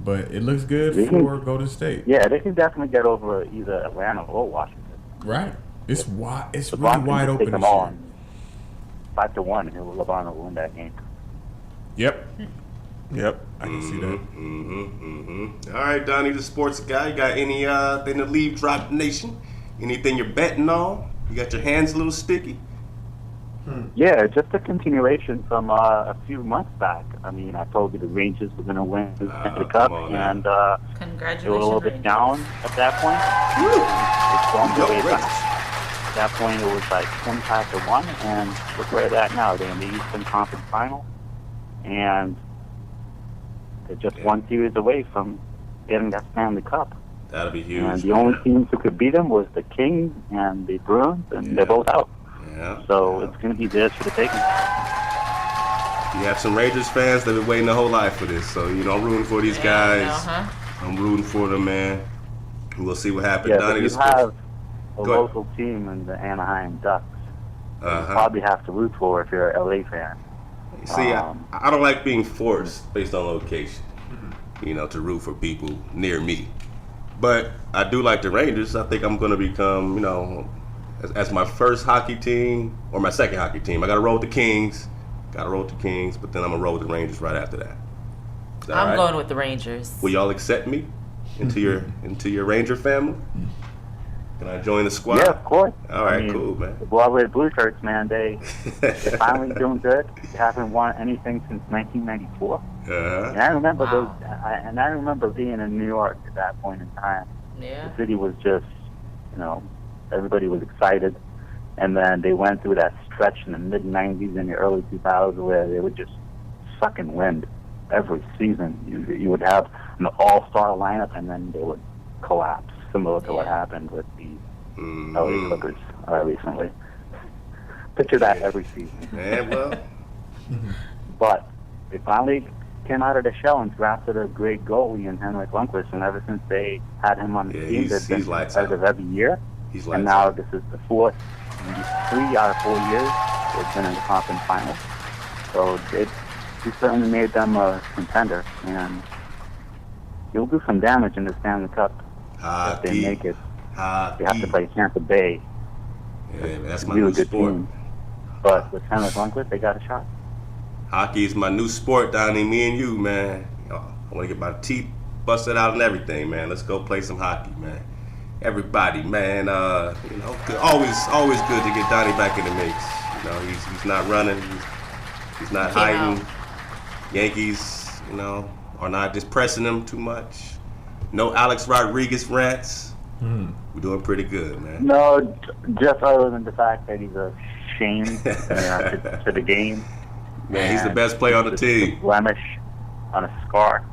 But it looks good for Golden State. Yeah, they can definitely get over either Atlanta or Washington. Right. It's wide. It's LeBron really wide open. Take them all 5-1, and LeBron will win that game. Yep. I can see that. All right, Donnie, the sports guy. You got anything to leave Drop Nation? Anything you're betting on? You got your hands a little sticky? Yeah, just a continuation from a few months back. I mean, I told you the Rangers were going to win the Cup, and they were a little bit down at that point. They stormed their way back. At that point, it was like 25-1, and look where they're at now. They're in the Eastern Conference Final, and they're just one series away from getting that Stanley Cup. That'll be huge. And the only teams who could beat them was the Kings and the Bruins, and they're both out. So it's going to be theirs for the taking. You have some Rangers fans that have been waiting their whole life for this. So, I'm rooting for these guys. I'm rooting for them, man. We'll see what happens. Yeah, but you have a local team in the Anaheim Ducks. You probably have to root for if you're an LA fan. See, I don't like being forced based on location, to root for people near me. But I do like the Rangers. I think I'm going to become, as my first hockey team or my second hockey team. I got to roll with the Kings. But then I'm going to roll with the Rangers right after that. I'm going with the Rangers. Will y'all accept me into your Ranger family? Can I join the squad? Yeah, of course. All right, cool, man. The Blood Blue Shirts, man, they're finally doing good. They haven't won anything since 1994. And I remember I remember being in New York at that point in time. Yeah. The city was just, everybody was excited. And then they went through that stretch in the mid-'90s and the early 2000s where they would just sucking wind every season. You would have an all-star lineup, and then they would collapse, similar to what happened with the LA Clippers recently. Picture that every season. But they finally came out of the shell and drafted a great goalie in Henrik Lundqvist, and ever since they had him on the team, they've been competitive every year. And now this is the fourth, maybe 3 out of 4 years they've been in the conference finals. So he certainly made them a contender, and he'll do some damage in the Stanley Cup if they make it. They have to play Tampa Bay. Yeah, man, that's my new sport. Team. But with Henrik Lundqvist, they got a shot. All right, cool, man. Hockey is my new sport, Donnie. Me and you, man. I want to get my teeth busted out and everything, man. Let's go play some hockey, man. Everybody, man. Always good to get Donnie back in the mix. He's not running. He's not hiding. Yankees, are not just pressing him too much. No Alex Rodriguez rants. We're doing pretty good, man. No, just other than the fact that he's a shame to the game. Man, he's the best player on the team. Blemish on a scar.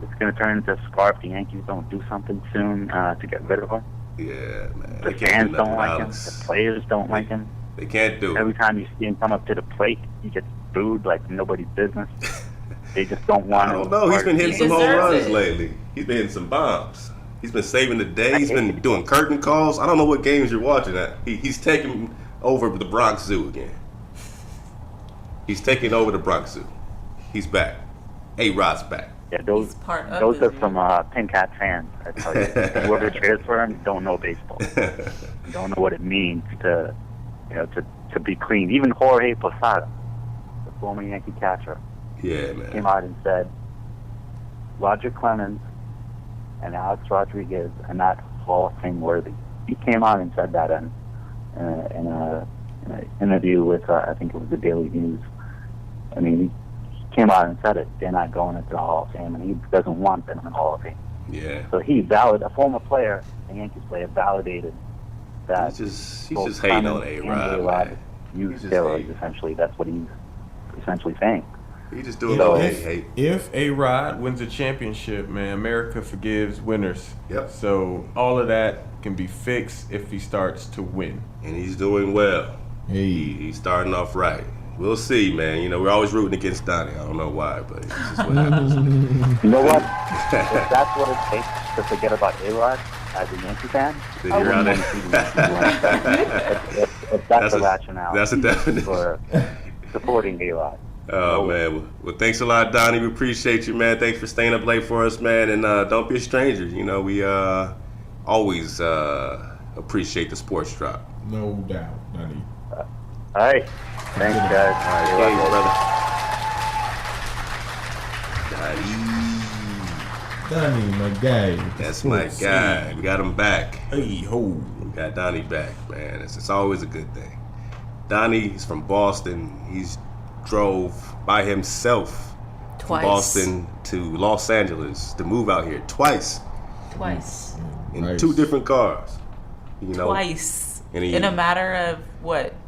It's going to turn into a scar if the Yankees don't do something soon to get rid of him. Yeah, man. The fans don't like him. The players don't like him. They can't do it. Every time you see him come up to the plate, he gets booed like nobody's business. They just don't want him. I don't know. He's been hitting some home runs lately. He's been hitting some bombs. He's been saving the day. He's been doing curtain calls. I don't know what games you're watching at. He's taking over the Bronx Zoo again. He's taking over the Bronx Zoo. He's back. A-Rod's back. Yeah, those are some Pink Hat fans. I tell you, whoever cheers for him don't know baseball. Don't know what it means to be clean. Even Jorge Posada, the former Yankee catcher, came out and said Roger Clemens and Alex Rodriguez are not Hall of Fame worthy. He came out and said that in an interview with I think it was the Daily News. I mean, he came out and said it. They're not going into the Hall of Fame, and he doesn't want them in the Hall of Fame. Yeah. So a former player, a Yankees player, validated that. He's just hating on A-Rod. Use steroids, essentially. That's what he's essentially saying. He just doing a little hate. If A-Rod wins a championship, man, America forgives winners. Yep. So all of that can be fixed if he starts to win. And he's doing well. He's starting off right. We'll see, man. We're always rooting against Donnie. I don't know why, but it's just what happens. You know what? If that's what it takes to forget about A-Rod as a Yankee fan, then you're out if that's the rationale that's a definite for supporting A-Rod. Oh, man. Well, thanks a lot, Donnie. We appreciate you, man. Thanks for staying up late for us, man. And don't be a stranger. We always appreciate the sports drop. No doubt, Donnie. All right. Thanks, guys. All right, brother. Donnie, my guy. That's my guy. We got him back. Hey, ho. We got Donnie back, man. It's always a good thing. Donnie's from Boston. He's drove by himself from Boston to Los Angeles to move out here twice. In 2 different cars. Twice. In a matter of,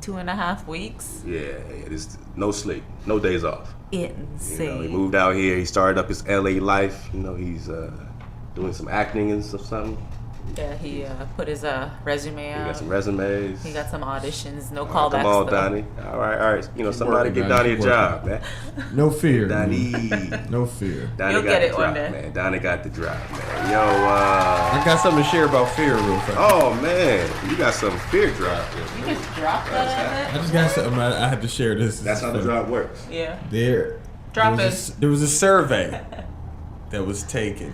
2.5 weeks? Yeah, it's no sleep, no days off. Insane. He moved out here. He started up his LA life. He's doing some acting and something. Yeah, he put his resume out. He got some resumes. He got some auditions. No callbacks. Come on, Donnie. All right. Somebody give Donnie a job, man. No fear, Donnie. No fear. Donnie You'll got get the it drop, one day. man. Donnie got the drop, man. Yo, I got something to share about fear real fast. Oh man, you got some fear drop. You just dropped that. I just got something. I had to share this. That's how the drop works. Yeah. There was a survey that was taken,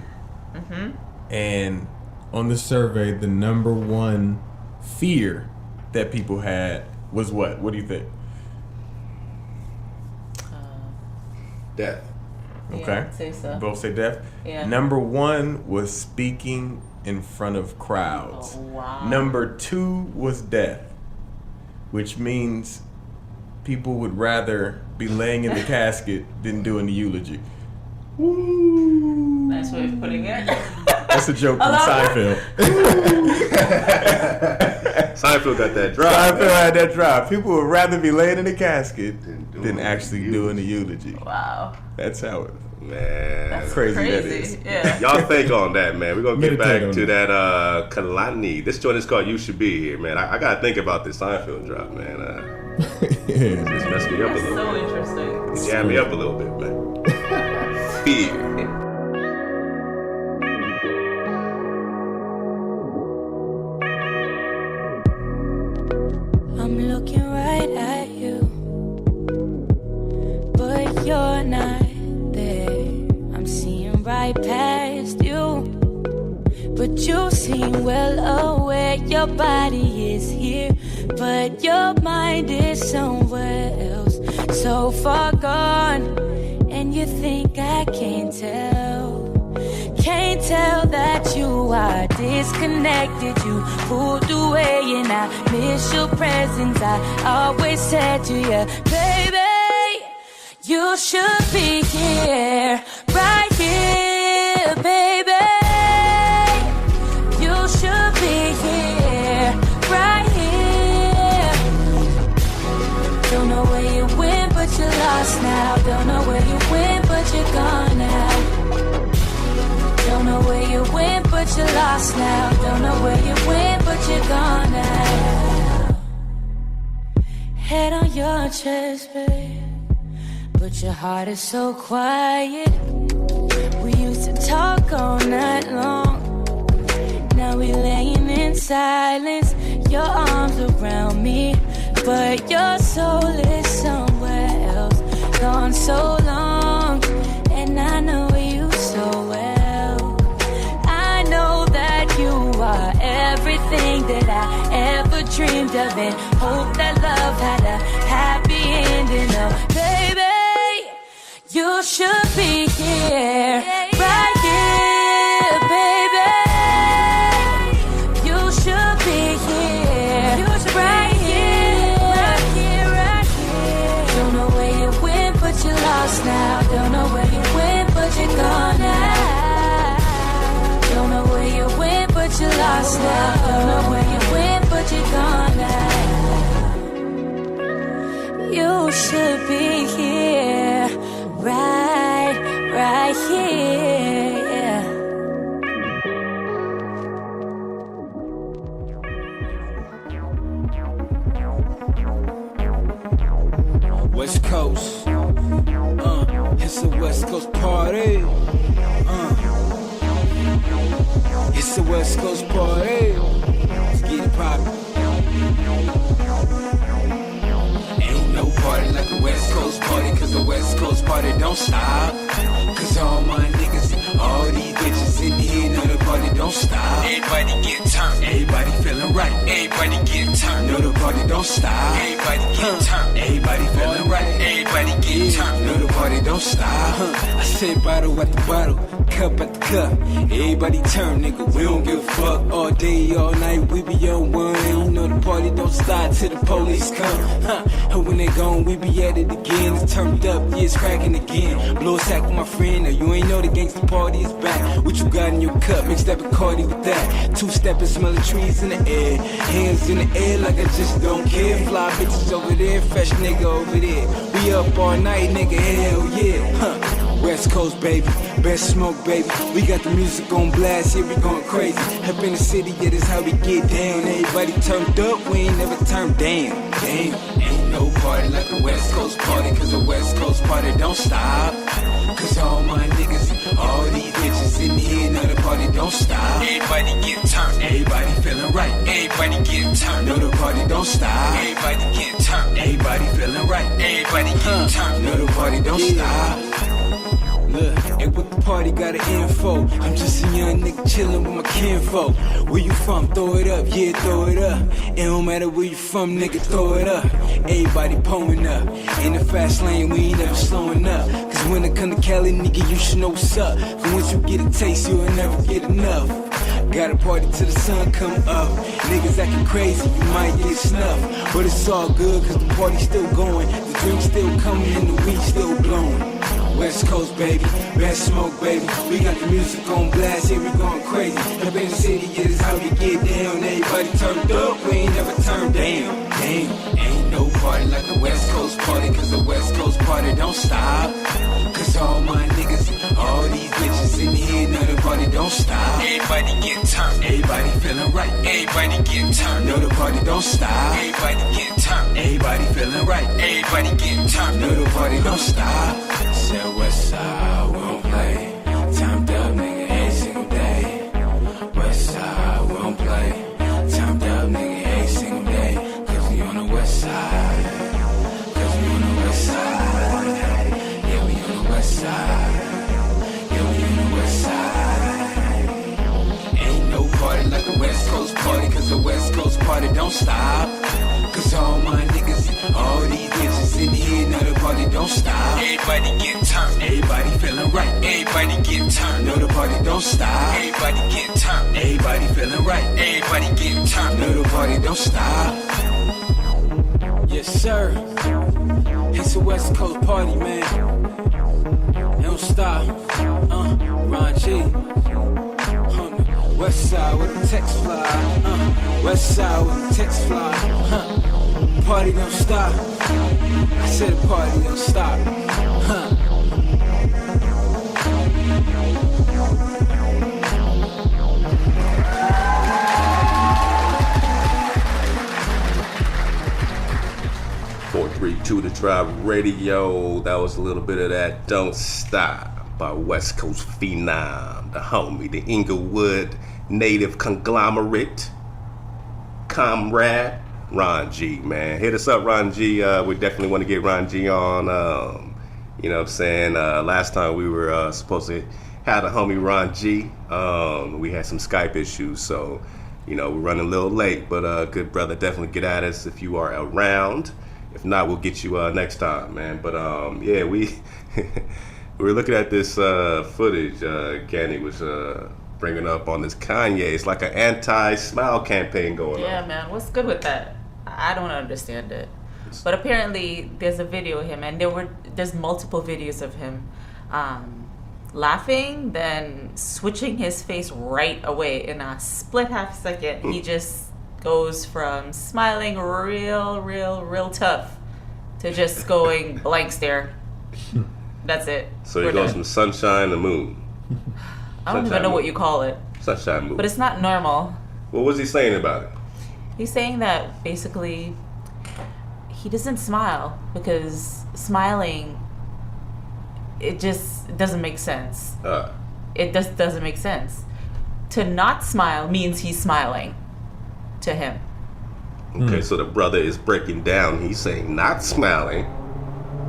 and on the survey, the number one fear that people had was what? What do you think? Death. Okay. Yeah, I'd say so. Both say death? Yeah. Number 1 was speaking in front of crowds. Oh, wow. Number 2 was death, which means people would rather be laying in the casket than doing the eulogy. Woo! Nice way of putting it. That's a joke from Seinfeld. Seinfeld got that drop. Seinfeld had that drop. People would rather be laying in the casket than actually doing the eulogy. Wow. That's how it. Man, that's crazy. That is. Yeah. Y'all think on that, man. We're gonna get back to that Kalani. This joint is called "You Should Be Here," man. I gotta think about this Seinfeld drop, man. It's messed me up a little. So interesting. It jammed me up a little bit, man. Fear. I'm looking right at you, but you're not there. I'm seeing right past you, but you seem well aware. Your body is here, but your mind is somewhere else. so far gone, and you think I can't tell. Can't tell that you are disconnected. You pulled away and I miss your presence. I always said to you, baby, you should be here, right here, baby. You should be here, right here. Don't know where you went, but you're lost now. Don't know where you went, but you're gone now. Don't know where you went, but you're lost now. Don't know where you went, but you're gone now. Head on your chest, babe, but your heart is so quiet. We used to talk all night long. Now we laying in silence. Your arms around me, but your soul is somewhere else. Gone so long, and I know you so well. You are everything that I ever dreamed of, and hope that love had a happy ending. Oh, baby, you should be here, right here, baby. You should be here, right here, right here, right here. Don't know where you went, but you're lost now. Don't know where you went, but you're gone now. Don't know where you went, but you're lost now. Don't know where you went, but you're gone now. You should be here, right here. West Coast, it's a West Coast party. It's a West Coast party. Let's get it poppin'. Ain't no party like a West Coast party, cause the West Coast party don't stop. Cause all my niggas, all these bitches in here, know the party don't stop. Everybody get turned, everybody feeling right. Everybody get turned, know the party don't stop. Everybody get turned, everybody feeling right. Everybody get turned, know the party don't stop. I said bottle at the bottle, cup at the cup. Everybody turn, nigga, we don't give a fuck. All day, all night, we be on one. And you know the party don't stop till the police come. And when they gone, we be at it again. It's turned up, yeah, it's cracking again. Blow a sack with my friend, now you ain't know the gangsta party is back. What you got in your cup, mix that Bacardi with that. Two-step and smell the trees in the air. Hands in the air like I just don't care. Fly bitches over there, fresh nigga over there. We up all night, nigga, hell yeah. West Coast, baby, best smoke, baby. We got the music on blast, here we going crazy. Up in the city, yeah, this how we get down. Everybody turned up, we ain't never turned down. Damn, ain't no party like a West Coast party, cause the West Coast party don't stop. Cause all my niggas, all these bitches in here, know the party don't stop. Everybody get turned, everybody feeling right. Everybody get turned, know the party don't stop. Everybody get turned, everybody feeling right. Everybody get turned, know the party don't stop. Look, and with the party got an info. I'm just a young nigga chillin' with my kinfolk. Where you from? Throw it up, yeah, throw it up. It don't matter where you from, nigga, throw it up. Everybody pulling up. In the fast lane, we ain't never slowing up. Cause when it come to Cali, nigga, you should know what's up. Cause once you get a taste, you'll never get enough. Got a party till the sun come up. Niggas acting crazy, you might get snuffed. But it's all good, cause the party's still going. The drinks still coming and the weed still blowing. West Coast, baby, best smoke, baby. We got the music on blast, here we going crazy. Up in the city, yeah, this how we get down. Everybody turned up, we ain't never turned down. Damn, ain't no party like a West Coast party, cause the West Coast party don't stop. Cause all my niggas, all these bitches in here, know the party don't stop. Everybody get turned, everybody feeling right. Everybody get turned, know the party don't stop. Everybody get turned, everybody feeling right. Everybody get turned, know the party don't stop. Said West Side, we don't play. Timed up, nigga, every single day. West Side, we don't play. Timed up, nigga, every single day. Cause we on the West Side. Cause we on the West Side. Yeah, we on the West Side. Yeah, we on the West Side. Ain't no party like a West Coast party, cause the West Coast party don't stop. Cause all my niggas, all these bitches in here, know the party don't stop. Everybody get turned. Everybody feeling right. Everybody get turned. Know the party don't stop. Everybody get turned. Everybody feeling right. Everybody get turned. Know the party don't stop. Yes, sir. It's a West Coast party, man. It don't stop. Ron G. West side with the text fly. West side with the text fly. Party don't stop. I said the party don't stop. 432 The Drive Radio. That was a little bit of that Don't Stop by West Coast Phenom, the homie, the Inglewood native conglomerate, comrade, Ron G, man. Hit us up, Ron G. We definitely want to get Ron G on. You know what I'm saying? Last time we were supposed to have the homie Ron G. We had some Skype issues, so, you know, we're running a little late, but good brother, definitely get at us if you are around. If not, we'll get you next time, man. But yeah, we were looking at this footage Kenny was bringing up on this Kanye. It's like an anti-smile campaign going on. Yeah, man. What's good with that? I don't understand it. But apparently, there's a video of him, and there's multiple videos of him laughing, then switching his face right away in a split half second. He just goes from smiling real tough to just going blank stare. That's it. So he goes from sunshine to moon. I don't even know what you call it. Sunshine moon. But it's not normal. What was he saying about it? He's saying that basically he doesn't smile because smiling, it just doesn't make sense. It just doesn't make sense. To not smile means he's smiling to him. Okay, so the brother is breaking down. He's saying not smiling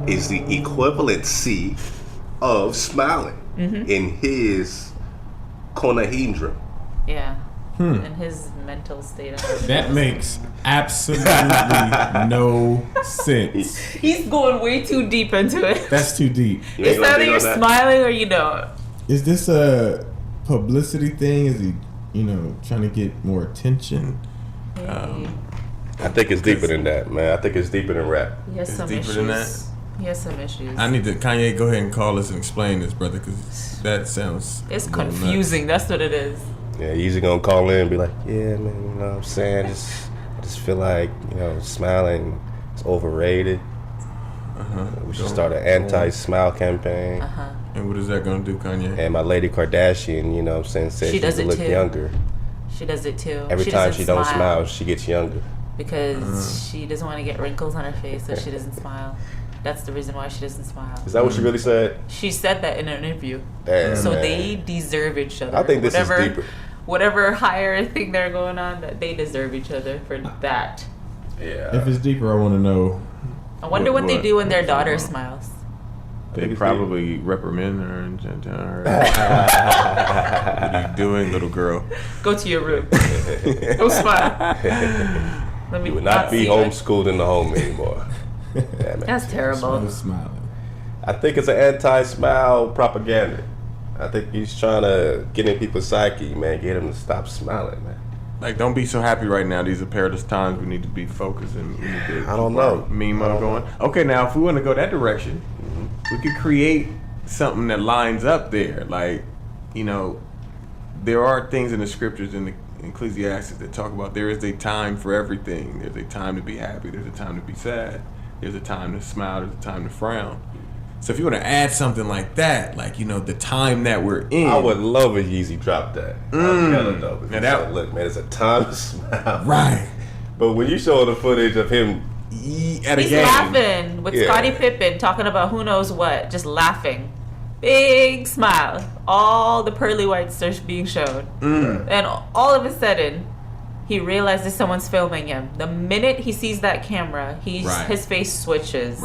is the equivalency of smiling in his conahedron. Yeah. In his mental state. That makes absolutely no sense. He's going way too deep into it. That's too deep. It's either you're smiling or you don't. Is this a publicity thing? Is he, trying to get more attention? I think it's deeper than that, man. I think it's deeper than rap. He has some deeper issues. than that? He has some issues. I need to Kanye go ahead and call us and explain this, brother, because that sounds. It's confusing. That's what it is. Yeah, he's either gonna call in and be like, "Yeah, man, you know what I'm saying? I just feel like smiling is overrated. We should start an anti-smile campaign." And what is that gonna do, Kanye? And my lady Kardashian, you know what I'm saying, said she does should it look too. younger. She does it too. Every time she don't smile, she gets younger. Because she doesn't want to get wrinkles on her face, so she doesn't smile. That's the reason why she doesn't smile. Is that what she really said? She said that in an interview. Damn, so man. they deserve each other. I think this is deeper. Whatever higher thing they're going on, that they deserve each other for that. Yeah. If it's deeper, I want to know. I wonder what they do when their daughter smiles. They probably reprimand her and tell her, "What are you doing, little girl? Go to your room. Go smile." Let me You would not be see homeschooled in the home anymore. Yeah, man. That's terrible. Smiling. I think it's an anti-smile propaganda. I think he's trying to get in people's psyche, man. Get them to stop smiling, man. Like, don't be so happy right now. These are perilous times. We need to be focused and we need to I don't know. Meme going. Okay, now if we want to go that direction, we could create something that lines up there. Like, there are things in the scriptures in the Ecclesiastes that talk about there is a time for everything. There's a time to be happy. There's a time to be sad. There's a time to smile. There's a time to frown. So if you want to add something like that, like, the time that we're in. I would love if Yeezy dropped that. I'd hella dope. If Now he that- said, look, man, it's a time to smile. Right. But when you show the footage of him at a He's game. laughing with Scottie Pippen talking about who knows what, just laughing. Big smile. All the pearly whites are being shown. And all of a sudden, he realizes someone's filming him. The minute he sees that camera, his face switches.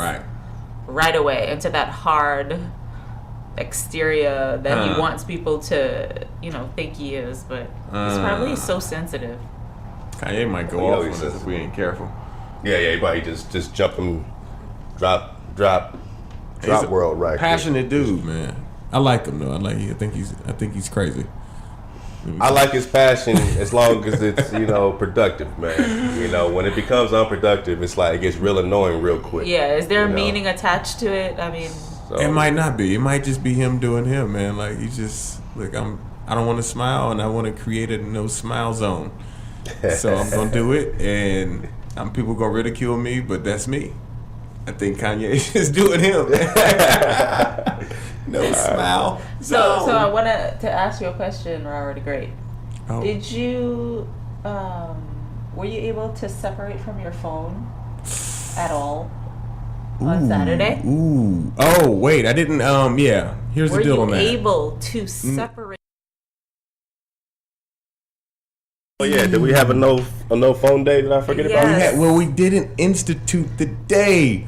Right away into that hard exterior that he wants people to, think he is. But he's probably so sensitive. Kanye might go off on us if we ain't careful. Yeah, he probably just jump him, drop drop world right. Passionate dude, man. I like him though. I think he's crazy. I like his passion as long as it's, productive, man. When it becomes unproductive, it's like it gets real annoying real quick. Yeah, is there a meaning attached to it? I mean, it might not be. It might just be him doing him, man. Like he's just like I don't want to smile, and I want to create a no smile zone. So I'm gonna do it, and people gonna ridicule me, but that's me. I think Kanye is just doing him. No smile. So I wanted to ask you a question, Robert. Great. Oh. Did you were you able to separate from your phone at all on Saturday? Ooh. Oh wait, I didn't. Yeah. Here's the deal on that. Were you able to separate? Oh yeah, did we have a no phone day that I forget about? We didn't institute the day.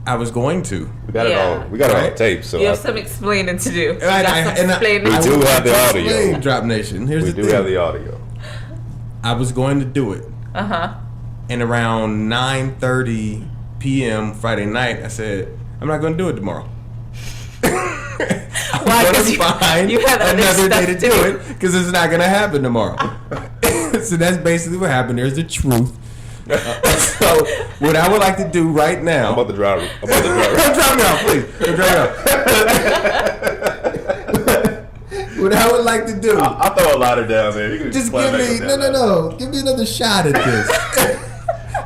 I was going to. We got it on tape. So you have some explaining to do. We do have the audio. Drop Nation. Here's the thing. We do have the audio. I was going to do it. And around 9:30 p.m. Friday night, I said, I'm not going to do it tomorrow. Why? Because you have another day to do it because it's not going to happen tomorrow. So that's basically what happened. There's the truth. So what I would like to do right now. I'm about to drive. Don't drive me out, please. Don't drive me out. What I would like to do. I'll throw a ladder down there. You can just give me no. Give me another shot at this.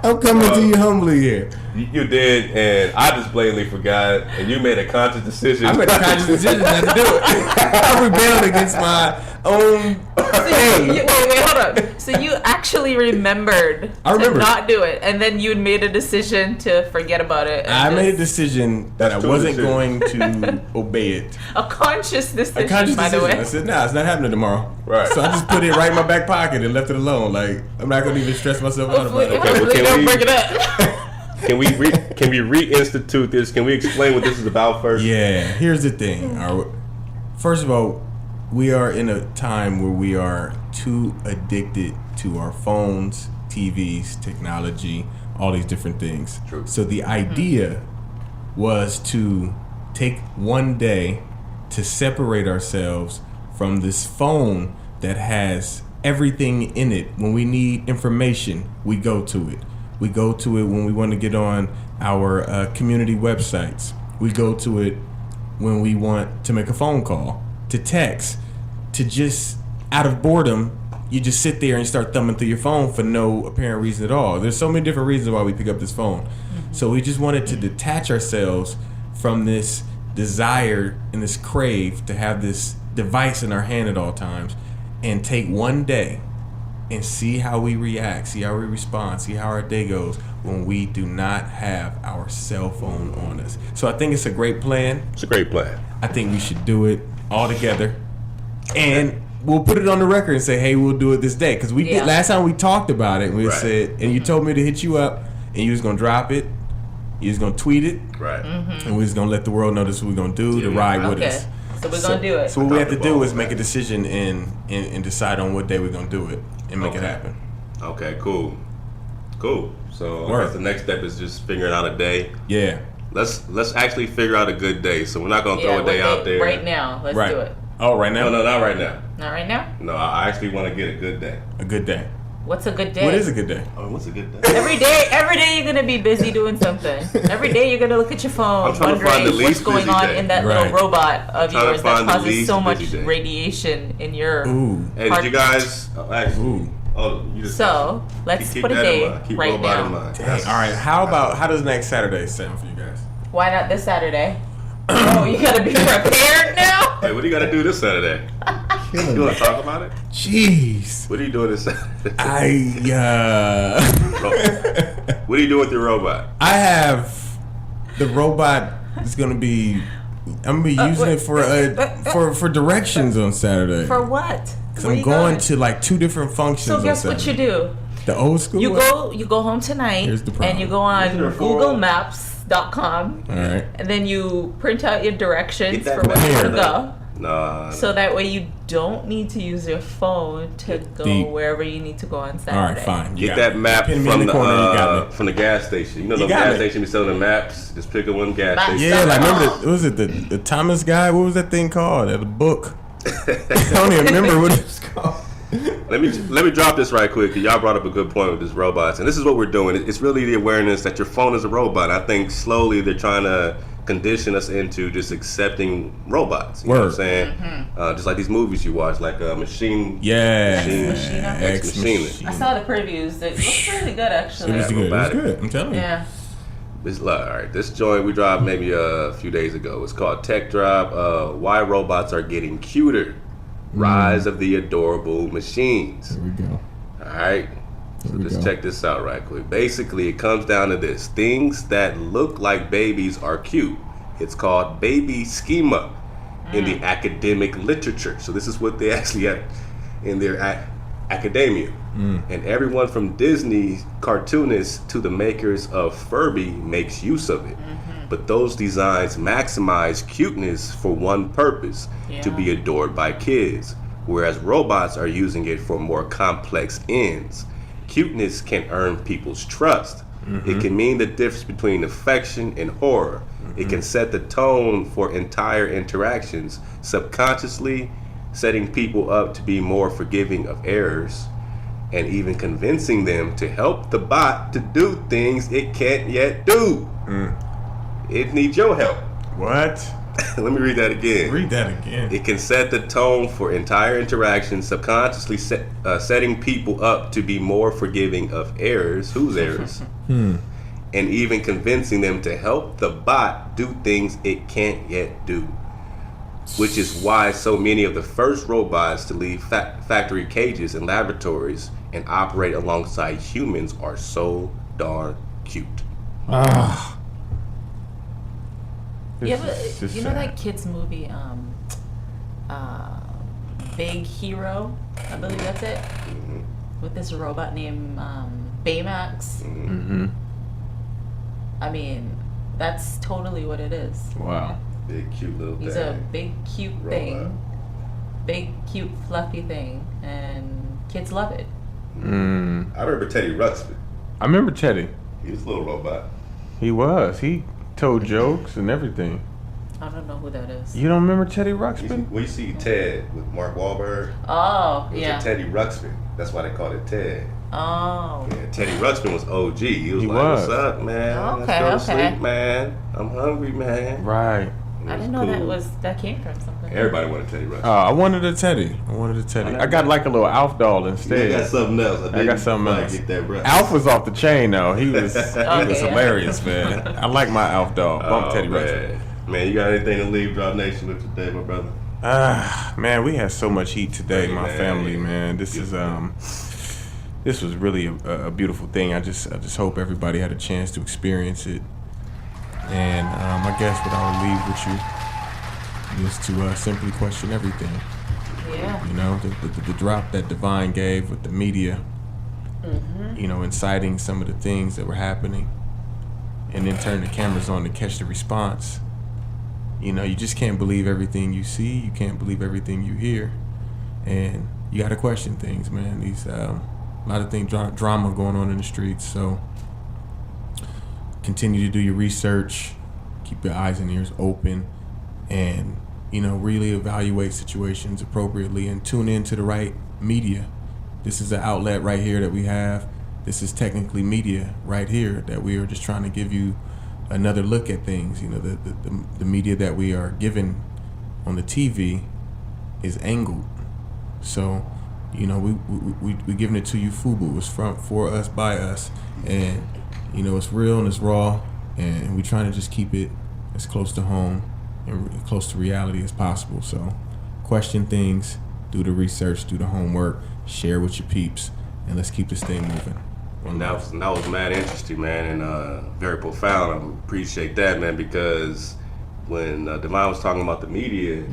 I'm coming to you humbly here. You did, and I just blatantly forgot, and you made a conscious decision. I made a conscious decision not to do it. I rebelled against my own thing. Wait, hold on. So you actually remembered to not do it, and then you made a decision to forget about it. I made a decision that I wasn't going to obey it. A conscious decision, by the way. I said, nah, it's not happening tomorrow. Right. So I just put it right in my back pocket and left it alone. Like, I'm not going to even stress myself out about it. Okay, well, don't bring it up. Can we reinstitute this? Can we explain what this is about first? Yeah, here's the thing. First of all, we are in a time where we are too addicted to our phones, TVs, technology, all these different things. True. So the idea was to take one day to separate ourselves from this phone that has everything in it. When we need information, we go to it. We go to it when we want to get on our community websites. We go to it when we want to make a phone call, to text, to just out of boredom, you just sit there and start thumbing through your phone for no apparent reason at all. There's so many different reasons why we pick up this phone. So we just wanted to detach ourselves from this desire and this crave to have this device in our hand at all times and take one day and see how we react, see how we respond, see how our day goes when we do not have our cell phone on us. So I think it's a great plan. It's a great plan. I think we should do it all together. And we'll put it on the record and say, hey, we'll do it this day. Because we did last time we talked about it, we said, and you told me to hit you up, and you was going to drop it, you was going to tweet it, right? And we was going to let the world know this is what we're going to do to ride with us. So we're going to do it. So what we have to do is make a decision and decide on what day we're going to do it and make it happen. Okay, cool. So I guess the next step is just figuring out a day. Yeah. Let's actually figure out a good day. So we're not going to throw a day out there. Right now. Let's do it. Oh, right now? No, not right now. Not right now? No, I actually want to get a good day. A good day. What's a good day? What is a good day? Oh, what's a good day? Every day you're gonna be busy doing something. Every day you're gonna look at your phone, wondering what's going on in that little robot of yours that causes so much radiation in your. Hey, did you guys? So let's put a day right now. Dang. All right. How does next Saturday sound for you guys? Why not this Saturday? Oh, you gotta be prepared now. Hey, what do you gotta do this Saturday? You want to talk about it? Jeez. What are you doing this Saturday? What are you doing with your robot? I have the robot. Is gonna be. I'm gonna be using it for directions on Saturday. For what? Because I'm going to like 2 different functions. So guess what you do? The old school. You go home tonight. Here's the problem. And you go on GoogleMaps.com. All right. And then you print out your directions for where you want to go. Nah. So that way you don't need to use your phone to go wherever you need to go on Saturday. All right, fine. Get that map from the gas station. You know, the gas station be selling the maps. Just pick up one gas station. Yeah, like remember was it the Thomas guy? What was that thing called? The book. I don't even remember what it was called. Let me drop this right quick. Y'all brought up a good point with this robots, and this is what we're doing. It's really the awareness that your phone is a robot. I think slowly they're trying to condition us into just accepting robots. You know what I'm saying? Mm-hmm. Just like these movies you watch, like Machine. Yeah. Ex Machina. I saw the previews. It looks really good, actually. It was good. It was good. I'm telling you. Yeah. All right, this joint we dropped maybe a few days ago. It's called Tech Drop. Why Robots Are Getting Cuter. Rise of the Adorable Machines. There we go. All right. So just check this out right quick. Basically, it comes down to this. Things that look like babies are cute. It's called baby schema in the academic literature. So this is what they actually have in their academia. And everyone from Disney cartoonists to the makers of Furby makes use of it. But those designs maximize cuteness for one purpose, to be adored by kids, whereas robots are using it for more complex ends. Cuteness can earn people's trust. It can mean the difference between affection and horror. It can set the tone for entire interactions, subconsciously setting people up to be more forgiving of errors, and even convincing them to help the bot to do things it can't yet do. It needs your help. What? Let me read that again. Read that again. It can set the tone for entire interactions, subconsciously setting people up to be more forgiving of errors. Whose errors? And even convincing them to help the bot do things it can't yet do. Which is why so many of the first robots to leave factory cages and laboratories and operate alongside humans are so darn cute. You know that kids movie, Big Hero? I believe that's it. With this robot named Baymax. I mean, that's totally what it is. Wow. Big cute little thing. He's a big cute thing. Big cute fluffy thing, and kids love it. I remember Teddy Ruxpin. I remember Teddy. He was a little robot. He was. He told jokes and everything. I don't know who that is. You don't remember Teddy Ruxpin? We see Ted with Mark Wahlberg. Oh, it was a Teddy Ruxpin. That's why they called it Ted. Oh. Yeah, Teddy Ruxpin was OG. He was what's up, man? Okay, Let's go to sleep, man. I'm hungry, man. Right. I didn't know that came from something. Everybody wanted Teddy Ruxpin. I wanted a Teddy. I got like a little Alf doll instead. You got something else. I got something else. Get that Alf was off the chain though. He was hilarious, man. I like my Alf doll. Bump Teddy Ruxpin. Man, you got anything to leave Drop Nation with today, my brother? Man, we had so much heat today, my family, man. This is this was really a beautiful thing. I just hope everybody had a chance to experience it. And I guess what I would leave with you is to simply question everything. Yeah. You know, the drop that Divine gave with the media, you know, inciting some of the things that were happening, and then turn the cameras on to catch the response. You know, you just can't believe everything you see. You can't believe everything you hear. And you got to question things, man. These a lot of things, drama going on in the streets. So continue to do your research, keep your eyes and ears open, and, you know, really evaluate situations appropriately and tune into the right media. This is an outlet right here that we have. This is technically media right here that we are just trying to give you another look at things. You know, the media that we are given on the TV is angled. So, you know, we giving it to you FUBU. It's for us, by us. And, you know, it's real and it's raw, and we're trying to just keep it as close to home and close to reality as possible. So question things, do the research, do the homework, share with your peeps, and let's keep this thing moving. And that was mad interesting, man, and very profound. I appreciate that, man, because when Divine was talking about the media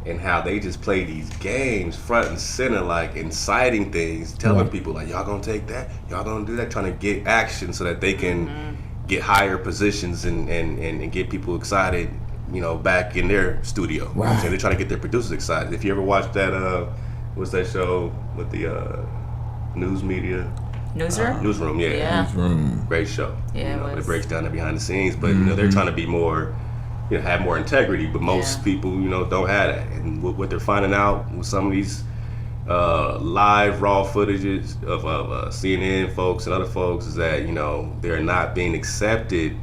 and how they just play these games front and center, like inciting things, telling people like, y'all gonna take that, y'all gonna do that, trying to get action so that they can get higher positions and get people excited back in their studio. You know what I'm saying? They're trying to get their producers excited. If you ever watched that, what's that show with the news media? Newsroom? Newsroom, yeah. Newsroom. Great show. Yeah, it breaks down the behind the scenes, but they're trying to be more, have more integrity, but most people, don't have that. And what they're finding out with some of these live raw footages of CNN folks and other folks is that, they're not being accepted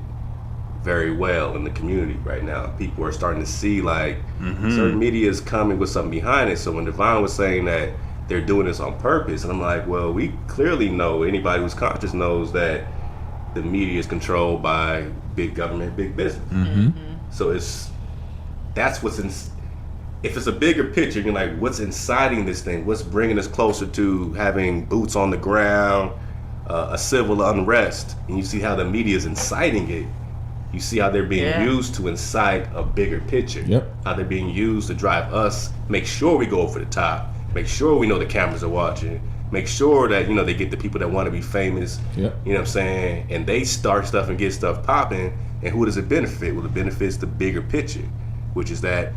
very well in the community right now. People are starting to see like certain media is coming with something behind it. So when Divine was saying that they're doing this on purpose, and I'm like, well, we clearly know, anybody who's conscious knows that the media is controlled by big government, big business. So that's what's in. If it's a bigger picture, you're like, what's inciting this thing? What's bringing us closer to having boots on the ground, a civil unrest? And you see how the media is inciting it. You see how they're being used to incite a bigger picture. How they're being used to drive us, make sure we go over the top, make sure we know the cameras are watching, make sure that, they get the people that want to be famous. You know what I'm saying? And they start stuff and get stuff popping. And who does it benefit? Well, it benefits the bigger picture, which is that,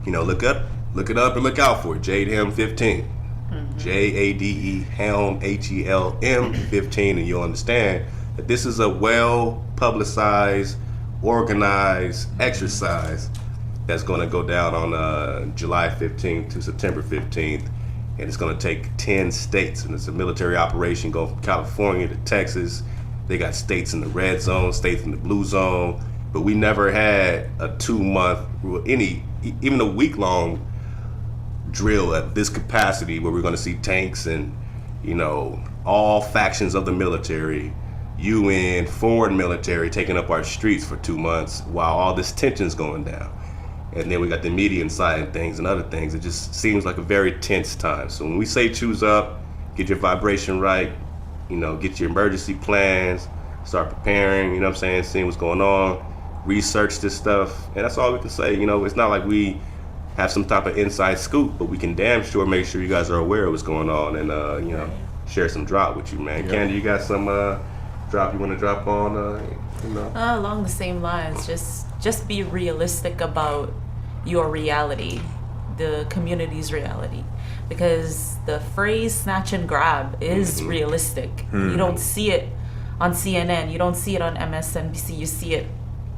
look it up and look out for it. Jade Helm 15. Jade Helm HELM 15, and you'll understand that this is a well publicized, organized exercise that's going to go down on July 15th to September 15th, and it's going to take 10 states, and it's a military operation going from California to Texas. They got states in the red zone, states in the blue zone, but we never had a 2-month, even a week-long drill at this capacity where we're going to see tanks and, all factions of the military, UN, foreign military taking up our streets for 2 months while all this tension's going down. And then we got the media inside and things and other things. It just seems like a very tense time. So when we say choose up, get your vibration right, get your emergency plans, start preparing, seeing what's going on, research this stuff, and that's all we can say. It's not like we have some type of inside scoop, but we can damn sure make sure you guys are aware of what's going on and, share some drop with you, man. Candy, you got some drop you want to drop on, along the same lines, just be realistic about your reality, the community's reality, because the phrase snatch and grab is realistic. You don't see it on CNN, you don't see it on MSNBC, you see it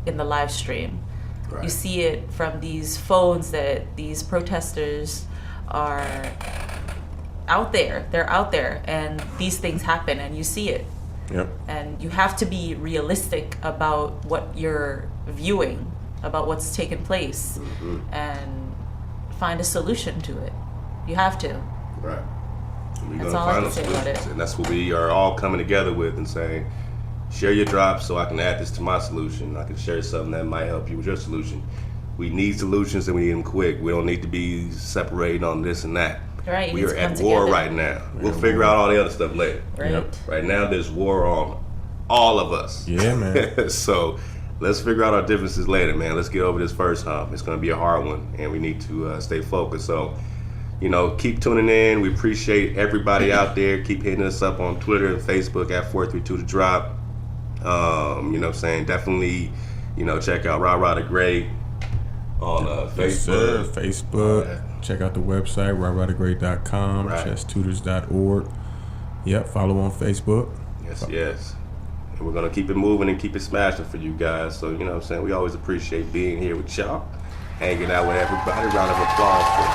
in the live stream. You see it from these phones that these protesters are out there. They're out there, and these things happen, and you see it. And you have to be realistic about what you're viewing, about what's taken place, and find a solution to it. You have to. Right. We're That's gonna all I find can say about it. And that's what we are all coming together with and saying, share your drops so I can add this to my solution. I can share something that might help you with your solution. We need solutions and we need them quick. We don't need to be separating on this and that. Right, we are at war right now. We'll figure out all the other stuff later. Right. Right now, there's war on all of us. Yeah, man. So let's figure out our differences later, man. Let's get over this first hump. It's going to be a hard one, and we need to stay focused. So, keep tuning in. We appreciate everybody out there. Keep hitting us up on Twitter and Facebook at 432 The Drop. Definitely, check out Rah the Great on Facebook. Yes, sir. Facebook. Check out the website, rahrahthegreat.com, chesstutors.org. Yep, follow on Facebook. Yes. And we're going to keep it moving and keep it smashing for you guys. So, we always appreciate being here with y'all, hanging out with everybody. Round of applause for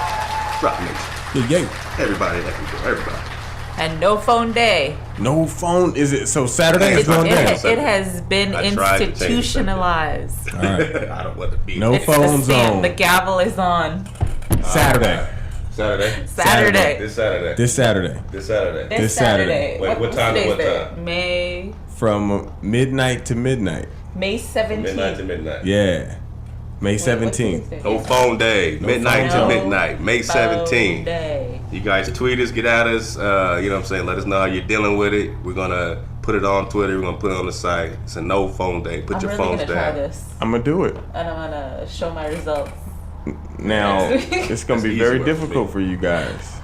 Drop Nation. Yeah. Everybody. And no phone day. No phone? Is it? So Saturday is going down? It has been institutionalized. All right. I don't want to be. No phone zone. The gavel is on. Saturday. This Saturday. Wait, what time to what time? May. From midnight to midnight. May 17th. Midnight to midnight. Yeah. May 17th. No phone day. Midnight to midnight. May 17th. Day. You guys tweet us, get at us. Let us know how you're dealing with it. We're going to put it on Twitter. We're going to put it on the site. It's a no phone day. Put your phones down. Try this. I'm going to do it. And I'm going to show my results. Now, it's going to be very difficult for you guys.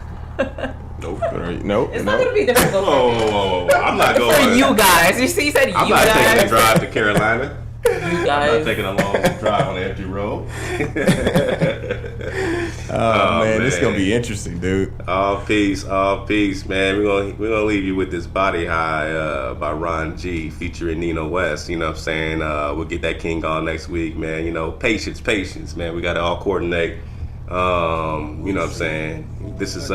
Nope. It's not going to be difficult for me. I'm not going. For you guys. You see, you said I'm not taking a drive to Carolina. You guys. I'm not taking a long drive on an empty road. Oh man, this is gonna be interesting, dude. All peace, man. We're gonna leave you with this Body High by Ron G featuring Nino West. You know what I'm saying? We'll get that king on next week, man. You know, patience, man. We gotta all coordinate. You know what I'm saying? This is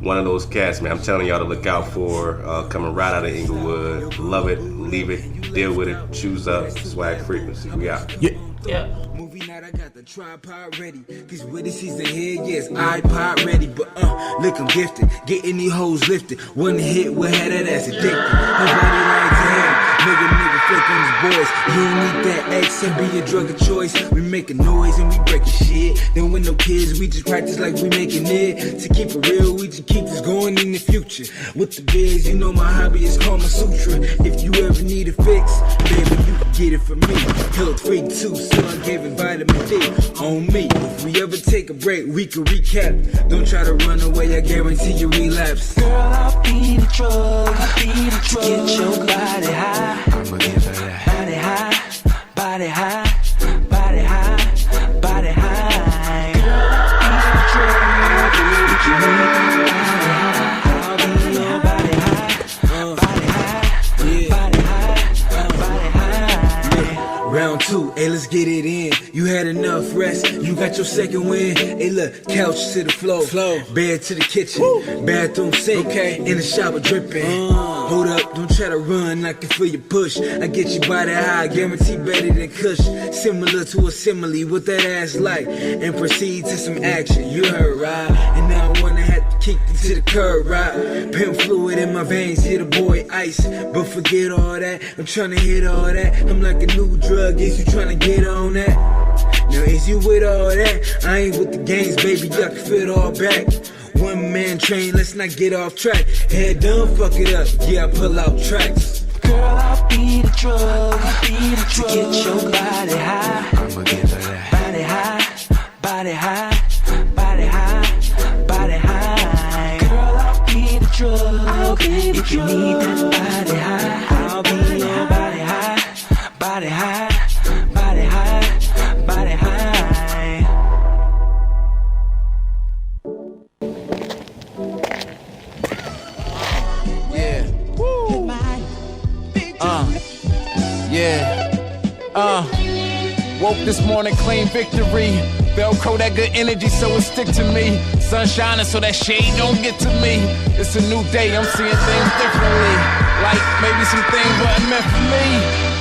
one of those cats, man. I'm telling y'all to look out for, coming right out of Inglewood. Love it, leave it, deal with it, choose up, swag frequency. We out. Yeah. Movie night, I got the tripod ready. Cause with the season here, yes, iPod ready. But look, I'm gifted, getting these hoes lifted. One hit, we had that ass addicted. Nobody likes him. Nigga, flick on his boys. You don't need that accent, be a drug of choice. We making noise and we breaking shit. Then with no kids, we just practice like we making it. To keep it real, we just keep this going in the future. With the biz, you know my hobby is Kama Sutra. If you ever need a fix, baby, you can get it from me. Health free too, so I gave it vitamin D on me. If we ever take a break, we can recap. Don't try to run away, I guarantee you relapse. Girl, I'll be the drug. I'll be the drug. To get your body high. I'ma give her that. Body high, body high, body high, body high. Girl, I'll be the drug. If you need that body high, I'll be your body high, body high, body high, body high. Round two, hey, let's get it in. You had enough rest, you got your second win. Hey, look, couch to the floor, bed to the kitchen, bathroom sink, in the shower dripping. Hold up, don't try to run, I can feel your push. I get you body high, guarantee better than Kush. Similar to a simile, what that ass like? And proceed to some action, you heard right. And now I wanna have to kick you to the curb, right? Pimp fluid in my veins, hit a boy ice. But forget all that, I'm tryna hit all that. I'm like a new drug, is you tryna get on that? Now is you with all that? I ain't with the games, baby, I can fit all back. One man train, let's not get off track. Head done, fuck it up, yeah, I pull out tracks. Girl, I'll be the drug. I'll be the drug. To get your body high. I'ma give her that. Body high, body high, body high, body high. Girl, I'll be the drug. I'll be the if drug. You need that body high, I'll be your body high, body high, body high, body high. Woke this morning, claim victory. Velcro that good energy so it stick to me. Sun shining so that shade don't get to me. It's a new day, I'm seeing things differently. Like maybe some things wasn't meant for me,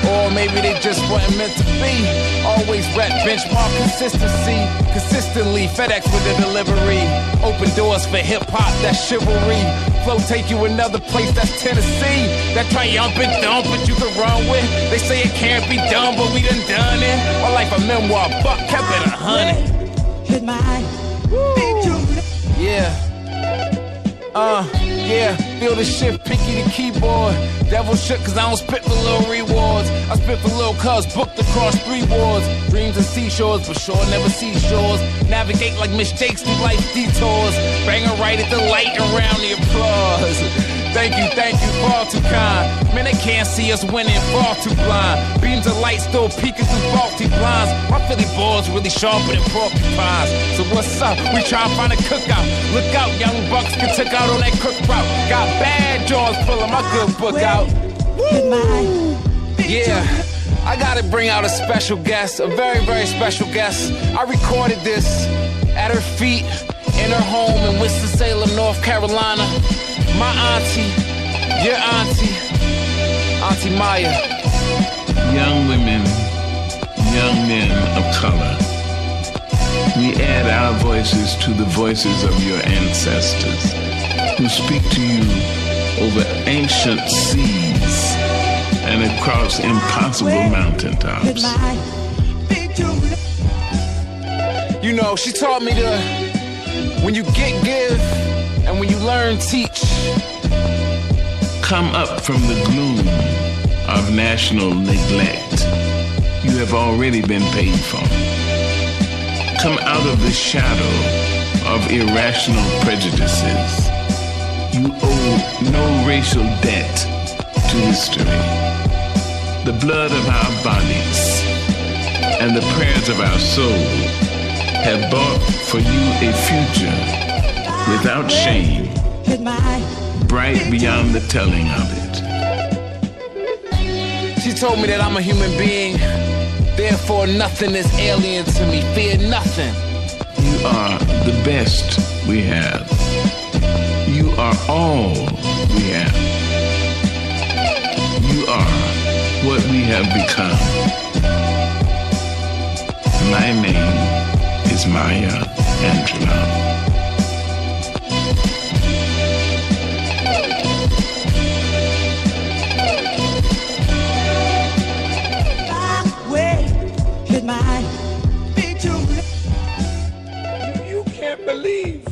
or maybe they just wasn't meant to be. Always rep benchmark consistency. Consistently FedEx with the delivery. Open doors for hip-hop, that's chivalry. Flow take you another place, that's Tennessee. That triumphant dump, but you can run with. They say it can't be done, but we done it. My life a memoir, Buck kept it 100. Hit my eye. Yeah. Yeah, feel the shift, picky the keyboard. Devil shook cause I don't spit for little rewards. I spit for little cuz, booked across 3 wards. Dreams of seashores, but sure never see shores. Navigate like mistakes through life's detours. Banging right at the light around the applause. Thank you, far too kind. Man, they can't see us winning, far too blind. Beams of light still peeking through faulty blinds. My Philly balls really sharper than porcupines. So what's up? We try to find a cookout. Look out, young bucks get took out on that crook route. Got bad jaws full of my good book out. Yeah, I gotta bring out a special guest, a very, very special guest. I recorded this at her feet in her home in Winston-Salem, North Carolina. My auntie, your auntie, Auntie Maya. Young women, young men of color, we add our voices to the voices of your ancestors who speak to you over ancient seas and across impossible mountaintops. You know, she taught me to, when you get, give, and when you learn, teach. Come up from the gloom of national neglect. You have already been paid for. Come out of the shadow of irrational prejudices. You owe no racial debt to history. the blood of our bodies and the prayers of our soul have bought for you a future without shame, bright beyond the telling of it. She told me that I'm a human being, therefore nothing is alien to me. Fear nothing. You are the best we have. You are all we have. You are what we have become. My name is Maya Angelou. You can't believe